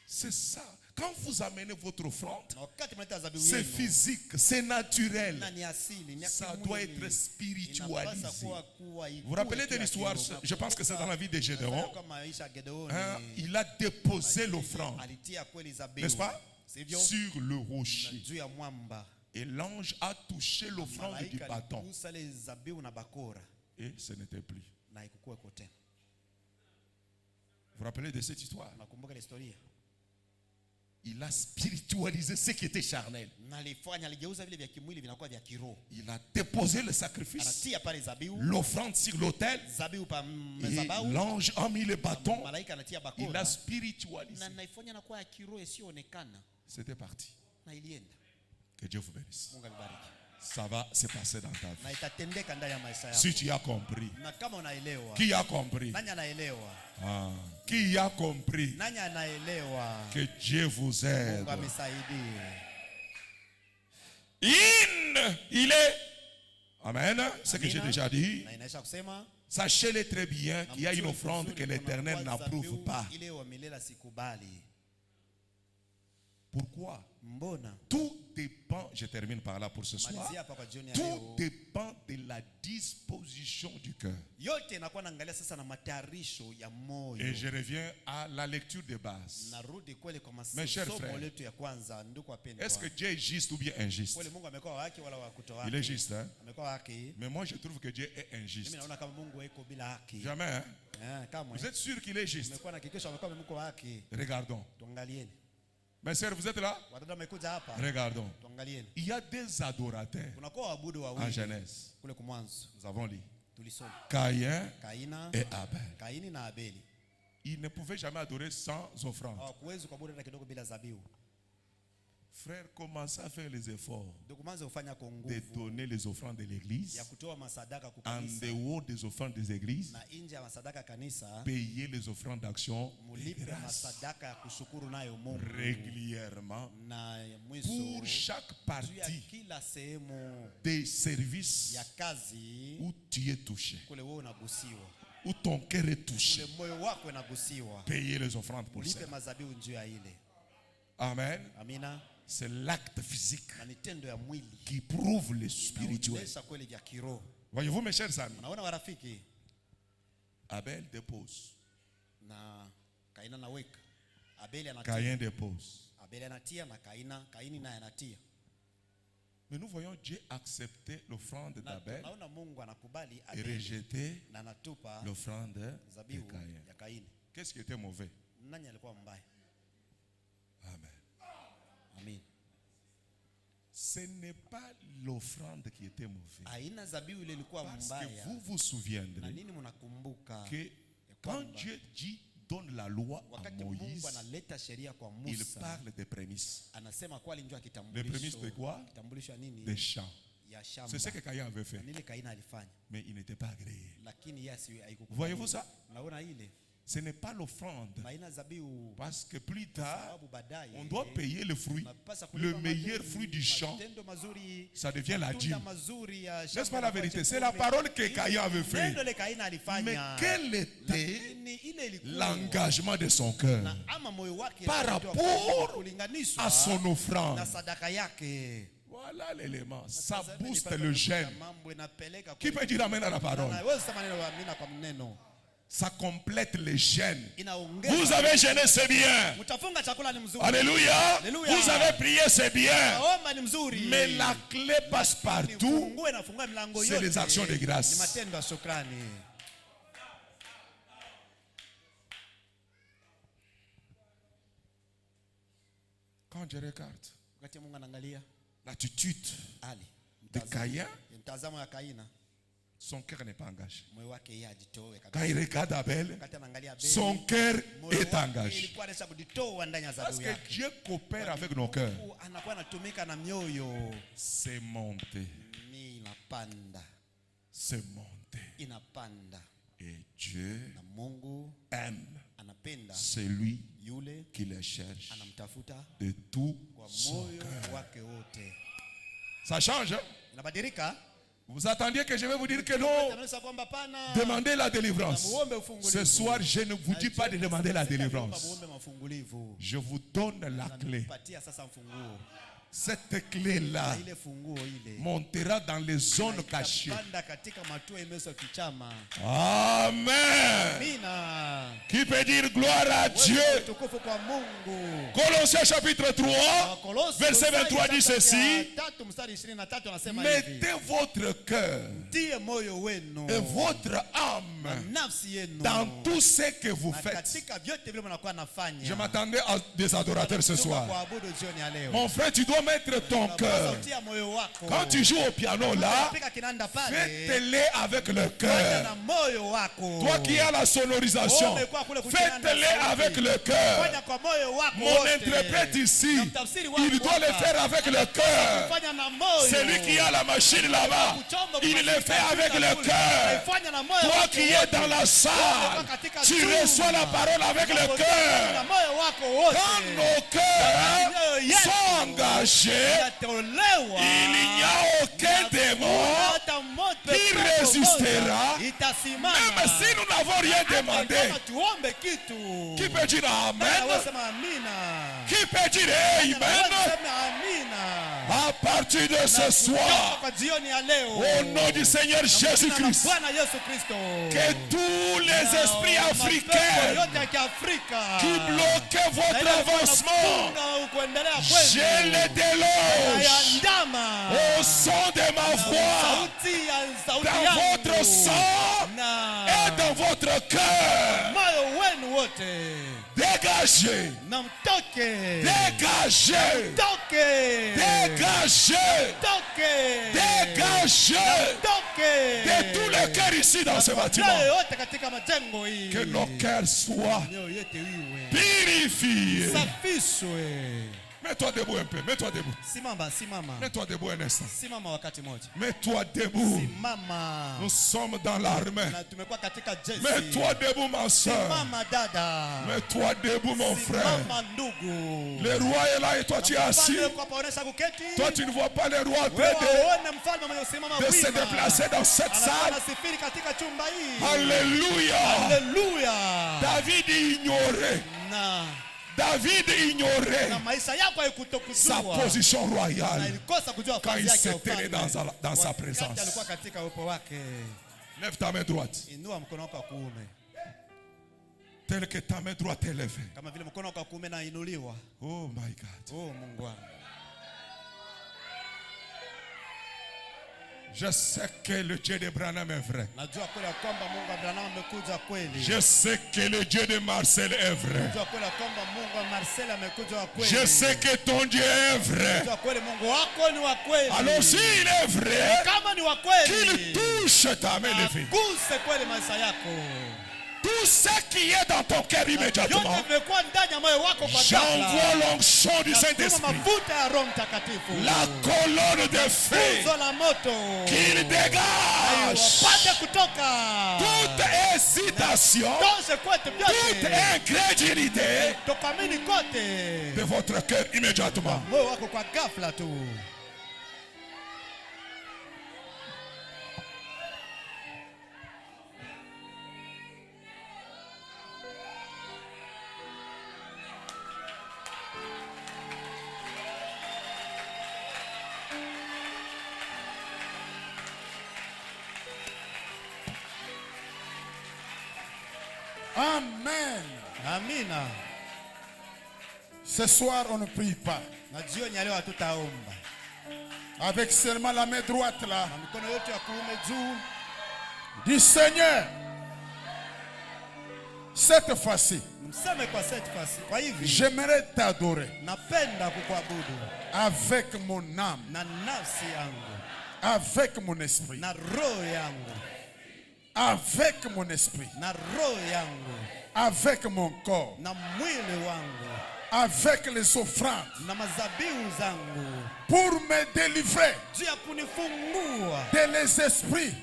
C'est ça. Quand vous amenez votre offrande, Na wakati mnaleta dhabihu c'est yenu, physique, c'est naturel. na ni asili, ni ya Ça kimwili. doit être Inapasa spiritualisé. kuwa Vous vous rappelez de l'histoire, je pense que c'est dans la vie de Gédéon. Kama maisha ya Gedeoni, Hein, il a déposé l'offrande, alitia kweli dhabihu, n'est-ce pas, sivyo? sur le Na rocher. juu ya mwamba. Et l'ange a touché l'offrande du Malaika bâton. aligusa ile dhabihu na bakora Et ce n'était plus. na ikukuweko tena. Vous vous rappelez de cette histoire? Nakumbuka ile historia. Il a spiritualisé ce qui était charnel. Na alifanya, aligeuza vile vya kimwili vinakuwa vya kiroho. Il a déposé le sacrifice, Anatia pale dhabihu, l'offrande sur l'autel. dhabihu pa Et madhabahu. l'ange a mis le bâton. Malaika anatia Il a bakora spiritualisé. na naifanya nakuwa ya kiroho isiyoonekana C'était parti. na ilienda. Que Dieu vous bénisse. Mungu abariki. Ça va se passer dans ta vie. Na itatendeka ndani ya maisha yako. Si tu as compris. Na kama unaelewa, Qui a compris? nani anaelewa? Ah. Qui a compris? Nani anaelewa? Que Dieu vous aide. Mungu amisaidie. Il est. Amen. Ce que j'ai Amina. déjà dit. Na inaisha kusema Sachez-le très bien na qu'il y a une mjue offrande vizuri que kuna l'Éternel kwa n'approuve dhabihu pas. ile wa milele sikubali. Pourquoi? Mbona? Tout dépend, je termine par là pour ce soir. Malizia hapa kwa jioni ya Tout leo. dépend de la disposition du cœur. Yote inakuwa naangalia sasa na matayarisho ya moyo. Et je reviens à la lecture de base. Narudi kweli kwa Mes chers masomo frères, letu ya kwanza, ndugu wapendwa. est-ce que Dieu est juste ou bien injuste? Kweli Mungu amekuwa wake wala wakuto wake? Il est juste, hein? Amekuwa wake. Mais moi je trouve que Dieu est injuste. Mimi naona kama Mungu yuko bila haki. Jamais, hein? Kama Vous êtes sûr qu'il est juste? amekuwa na hakikisho amekuwa Mungu wake. Regardons. Tuangalieni. Mes sœurs, vous êtes là? Wadada wamekuja hapa. Regardons. Tuangalieni. Il y a des adorateurs Kunakuwa waabudu en wawili Genèse. kule kwa mwanzo. Nous avons lu Tulisoma Caïn Kaina, et Abel. Kaini na Abeli. Ils ne pouvaient jamais adorer sans offrande. Hawakuweza kuabudu hata kidogo bila zabihu. Frère, commencez à faire les efforts Ndio kuanza kufanya kwa de nguvu donner les offrandes de l'église. ya kutoa masadaka kwa En kanisa dehors des offrandes des églises, na nje ya masadaka kanisa, payer les offrandes d'action de mulipe grâce masadaka ya kushukuru nayo Mungu régulièrement na mwisho pour chaque juu ya partie kila sehemu des services ya kazi où tu es touché, kule wewe unagusiwa, où ton cœur est touché. kule moyo wako unagusiwa, Payer les offrandes pour ça. ulipe mazabihu njuu ya ile. Amen. Amina. C'est l'acte physique Na ni tendo ya mwili qui prouve le spirituel. inaonyesha kweli vya kiroho. Voyez-vous, mes chers amis, Unaona warafiki, Abel dépose, na Kaina anaweka, Abeli anatia, Caïn dépose. Abeli anatia na Kaini naye anatia. Mais nous voyons Dieu accepter l'offrande Na d'Abel tunaona Mungu anakubali et Abeli rejeter na anatupa l'offrande de zabihu Caïn. ya Kaini. Qu'est-ce qui était mauvais? Nani alikuwa mbaya? Amen. Amin. Ce n'est pas l'offrande qui était mauvaise. Aina zabihu ile ilikuwa Parce mbaya. que vous vous Na souviendrez nini mnakumbuka que ya quand kwamba Dieu dit donne la loi à wakati Mungu Moïse, analeta sheria kwa il Musa, parle des prémices. anasema kwa alinjua Les kitambulisho. prémices de quoi? Kitambulisho ya nini? Des champs. Ya shamba. C'est ce que Caïn avait Na fait. nini Kaina alifanya? Mais il n'était pas agréé. Lakini yeye haikukubali. Voyez-vous ça? Naona ile Ce n'est pas l'offrande. maina zabihu, Parce que plus tard, sababu baadaye on doit payer le fruit. unapaswa Le kulipa meilleur madeni, fruit du champ, matendo mazuri, ça devient la matunda dîme. mazuri ya N'est-ce shamba pas la na vérité? kwa C'est la chakula. parole que Caïn avait fait. Neno le Kaina Mais alifanya. quel était Lakini ile ilikuwa l'engagement de son cœur na ama moyo wake par ilitoa rapport kulinganishwa à son offrande? na sadaka yake. Voilà l'élément. Ça Tazama booste nipata le kukuta gène. mambo inapeleka Qui kwenye- peut dire amen à la parole? Na wewe sema neno amina kwa neno. Ça complète les gènes. Inaongeza. Vous avez gêné, c'est bien. Mtafunga chakula ni mzuri. Alléluia. Alléluia. Vous avez prié, c'est bien. Naomba ni mzuri. Mais la clé passe partout. Fungue na fungua milango C'est yote. les actions de grâce. Ni matendo ya shukrani. Quand je regarde Wakati Mungu anaangalia l'attitude Ali. de Caïn, Mtazamo ya Kaina, son cœur n'est pas engagé. moyo wake yeye ajitoe Quand kabisa. il regarde Abel, Wakati anaangalia Abeli, son cœur moyo est wake engagé. ilikuwa anataka kujitoa ndani ya Parce zabihu que yake. Dieu coopère avec nos cœurs. Mungu anakuwa anatumika na mioyo. C'est monté. Ni inapanda, C'est monté. inapanda. Et Dieu Na Mungu aime anapenda celui yule qui le cherche anamtafuta de tout kwa son moyo cœur. wake wote. Ça change, hein? Inabadilika. Vous attendiez que je vais vous dire que non, Tunaonyesha kwamba pana demandez la délivrance. muombe ufungulivu. Ce soir, je ne vous dis pas de demander la délivrance. Muombe mafungulivu. Je vous donne la clé. Patia sasa mfunguo. Cette clé-là Na ile funguo ile montera dans les zones cachées. itapanda katika matua imeso kichama. Amen. Amina. Qui peut dire gloire à Dieu? Tukufu kwa Mungu. Colossiens chapitre 3, Wakolosai verset 23 dit ceci. 3 mstari 23 anasema hivi. Mettez votre cœur Tie moyo wenu et votre âme nafsi yenu dans tout ce que vous na faites. katika vyote vile mnakuwa nafanya. Je m'attendais à des adorateurs ce soir. Kuabudu jioni ya leo. Mon frère, tu dois mettre ton cœur. Tia moyo wako. Quand tu joues au piano là, Piga kinanda pale. faites-les avec le Fanya cœur. na moyo wako. Toi qui as la sonorisation, faites-les avec le cœur. Fanya kwa moyo wako. Mon wote. interprète ici, Na mtafsiri wako il doit le hapa. faire avec le cœur. Fanya na moyo. Celui qui a la machine là-bas, il le fait avec le cœur. Fanya na moyo Toi wako qui es wote. dans la salle, tu reçois la parole avec le Na cœur. moyo wako wote. Quand nos cœurs sont engagés, Yatolewa. il n'y a aucun démon qui résistera, même si nous n'avons rien demandé. Qui peut dire Amen? Qui peut dire Amen? À partir de ce soir, au nom du Seigneur Jésus-Christ, que tous les esprits africains qui bloquaient votre avancement, je les déloge au son de ma voix, dans votre sang et dans votre cœur. Dégagez, dégagez, dégagez, dégagez de tous les cœurs ici dans ce bâtiment. Que nos cœurs soient purifiés. Mets-toi debout un peu, mets-toi debout. Mets-toi debout un instant. Mets-toi debout. Nous sommes dans l'armée. Mets-toi debout ma soeur. Mets-toi debout mon frère. Le roi est là et toi tu es assis. Toi tu ne vois pas le roi de se déplacer dans cette salle. Alléluia. David ignorait. David ignorait sa position royale quand il s'est tenu dans sa présence. Lève ta main droite. Tel que ta main droite est levée. Oh my God. Je sais que le Dieu de Branham est vrai. Je sais que le Dieu de Marcel est vrai. Je sais que ton Dieu est vrai. Alors s'il est vrai, qu'il touche ta main levée. Tout ce qui est dans ton cœur immédiatement, j'envoie l'onction du Saint-Esprit, la colonne de feu, qu'il dégage toute hésitation, toute incrédulité de votre cœur immédiatement. Amen. Amina. Ce soir, on ne prie pas. Avec seulement la main droite là. Dis Seigneur, cette fois-ci, j'aimerais t'adorer avec mon âme, avec mon esprit, avec mon esprit, avec mon corps, avec les offrandes, pour me délivrer de les esprits,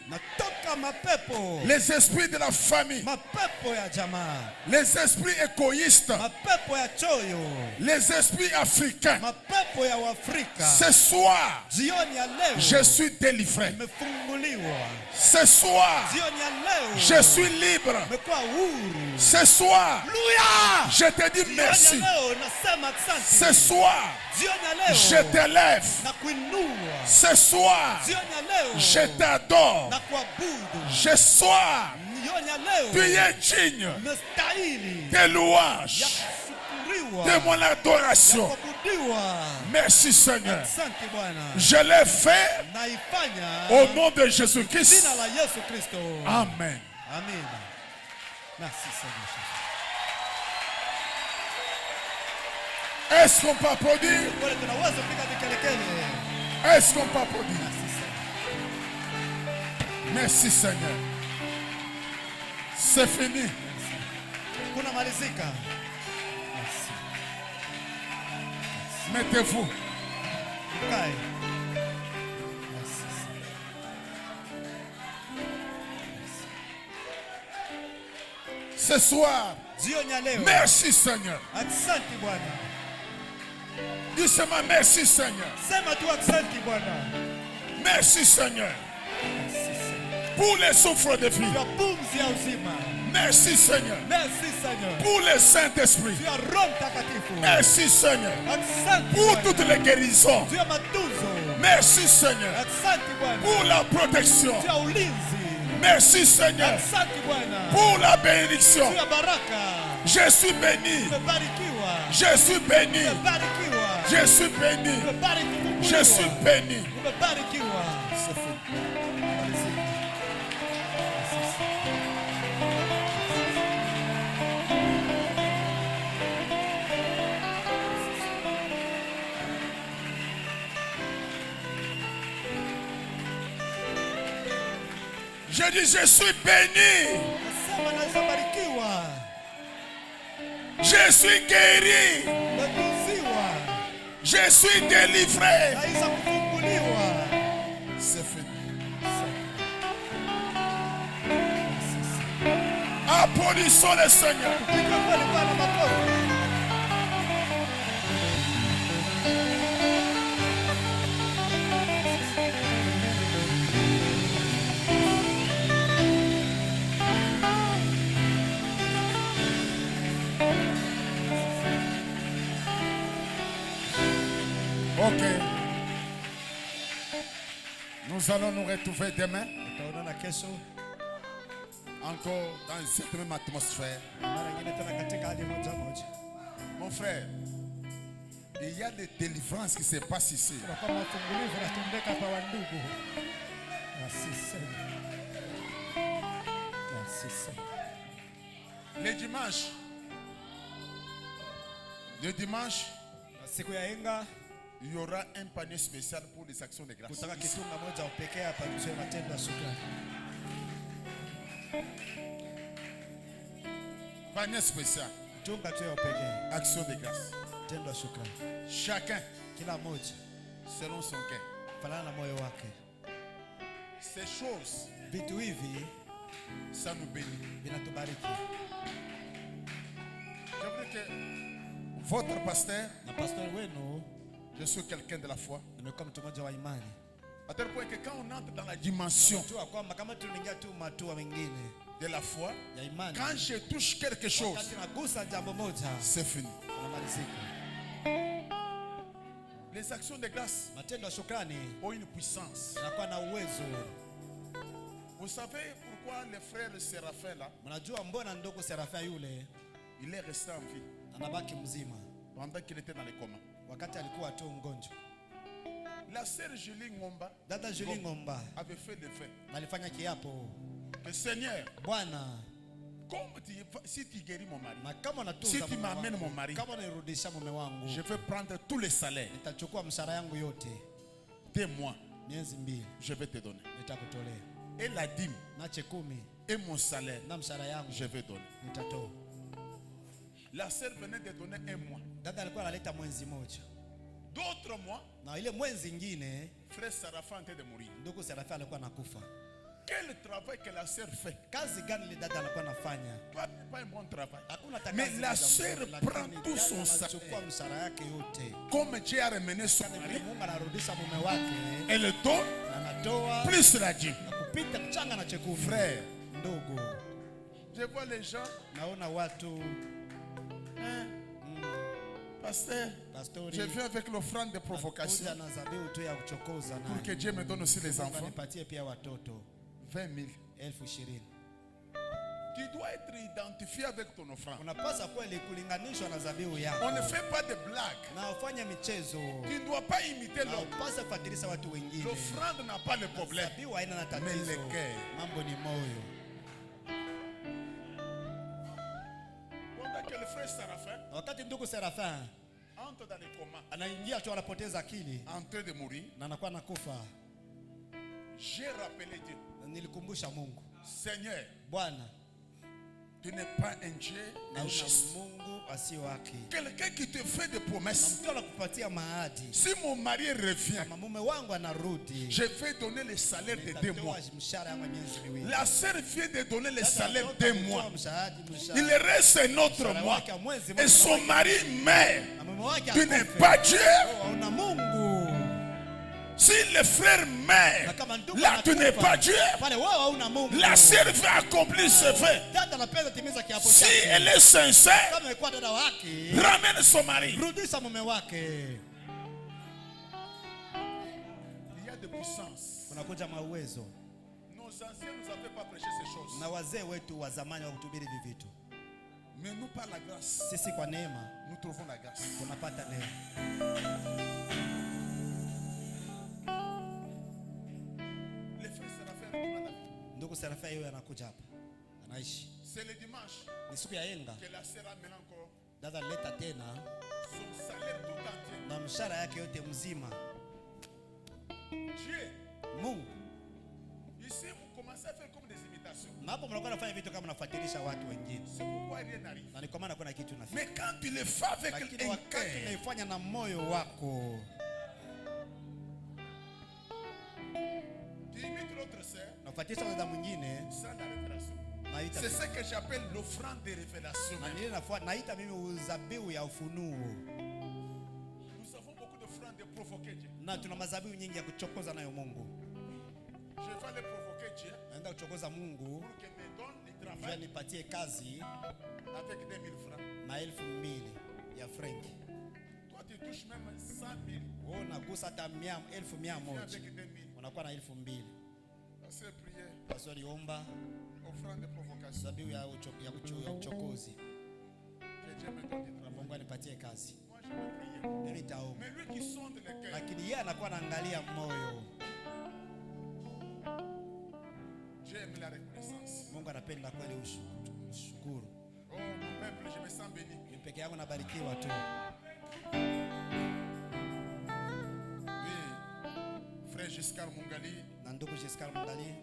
les esprits de la famille, les esprits égoïstes, les esprits africains. Ce soir, je suis délivré. Ce soir, je suis libre. Ce soir, je te dis merci. Ce soir, je t'élève. Ce soir, je t'adore. Ce soir, tu es digne de louange, de mon adoration. Merci Seigneur. Je l'ai fait au nom de Jésus-Christ. Amen. Merci Seigneur. Est-ce qu'on peut applaudir? Est-ce qu'on peut applaudir? Merci Seigneur. C'est fini. Mettez-vous. Ce soir, merci Seigneur. Dis seulement merci Seigneur. Merci Seigneur. pour les souffles de vie. juu ya pumzi ya uzima. Merci Seigneur Merci Seigneur, pour le Saint-Esprit. juu ya Roho Mtakatifu. Merci Seigneur Asante pour Bwana, toutes les guérisons. juu ya matunzo. Merci Seigneur Asante Bwana, pour la protection. juu ya ulinzi. Merci Seigneur Asante Bwana, pour la bénédiction. juu ya baraka. Je suis béni. Umebarikiwa, Je suis béni. umebarikiwa, Je suis béni. umebarikiwa, Je suis béni. umebarikiwa. C'est fait. Je dis, je suis béni. Nasema naweza barikiwa, Je suis guéri. natunziwa, Je suis délivré. naweza kufunguliwa. C'est fini. Applaudissons le Seigneur. Piga kweli Bwana makofi. Ok. Nous allons nous retrouver demain, Tutaonana kesho encore dans cette même atmosphère. mara nyingine tena katika hali moja moja. Mon frère, il y a des délivrances qui se passent ici. Tunakuwa mafungulivu natendeka hapa wa ndugu. Asante. Asante. Le dimanche, Na siku ya Inga il y aura un panier spécial pour les actions de grâce. kutaka Ici. kitunga moja upekee hapa juu ya matendo ya shukrani. Panier spécial, Tunga tu ya upekee, action de grâce. tendo ya shukrani. Chacun Kila mmoja selon son cœur. fanana na moyo wake. Ces choses, Vitu hivi ça nous bénit. vinatubariki. Je voudrais que votre pasteur, Na pastori wenu je suis quelqu'un de la foi, nimekuwa mtu mmoja wa imani. à tel point que quand on entre dans la dimension Jua kwamba kama tunaingia tu matua mengine de la foi, ya imani, quand je touche quelque chose, wakati nagusa jambo moja c'est fini. unamalizika. Les actions de grâce Matendo ya shukrani ont une puissance. yanakuwa na uwezo. Vous savez pourquoi le frère Séraphin là, Mnajua mbona ndugu Serafia yule il est resté en vie anabaki mzima pendant qu'il était dans les comas. wakati alikuwa tu mgonjwa? La sœur Julie Ngomba Dada Julie Ngomba avait fait le fait alifanya kiapo, que Seigneur, Bwana, si tu guéris mon mari, na kama unatunza si tu mume m'amènes wangu, mon mari, kama unirudisha mume wangu, je vais prendre tous les salaires. nitachukua mshahara yangu yote, 2 mois, miezi 2 je vais te donner. nitakutolea, Et la dîme nache 10 et mon salaire, na mshahara yangu je vais donner. nitatoa. La sœur venait de donner 1 mois. Dada alikuwa analeta mwezi moja, D'autres mois, na ile mwezi ingine frère Sarafan était de mourir. ndugu Serafia alikuwa anakufa. Quel travail que la sœur fait? Kazi gani ile dada alikuwa anafanya? Pas un bon travail. Hakuna hata Mais kazi la moja sœur mzuri, lakini prend tout dada son anachukua salaire. mshahara yake yote. Comme Dieu a ramené son Vile mari, Mungu anarudisha mume wake elle donne na anatoa plus la dîme. na kupita mchanga na chekumi. Frère, Ndugu, je vois les gens, naona watu pasteur, pastori je viens avec l'offrande de provocation kuja na zabihu tu ya kuchokoza pour na que Dieu me donne aussi les enfants. nipatie pia watoto 20 000. 20,000. Tu dois être identifié avec ton offrande. Unapaswa kweli kulinganishwa na zabihu yako On ne fait pas de blagues. na ufanye michezo. Tu ne dois pas imiter Na l'autre. upasa kufuatilisha watu wengine. L'offrande n'a pas de problème. Zabihu haina na Mais tatizo, le cœur. mambo ni moyo. Pendant que le frère Sarafin Na wakati ndugu Serafin entre dans les comas, anaingia tu anapoteza akili en train de mourir, na anakuwa nakufa, j'ai rappelé Dieu. na nilikumbusha Mungu, Seigneur, Bwana, tu n'es pas un Dieu hauna injuste. Mungu asio haki. Quelqu'un qui te fait des Na promesses. mtu anakupatia maadi, Si mon mari revient, kama mume wangu anarudi, je vais donner le salaire de 2 mois. nitatoa mshahara yangu ya miezi miwili. La sœur vient de donner le Dada salaire anatoka 2 kutoa mois. mshahara. Il reste un autre Mshahara mois. wake wa mwezi Et mmoja son mari meurt. na mume wake Tu n'es akufe. pas Dieu. Hauna Mungu. Si le frère meurt, Na kama ndugu là tu n'es anakufa, pas Dieu. pale wewe hauna Mungu. La sœur veut accomplir ses vœux. Dada anapenda timiza kiapo Si chake. elle est sincère, Kama ilikuwa dada wake, ramène son mari. rudisha mume wake. Il y a de puissance. Kunakuja mauwezo. Nos anciens nous avaient pas prêché ces choses. Na wazee wetu wa zamani wa kuhubiri hivi vitu. Mais nous, par la grâce, Sisi kwa neema nous trouvons la grâce. tunapata neema. Les frères Séraphin retournent à la vie. Ndugu Serafia yeye anakuja hapa. Anaishi. C'est le dimanche Ni siku ya yenga. que la sœur amène encore Dada leta tena son salaire tout entier. na mshahara yake yote mzima. Dieu, Mungu. ici vous commencez à faire comme des imitations. Na hapo mnakuwa nafanya vitu kama mnafuatilisha watu wengine. C'est pourquoi rien n'arrive. Na ni kwa maana kuna kitu nafanya. Mais quand tu le fais avec Lakini un wakati cœur, unaifanya na moyo wako, tu imites l'autre sœur nafuatisha dada mwingine, sans la révélation. naita C'est ce que j'appelle l'offrande de révélation. na nile naita mimi uzabiu ya ufunuo. Nous avons beaucoup d'offrandes de provoquer Dieu. Na tuna mazabiu nyingi ya kuchokoza nayo Mungu. Je vais les provoquer Dieu Naenda kuchokoza Mungu pour qu'il me donne le ili travail nipatie kazi avec 2000 francs. na 2,000 ya franki. Toi, tu touches même 100 000. Wewe unagusa hata 100,000. Viens avec 2000. Unakuwa na 2,000. C'est prier. Basi aliomba Offrande de provocation. zabiu ya uchokozi. Que Dieu me donne du Na travail. Mungu anipatie kazi. Moi, je vais prier. Mimi nitaomba. Mais lui qui sonde le cœur, Lakini yeye anakuwa anaangalia moyo. Dieu aime la reconnaissance. Mungu anapenda kweli ushukuru. Oh, mon peuple, je me sens béni. Mimi peke yangu nabarikiwa tu. Oui, frère Giscard Mungali, Na ndugu Giscard Mungali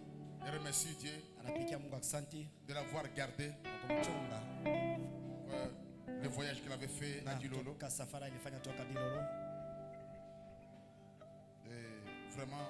je remercie Dieu anapikia Mungu asante de l'avoir gardé kwa kumchunga le voyage qu'il avait fait à na Dilolo. kutoka safari ilifanya toka Dilolo. Et vraiment,